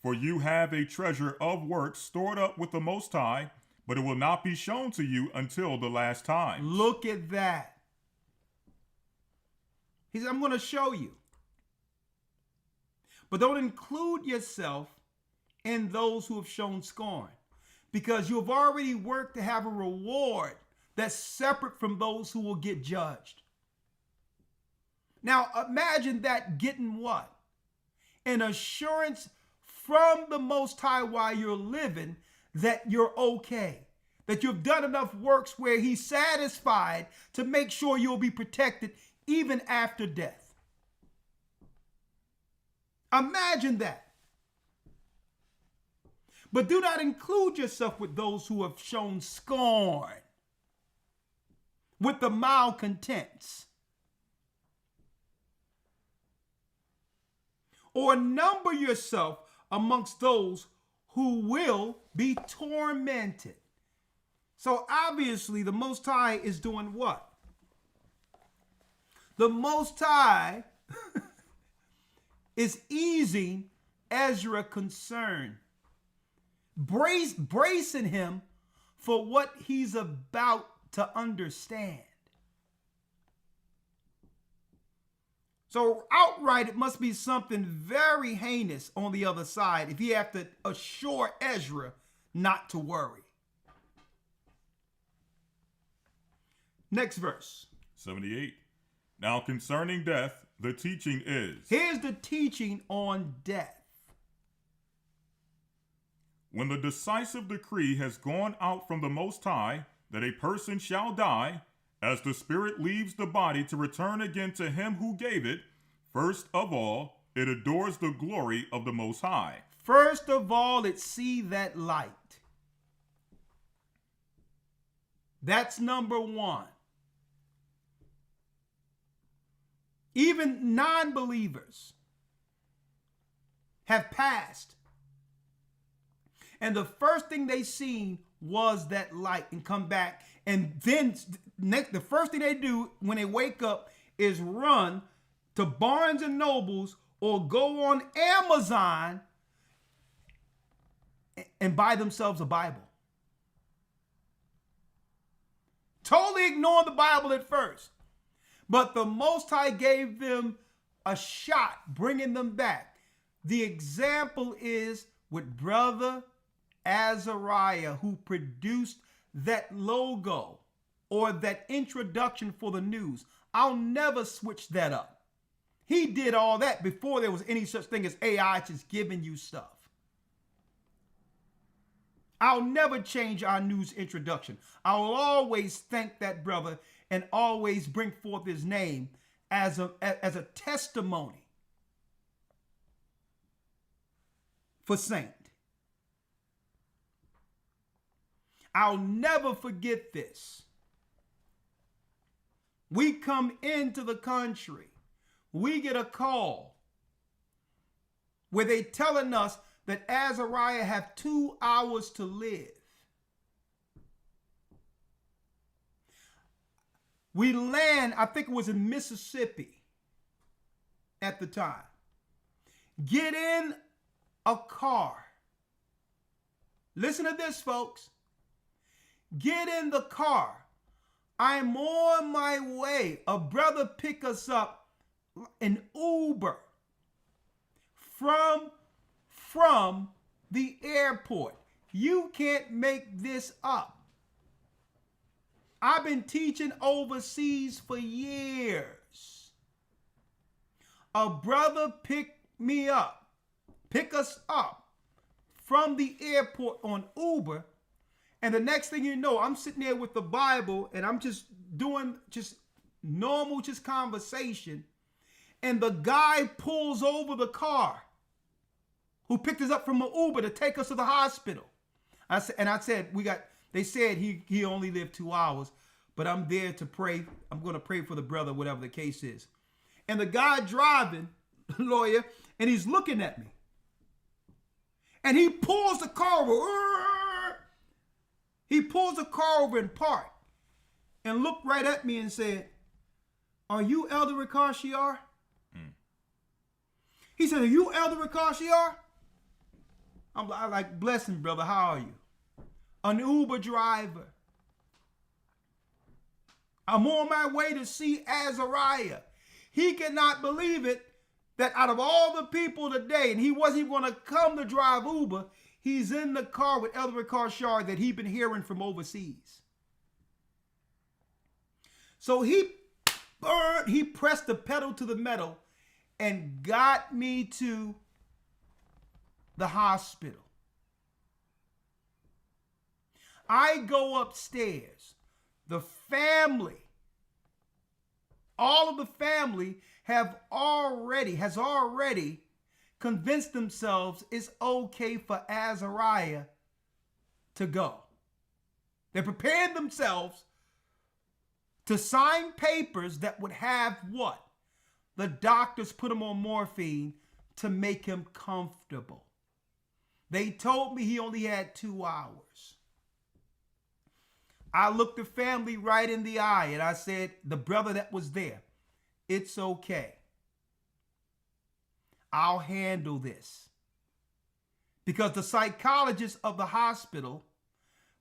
For you have a treasure of works stored up with the Most High, but it will not be shown to you until the last time. Look at that. He said, I'm going to show you. But don't include yourself in those who have shown scorn, because you have already worked to have a reward that's separate from those who will get judged. Now, imagine that getting what? An assurance from the Most High while you're living that you're okay, that you've done enough works where he's satisfied to make sure you'll be protected even after death. Imagine that. But do not include yourself with those who have shown scorn, with the malcontents, or number yourself amongst those who will be tormented. So obviously the Most High is doing what? The Most High is easing Ezra concern, bracing him for what he's about to understand. So outright, it must be something very heinous on the other side if you have to assure Ezra not to worry. Next verse. 78. Now concerning death, the teaching is. Here's the teaching on death. When the decisive decree has gone out from the Most High that a person shall die, as the spirit leaves the body to return again to him who gave it, first of all, it adores the glory of the Most High. First of all, it see that light. That's number one. Even non-believers have passed, and the first thing they seen was that light and come back. And then the first thing they do when they wake up is run to Barnes and Nobles or go on Amazon and buy themselves a Bible. Totally ignoring the Bible at first. But the Most High gave them a shot, bringing them back. The example is with Brother Azariah, who produced that logo or that introduction for the news. I'll never switch that up. He did all that before there was any such thing as AI just giving you stuff. I'll never change our news introduction. I'll always thank that brother and always bring forth his name as a testimony for Saint. I'll never forget this. We come into the country, we get a call where they telling us that Azariah have 2 hours to live. We land, I think it was in Mississippi at the time. Get in a car. Listen to this, folks. Get in the car. I'm on my way. A brother pick us up, an Uber from the airport. You can't make this up. I've been teaching overseas for years. A brother pick us up from the airport on Uber. And the next thing you know, I'm sitting there with the Bible and I'm just doing normal conversation. And the guy pulls over the car who picked us up from an Uber to take us to the hospital. I said, they said he only lived 2 hours, but I'm there to pray. I'm going to pray for the brother, whatever the case is. And the guy driving, Lawya, and he's looking at me. And he pulls the car over. He pulls the car over and parked and looked right at me and said, "Are you Elder Rawchaa?" He said, "Are you Elder Rawchaa?" I'm like, "Bless him, brother. How are you?" An Uber driver. I'm on my way to see Azariah. He cannot believe it that out of all the people today, and he wasn't even going to come to drive Uber, he's in the car with Elder Rawchaa that he'd been hearing from overseas. So he pressed the pedal to the metal and got me to the hospital. I go upstairs. The family, all of the family has already convinced themselves it's okay for Azariah to go. They prepared themselves to sign papers that would have what? The doctors put him on morphine to make him comfortable. They told me he only had 2 hours. I looked the family right in the eye and I said, the brother that was there, it's okay. I'll handle this. Because the psychologists of the hospital,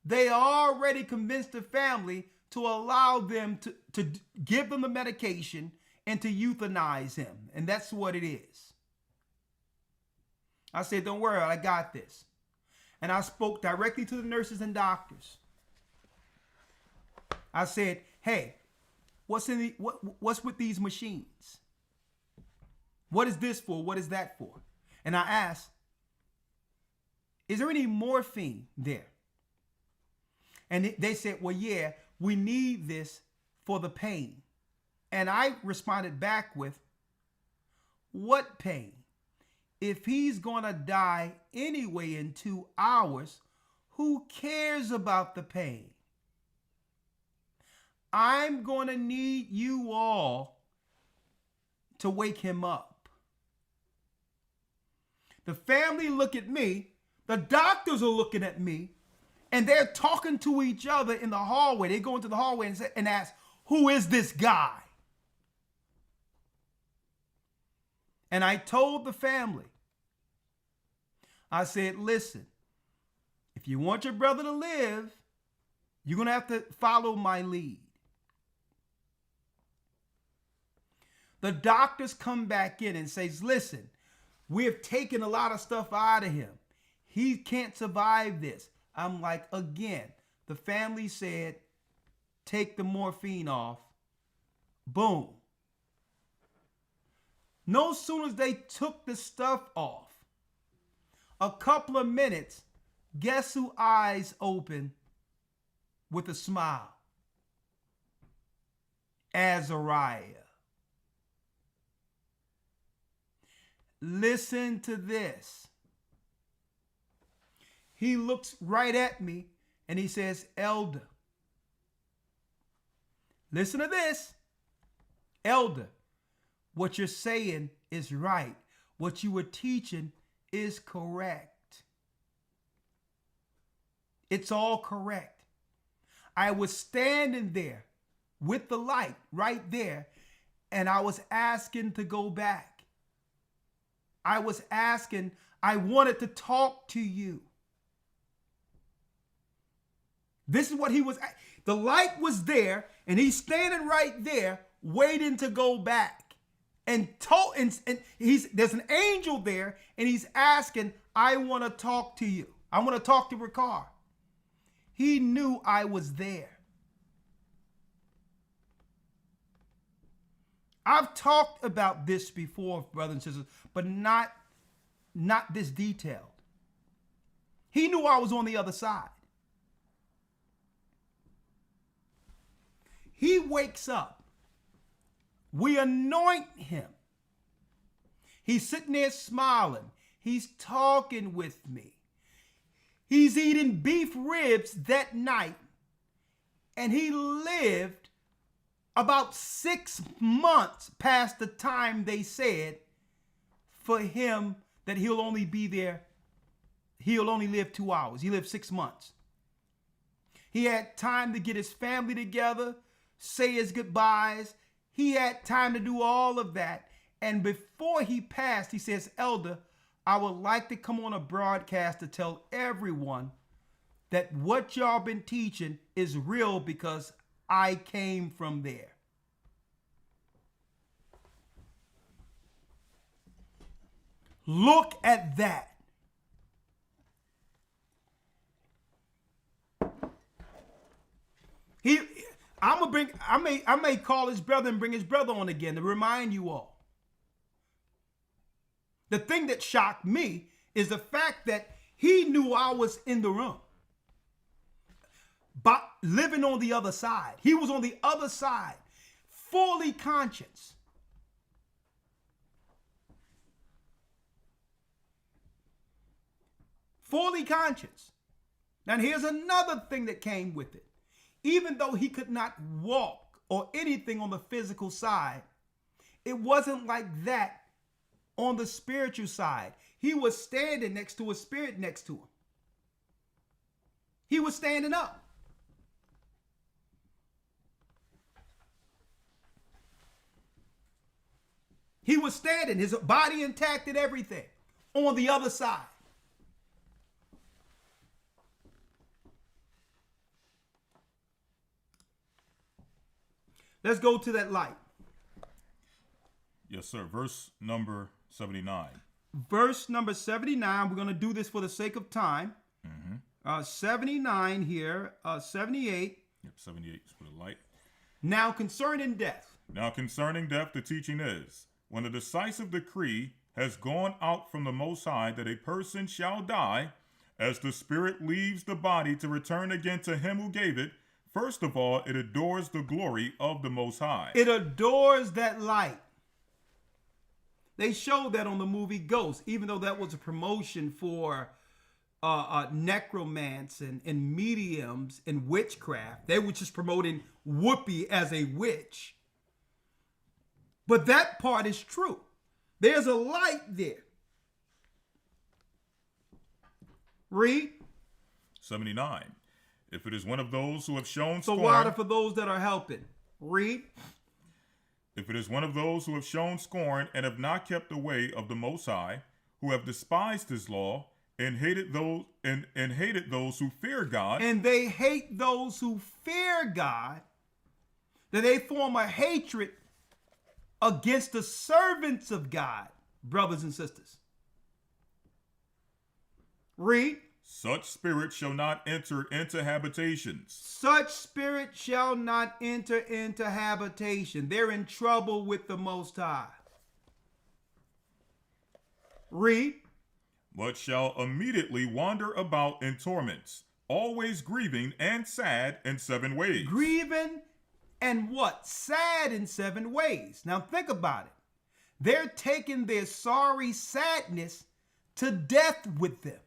they already convinced the family to allow them to give them the medication and to euthanize him. And that's what it is. I said, don't worry, I got this. And I spoke directly to the nurses and doctors. I said, hey, what's with these machines? What is this for? What is that for? And I asked, is there any morphine there? And they said, well, yeah, we need this for the pain. And I responded back with, what pain? If he's going to die anyway in 2 hours, who cares about the pain? I'm going to need you all to wake him up. The family look at me, the doctors are looking at me, and they're talking to each other in the hallway. They go into the hallway and ask, who is this guy? And I told the family, I said, listen, if you want your brother to live, you're going to have to follow my lead. The doctors come back in and says, listen, we have taken a lot of stuff out of him. He can't survive this. I'm like, again, the family said, take the morphine off. Boom. No sooner as they took the stuff off, a couple of minutes, guess who eyes open with a smile? Azariah. Listen to this. He looks right at me and he says, Elder, listen to this. Elder, what you're saying is right. What you were teaching is correct. It's all correct. I was standing there with the light right there, and I was asking to go back. I was asking, I wanted to talk to you. This is what he was. The light was there, and he's standing right there, waiting to go back. And there's an angel there, and he's asking, I want to talk to you. I want to talk to Rawchaa. He knew I was there. I've talked about this before, brothers and sisters, but not this detailed. He knew I was on the other side. He wakes up. We anoint him. He's sitting there smiling. He's talking with me. He's eating beef ribs that night. And he lived about 6 months past the time they said for him that he'll only be there. He'll only live 2 hours. He lived 6 months. He had time to get his family together, say his goodbyes. He had time to do all of that. And before he passed, he says, Elder, I would like to come on a broadcast to tell everyone that what y'all been teaching is real because I came from there. Look at that. I may call his brother and bring his brother on again to remind you all. The thing that shocked me is the fact that he knew I was in the room, but living on the other side. He was on the other side, fully conscious. Fully conscious. Now here's another thing that came with it. Even though he could not walk or anything on the physical side, it wasn't like that on the spiritual side. He was standing next to a spirit next to him. He was standing up. He was standing, his body intact and everything, on the other side. Let's go to that light. Yes, sir. Verse number 79. Verse number 79. We're going to do this for the sake of time. 79 here. 78. Yep, 78 is for the light. Now concerning death. Now concerning death, the teaching is, when the decisive decree has gone out from the Most High that a person shall die, as the spirit leaves the body to return again to him who gave it, first of all, it adores the glory of the Most High. It adores that light. They showed that on the movie Ghost, even though that was a promotion for necromancy and mediums and witchcraft. They were just promoting Whoopi as a witch. But that part is true. There's a light there. Read. 79. If it is one of those who have shown So scorn... water for those that are helping. Read. If it is one of those who have shown scorn and have not kept the way of the Most High, who have despised his law and hated those hated those who fear God. And they hate those who fear God, that they form a hatred against the servants of God, brothers and sisters. Read. Such spirit shall not enter into habitations. Such spirit shall not enter into habitation. They're in trouble with the Most High. Read. But shall immediately wander about in torments, always grieving and sad in 7 ways. Grieving and what? Sad in 7 ways. Now think about it. They're taking their sorry sadness to death with them.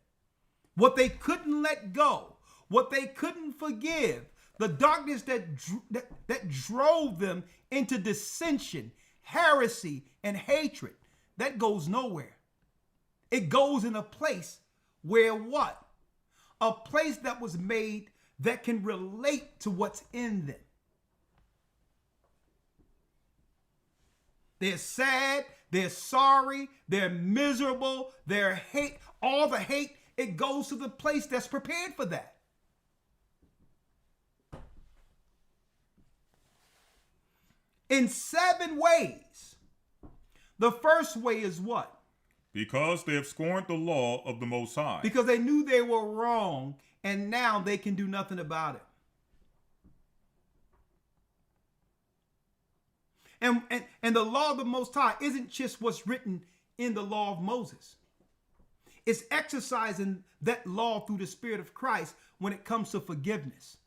What they couldn't let go, what they couldn't forgive, the darkness that drove them into dissension, heresy, and hatred, that goes nowhere. It goes in a place where what? A place that was made that can relate to what's in them. They're sad, They're sorry, they're miserable, they're hate, all the hate, it goes to the place that's prepared for that. In 7 ways. The first way is what? Because they have scorned the law of the Most High. Because they knew they were wrong, and now they can do nothing about it. And the law of the Most High isn't just what's written in the law of Moses. It's exercising that law through the Spirit of Christ when it comes to forgiveness.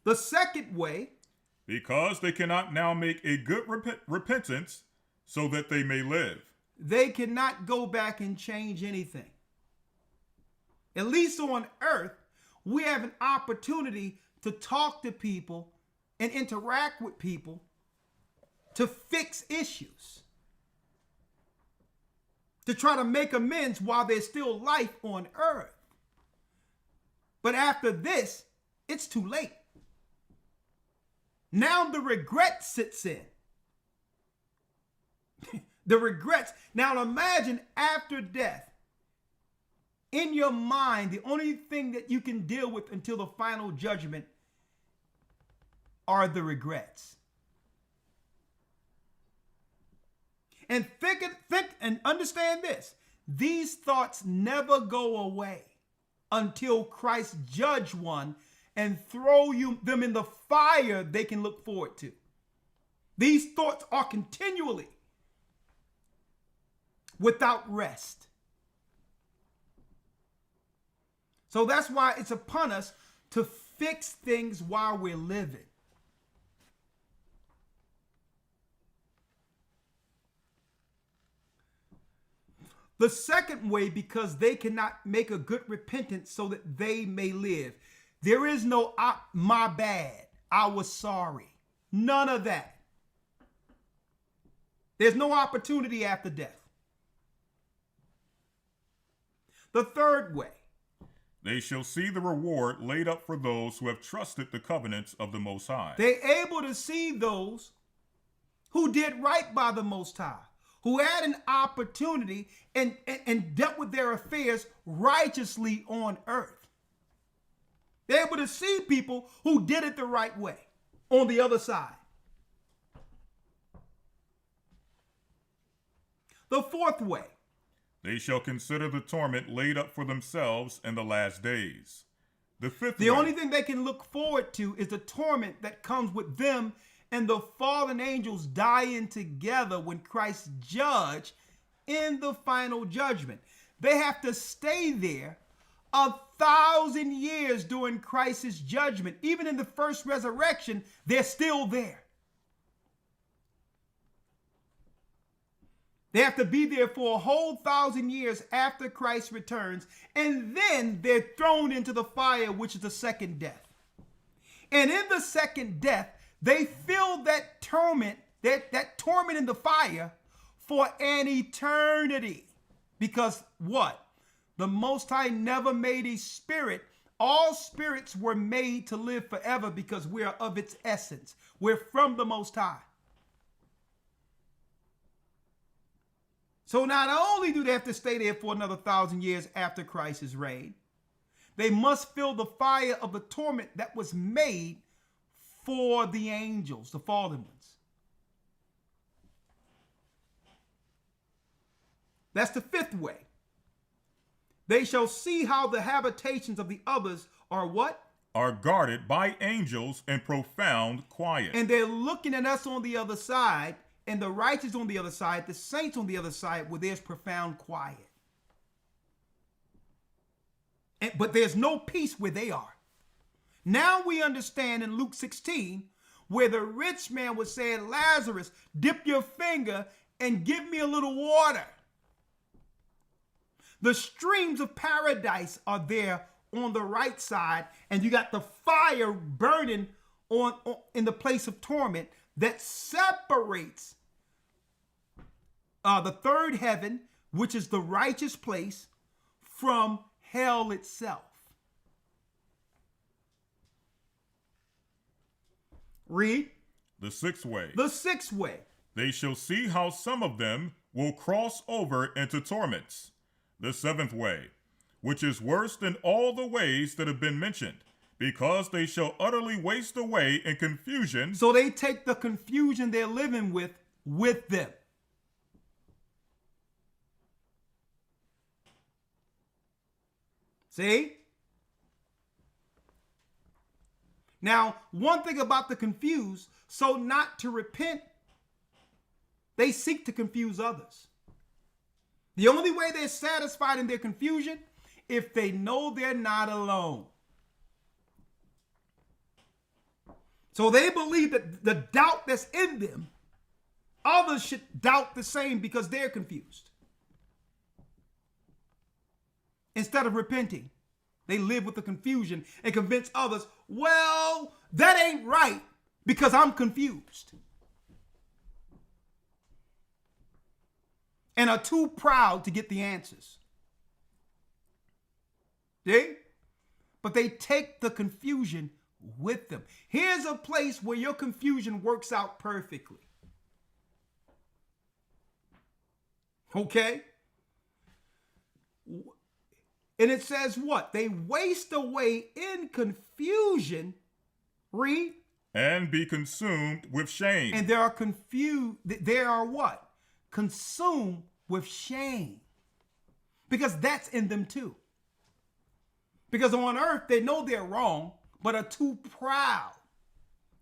The second way. Because they cannot now make a good repentance so that they may live. They cannot go back and change anything. At least on earth, we have an opportunity to talk to people and interact with people to fix issues, to try to make amends while there's still life on earth. But after this, it's too late. Now the regret sits in. The regrets. Now imagine after death, in your mind, the only thing that you can deal with until the final judgment are the regrets. And think and understand this. These thoughts never go away until Christ judge one and throw them in the fire they can look forward to. These thoughts are continually without rest. So that's why it's upon us to fix things while we're living. The second way, because they cannot make a good repentance so that they may live. There is no, my bad, I was sorry. None of that. There's no opportunity after death. The third way. They shall see the reward laid up for those who have trusted the covenants of the Most High. They're able to see those who did right by the Most High, who had an opportunity and dealt with their affairs righteously on earth. They're able to see people who did it the right way on the other side. The fourth way. They shall consider the torment laid up for themselves in the last days. The fifth way. The only thing they can look forward to is the torment that comes with them and the fallen angels dying together when Christ judge in the final judgment. They have to stay there 1,000 years during Christ's judgment. Even in the first resurrection, they're still there. They have to be there for a whole 1,000 years after Christ returns, and then they're thrown into the fire, which is the second death. And in the second death, they feel that torment, that torment in the fire for an eternity. Because what? The Most High never made a spirit. All spirits were made to live forever because we are of its essence. We're from the Most High. So not only do they have to stay there for another 1,000 years after Christ's reign, they must feel the fire of the torment that was made for the angels, the fallen ones. That's the fifth way. They shall see how the habitations of the others are what? Are guarded by angels in profound quiet. And they're looking at us on the other side, and the righteous on the other side, the saints on the other side, where there's profound quiet. But there's no peace where they are. Now we understand in Luke 16, where the rich man was saying, Lazarus, dip your finger and give me a little water. The streams of paradise are there on the right side, and you got the fire burning in the place of torment that separates the third heaven, which is the righteous place, from hell itself. Read. The sixth way. The sixth way. They shall see how some of them will cross over into torments. The seventh way, which is worse than all the ways that have been mentioned, because they shall utterly waste away in confusion. So they take the confusion they're living with them. See? Now, one thing about the confused, so not to repent, they seek to confuse others. The only way they're satisfied in their confusion, if they know they're not alone. So they believe that the doubt that's in them, others should doubt the same because they're confused. Instead of repenting, they live with the confusion and convince others, well, that ain't right because I'm confused. And are too proud to get the answers. See? But they take the confusion with them. Here's a place where your confusion works out perfectly. Okay? And it says what? They waste away in confusion. Read. And be consumed with shame. And they are confused. They are what? Consumed with shame. Because that's in them too. Because on earth, they know they're wrong, but are too proud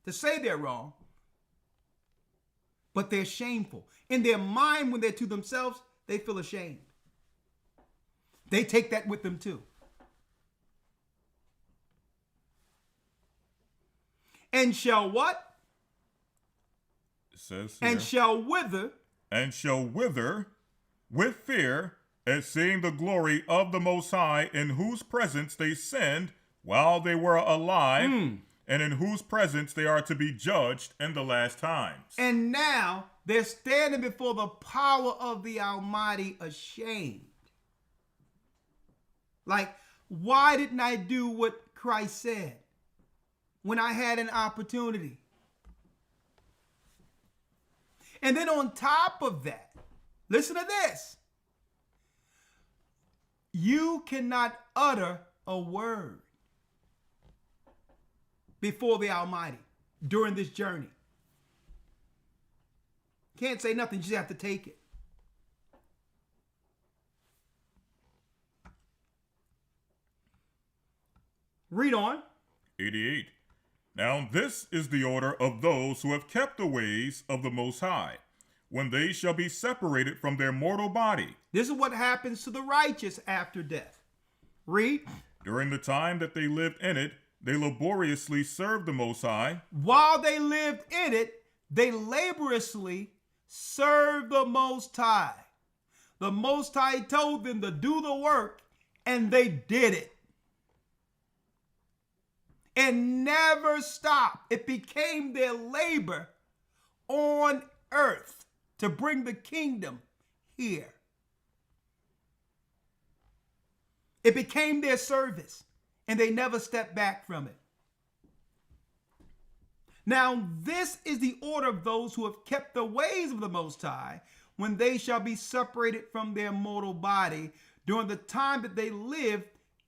to say they're wrong. But they're shameful. In their mind, when they're to themselves, they feel ashamed. They take that with them too. And shall what? It says here, and shall wither. And shall wither with fear at seeing the glory of the Most High, in whose presence they sinned while they were alive, and in whose presence they are to be judged in the last times. And now they're standing before the power of the Almighty ashamed. Like, why didn't I do what Christ said when I had an opportunity? And then on top of that, listen to this. You cannot utter a word before the Almighty during this journey. Can't say nothing, you just have to take it. Read on. 88. Now this is the order of those who have kept the ways of the Most High, when they shall be separated from their mortal body. This is what happens to the righteous after death. Read. During the time that they lived in it, they laboriously served the Most High. While they lived in it, they laboriously served the Most High. The Most High told them to do the work, and they did it. And never stopped. It became their labor on earth to bring the kingdom here. It became their service, and they never stepped back from it. Now, this is the order of those who have kept the ways of the Most High, when they shall be separated from their mortal body. During the time that they lived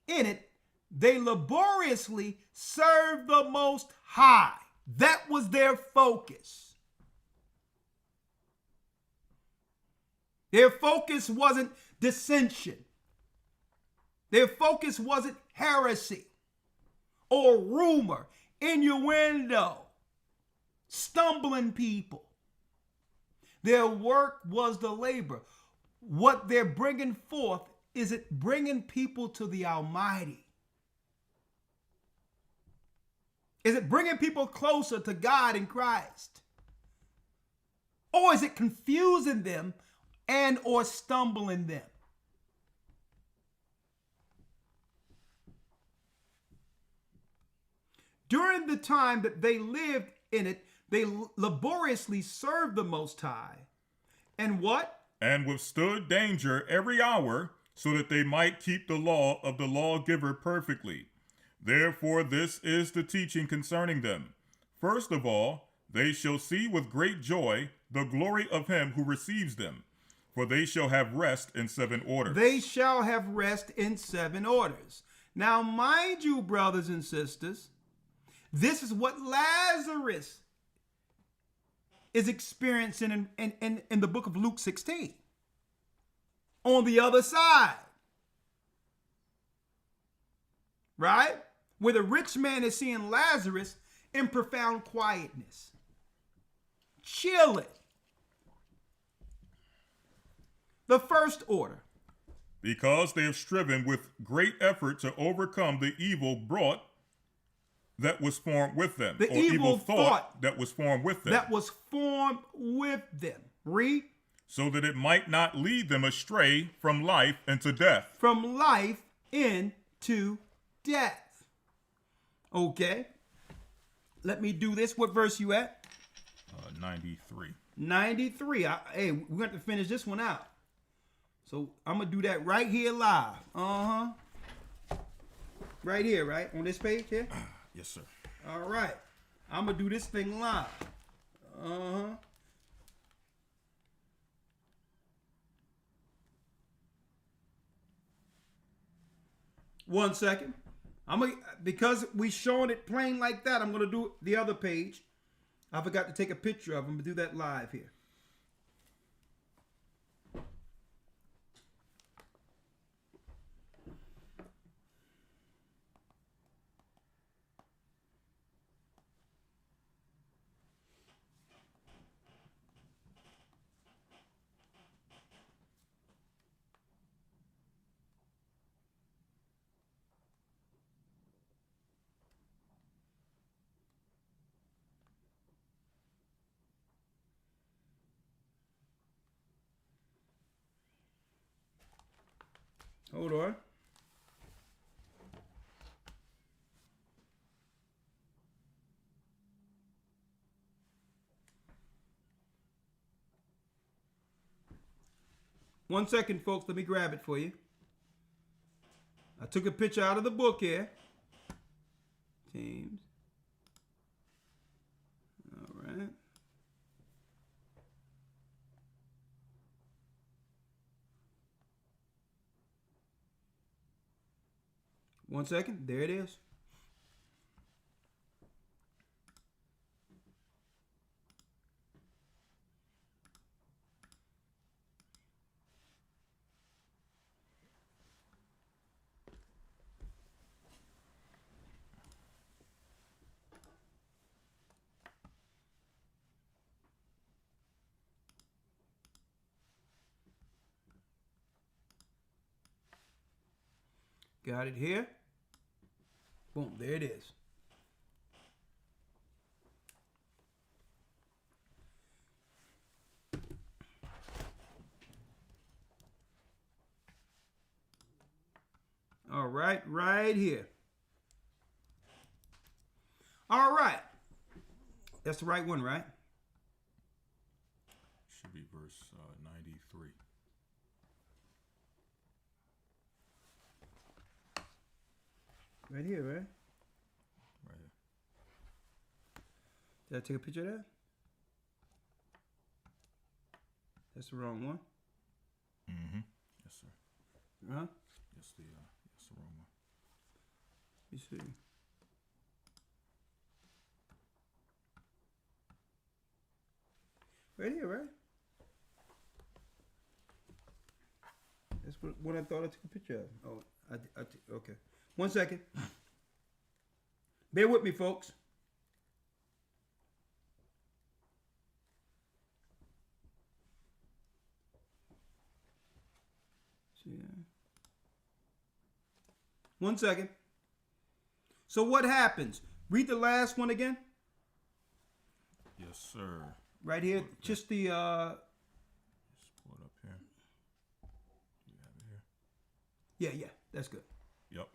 in it, they laboriously served the Most High. That was their focus. Their focus wasn't dissension. Their focus wasn't heresy or rumor, innuendo, stumbling people. Their work was the labor. What they're bringing forth is it bringing people to the Almighty. Is it bringing people closer to God in Christ? Or is it confusing them and or stumbling them? During the time that they lived in it, they laboriously served the Most High. And what? And withstood danger every hour, so that they might keep the law of the lawgiver perfectly. Therefore, this is the teaching concerning them. First of all, they shall see with great joy the glory of him who receives them, for they shall have rest in 7 orders. They shall have rest in 7 orders. Now, mind you, brothers and sisters, this is what Lazarus is experiencing in the book of Luke 16. On the other side. Right? Where the rich man is seeing Lazarus in profound quietness. Chilling. The first order. Because they have striven with great effort to overcome the evil brought that was formed with them. The evil thought that was formed with them. That was formed with them. Read. So that it might not lead them astray from life into death. From life into death. Okay. Let me do this. What verse you at? 93. 93. Hey, we're going to finish this one out. So I'm going to do that right here live. Right here, right? On this page here? Yes, sir. All right. I'm going to do this thing live. One second. Because we showing it plain like that, I'm going to do the other page. I forgot to take a picture of them, but do that live here. Hold on. One second, folks. Let me grab it for you. I took a picture out of the book here. James. All right. One second. There it is. Got it here. Boom, there it is. All right, right here. All right. That's the right one, right? Should be verse 93. Right here, right? Right here. Did I take a picture of that? That's the wrong one. Mm-hmm. Yes, sir. Huh? Yes, the wrong one. You see. Right here, right? That's what I thought I took a picture of. Oh, okay. 1 second. Bear with me, folks. See that? 1 second. So what happens? Read the last one again. Yes, sir. Right here, just the Just pull it up here. Do you have it here? Yeah, that's good. Yep.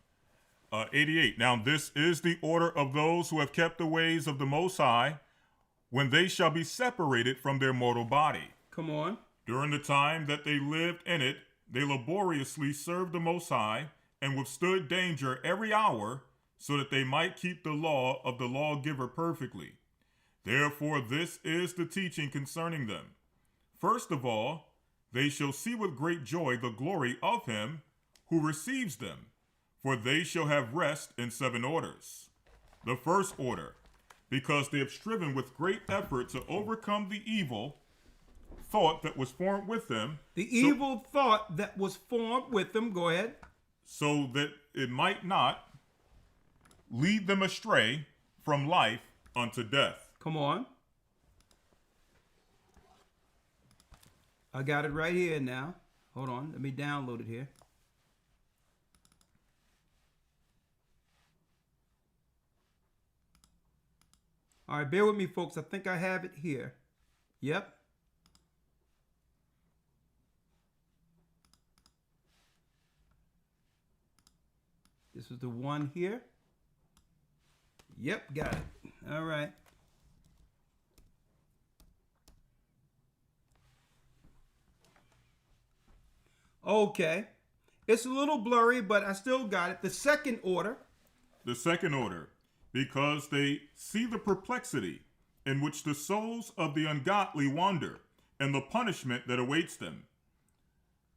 88. Now this is the order of those who have kept the ways of the Most High, when they shall be separated from their mortal body. Come on. During the time that they lived in it, they laboriously served the Most High and withstood danger every hour, so that they might keep the law of the lawgiver perfectly. Therefore, this is the teaching concerning them. First of all, they shall see with great joy the glory of him who receives them, for they shall have rest in 7 orders. The first order, because they have striven with great effort to overcome the evil thought that was formed with them. The evil thought that was formed with them, go ahead. So that it might not lead them astray from life unto death. Come on. I got it right here now. Hold on. Let me download it here. All right, bear with me, folks. I think I have it here. Yep. This is the one here. Yep, got it. All right. Okay. It's a little blurry, but I still got it. The second order. The second order, because they see the perplexity in which the souls of the ungodly wander and the punishment that awaits them.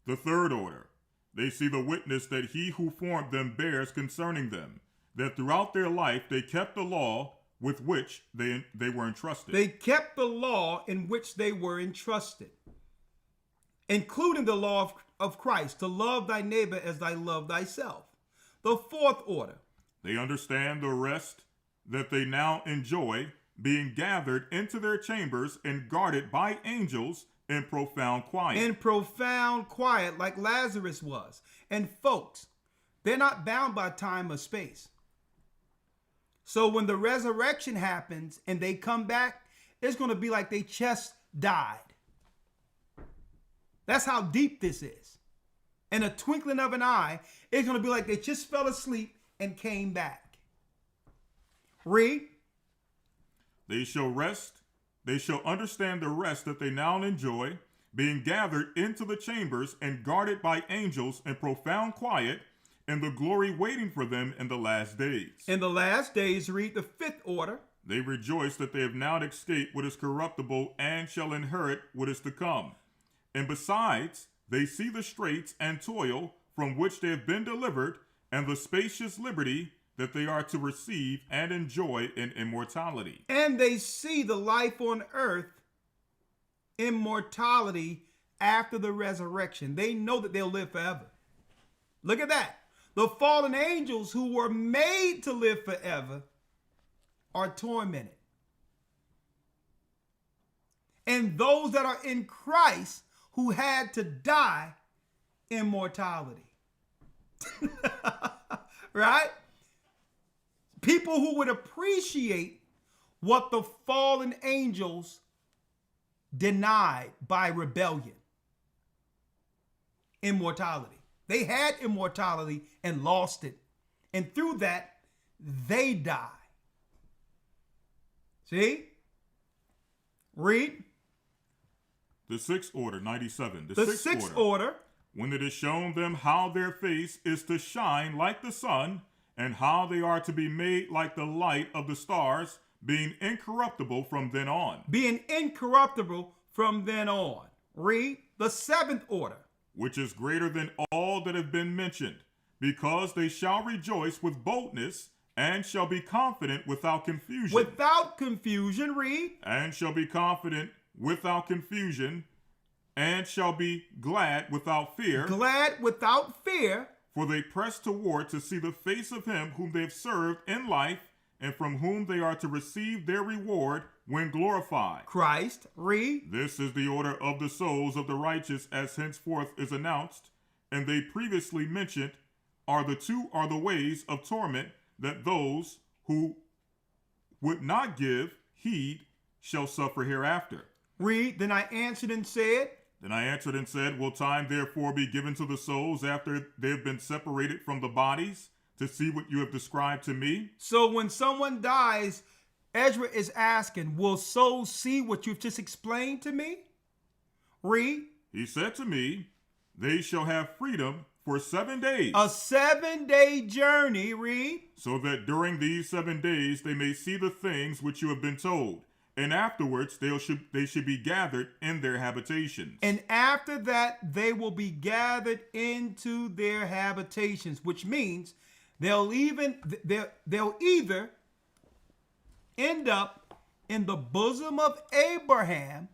The third order, they see the witness that he who formed them bears concerning them, that throughout their life they kept the law with which they were entrusted. They kept the law in which they were entrusted, including the law of Christ, to love thy neighbor as thy love thyself. The fourth order. They understand the rest that they now enjoy, being gathered into their chambers and guarded by angels in profound quiet. In profound quiet, like Lazarus was. And folks, they're not bound by time or space. So when the resurrection happens and they come back, it's going to be like they just died. That's how deep this is. In a twinkling of an eye, it's going to be like they just fell asleep and came back. Read. They shall rest. They shall understand the rest that they now enjoy, being gathered into the chambers and guarded by angels in profound quiet, and the glory waiting for them in the last days. In the last days, read the fifth order. They rejoice that they have now escaped what is corruptible and shall inherit what is to come. And besides, they see the straits and toil from which they have been delivered, and the spacious liberty that they are to receive and enjoy in immortality. And they see the life on earth, immortality after the resurrection. They know that they'll live forever. Look at that. The fallen angels who were made to live forever are tormented. And those that are in Christ who had to die, immortality. Right? People who would appreciate what the fallen angels denied by rebellion. Immortality. They had immortality and lost it. And through that, they die. See? Read. The sixth order, 97. The sixth order. When it is shown them how their face is to shine like the sun, and how they are to be made like the light of the stars, being incorruptible from then on. Being incorruptible from then on. Read. The seventh order. Which is greater than all that have been mentioned, because they shall rejoice with boldness, and shall be confident without confusion. Without confusion, read. And shall be confident without confusion, and shall be glad without fear. Glad without fear. For they press toward to see the face of him whom they have served in life, and from whom they are to receive their reward when glorified. Christ, read. This is the order of the souls of the righteous, as henceforth is announced, and they previously mentioned are the ways of torment, that those who would not give heed shall suffer hereafter. Read. Then I answered and said. Will time therefore be given to the souls after they have been separated from the bodies, to see what you have described to me? So when someone dies, Ezra is asking, will souls see what you've just explained to me? Read. He said to me, they shall have freedom for 7 days. A 7-day journey, read. So that during these 7 days they may see the things which you have been told, And afterwards they should be gathered in their habitations. And after that, they will be gathered into their habitations, which means they'll either end up in the bosom of Abraham,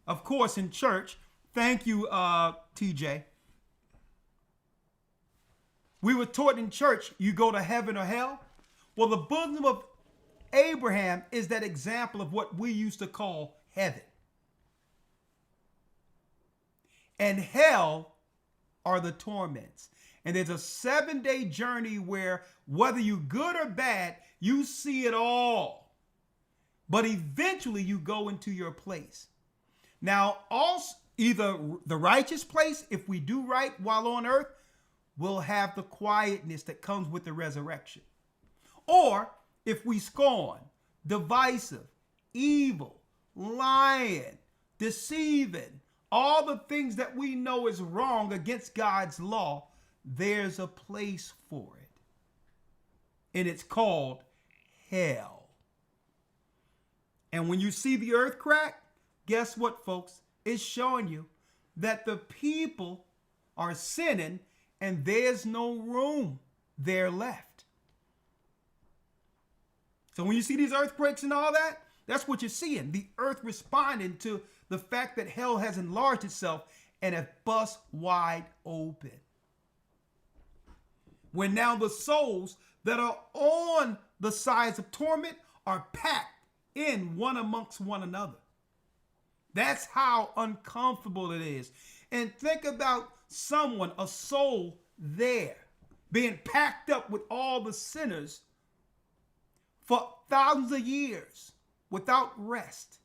of course, in church. Thank you, TJ. We were taught in church, you go to heaven or hell. Well, the bosom of Abraham is that example of what we used to call heaven. And hell are the torments. And there's a 7-day journey where whether you good or bad, you see it all. But eventually you go into your place. Now, also, either the righteous place, if we do right while on earth, will have the quietness that comes with the resurrection. Or if we scorn, divisive, evil, lying, deceiving, all the things that we know is wrong against God's law, there's a place for it. And it's called hell. And when you see the earth crack, guess what, folks? It's showing you that the people are sinning and there's no room there left. So when you see these earthquakes and all that, that's what you're seeing. The earth responding to the fact that hell has enlarged itself and have bust wide open. When now the souls that are on the sides of torment are packed in one amongst one another. That's how uncomfortable it is. And think about someone, a soul there, being packed up with all the sinners for thousands of years without rest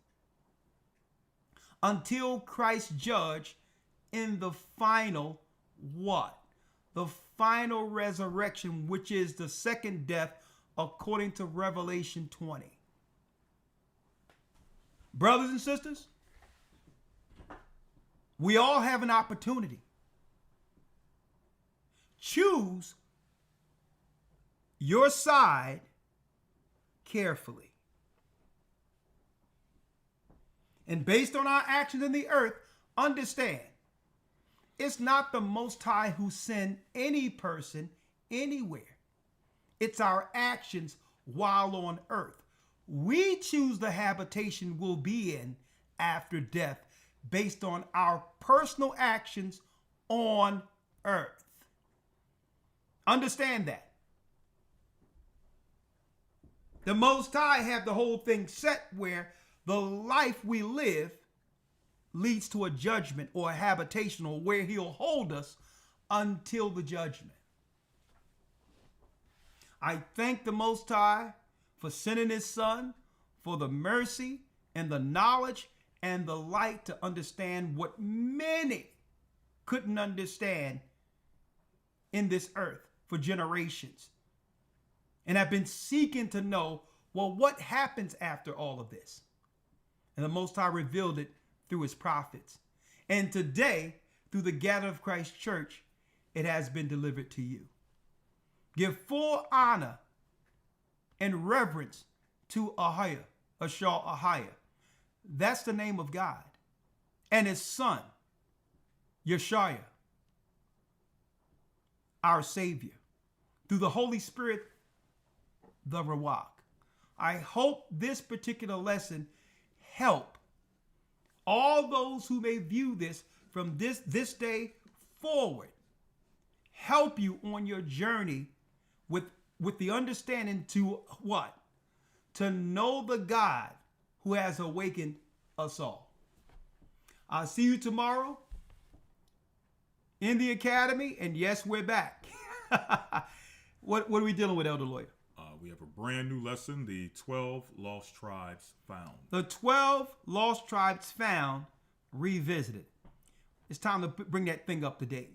until Christ judge in the final what? The final resurrection, which is the second death according to Revelation 20. Brothers and sisters, we all have an opportunity. Choose your side carefully. And based on our actions in the earth, understand, it's not the Most High who send any person anywhere. It's our actions while on earth. We choose the habitation we'll be in after death based on our personal actions on earth. Understand that. The Most High have the whole thing set where the life we live leads to a judgment or a habitation or where he'll hold us until the judgment. I thank the Most High for sending his son, for the mercy and the knowledge and the light to understand what many couldn't understand in this earth for generations. And I've been seeking to know, well, what happens after all of this? And the Most High revealed it through his prophets. And today, through the Gathering of Christ Church, it has been delivered to you. Give full honor and reverence to Rawchaa. That's the name of God. And his son, Yeshua, our Savior. Through the Holy Spirit, the Rawchaa. I hope this particular lesson help all those who may view this from this day forward. Help you on your journey with the understanding to what? To know the God who has awakened us all. I'll see you tomorrow in the academy. And yes, we're back. What are we dealing with, Elder Lawya? We have a brand new lesson, the 12 Lost Tribes Found. The 12 Lost Tribes Found, revisited. It's time to bring that thing up to date.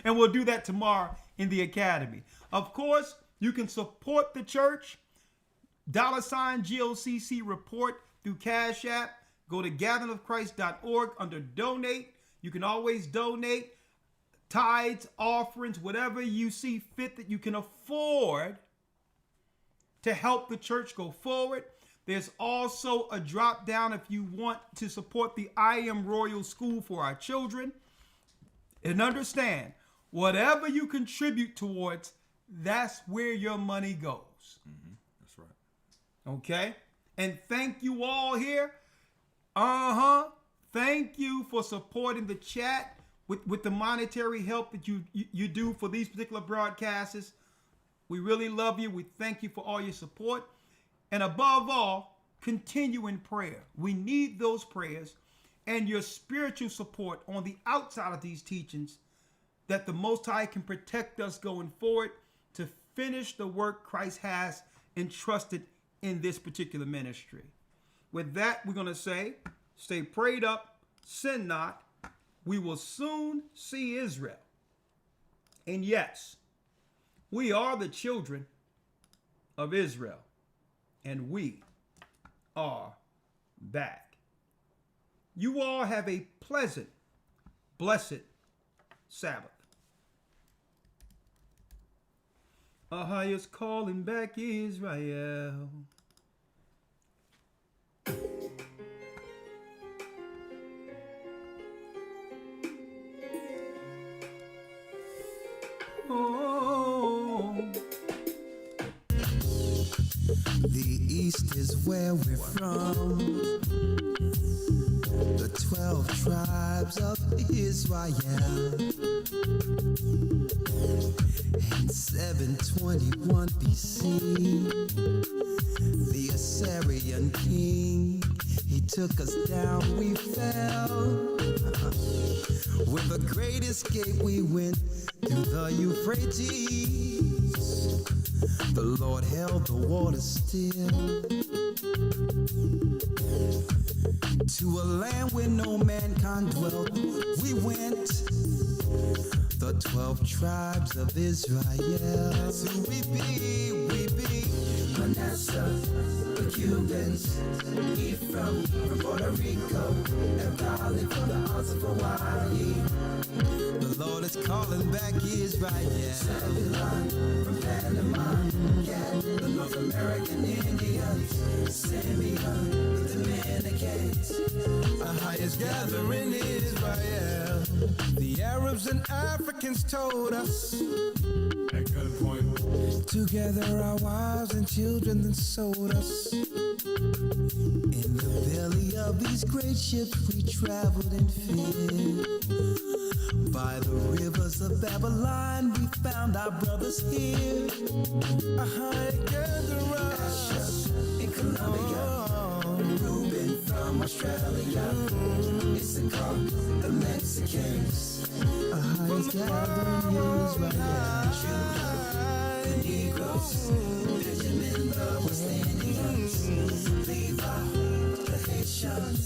And we'll do that tomorrow in the academy. Of course, you can support the church. $GOCC report through Cash App. Go to gatheringofchrist.org under donate. You can always donate tithes, offerings, whatever you see fit that you can afford to help the church go forward. There's also a drop down if you want to support the I Am Royal School for our children. And understand, whatever you contribute towards, that's where your money goes. Mm-hmm. That's right. Okay? And thank you all here. Thank you for supporting the chat with the monetary help that you do for these particular broadcasts. We really love you. We thank you for all your support. And above all, continue in prayer. We need those prayers and your spiritual support on the outside of these teachings, that the Most High can protect us going forward to finish the work Christ has entrusted in this particular ministry. With that, we're going to say, stay prayed up, sin not. We will soon see Israel. And yes, we are the children of Israel, and we are back. You all have a pleasant, blessed Sabbath. Ahayah's calling back Israel. Oh. The East is where we're from. The 12 tribes of Israel. In 721 BC, the Assyrian king, he took us down, we fell. With a great escape we went through the Euphrates. The Lord held the water still. To a land where no mankind dwelt, we went. The 12 tribes of Israel. So we be Manasseh, the Cubans, Ephraim from Puerto Rico, and Valley from the Isles of Hawaii. The Lord is calling back Israel. Zebulon from Panama, yeah, the North American Indians, Simeon, the Dominicans. Our highest gathering Israel. The Arabs and Africans told us. At gunpoint. Together our wives and children then sold us. In the belly of these great ships we traveled in fear. By the rivers of Babylon we found our brothers here. Asher in Colombia, Reuben from Australia, Issachar, the Mexicans. From gathering Israel, Judah, the Negroes, Benjamin, the West Indians, Levi, the Haitians.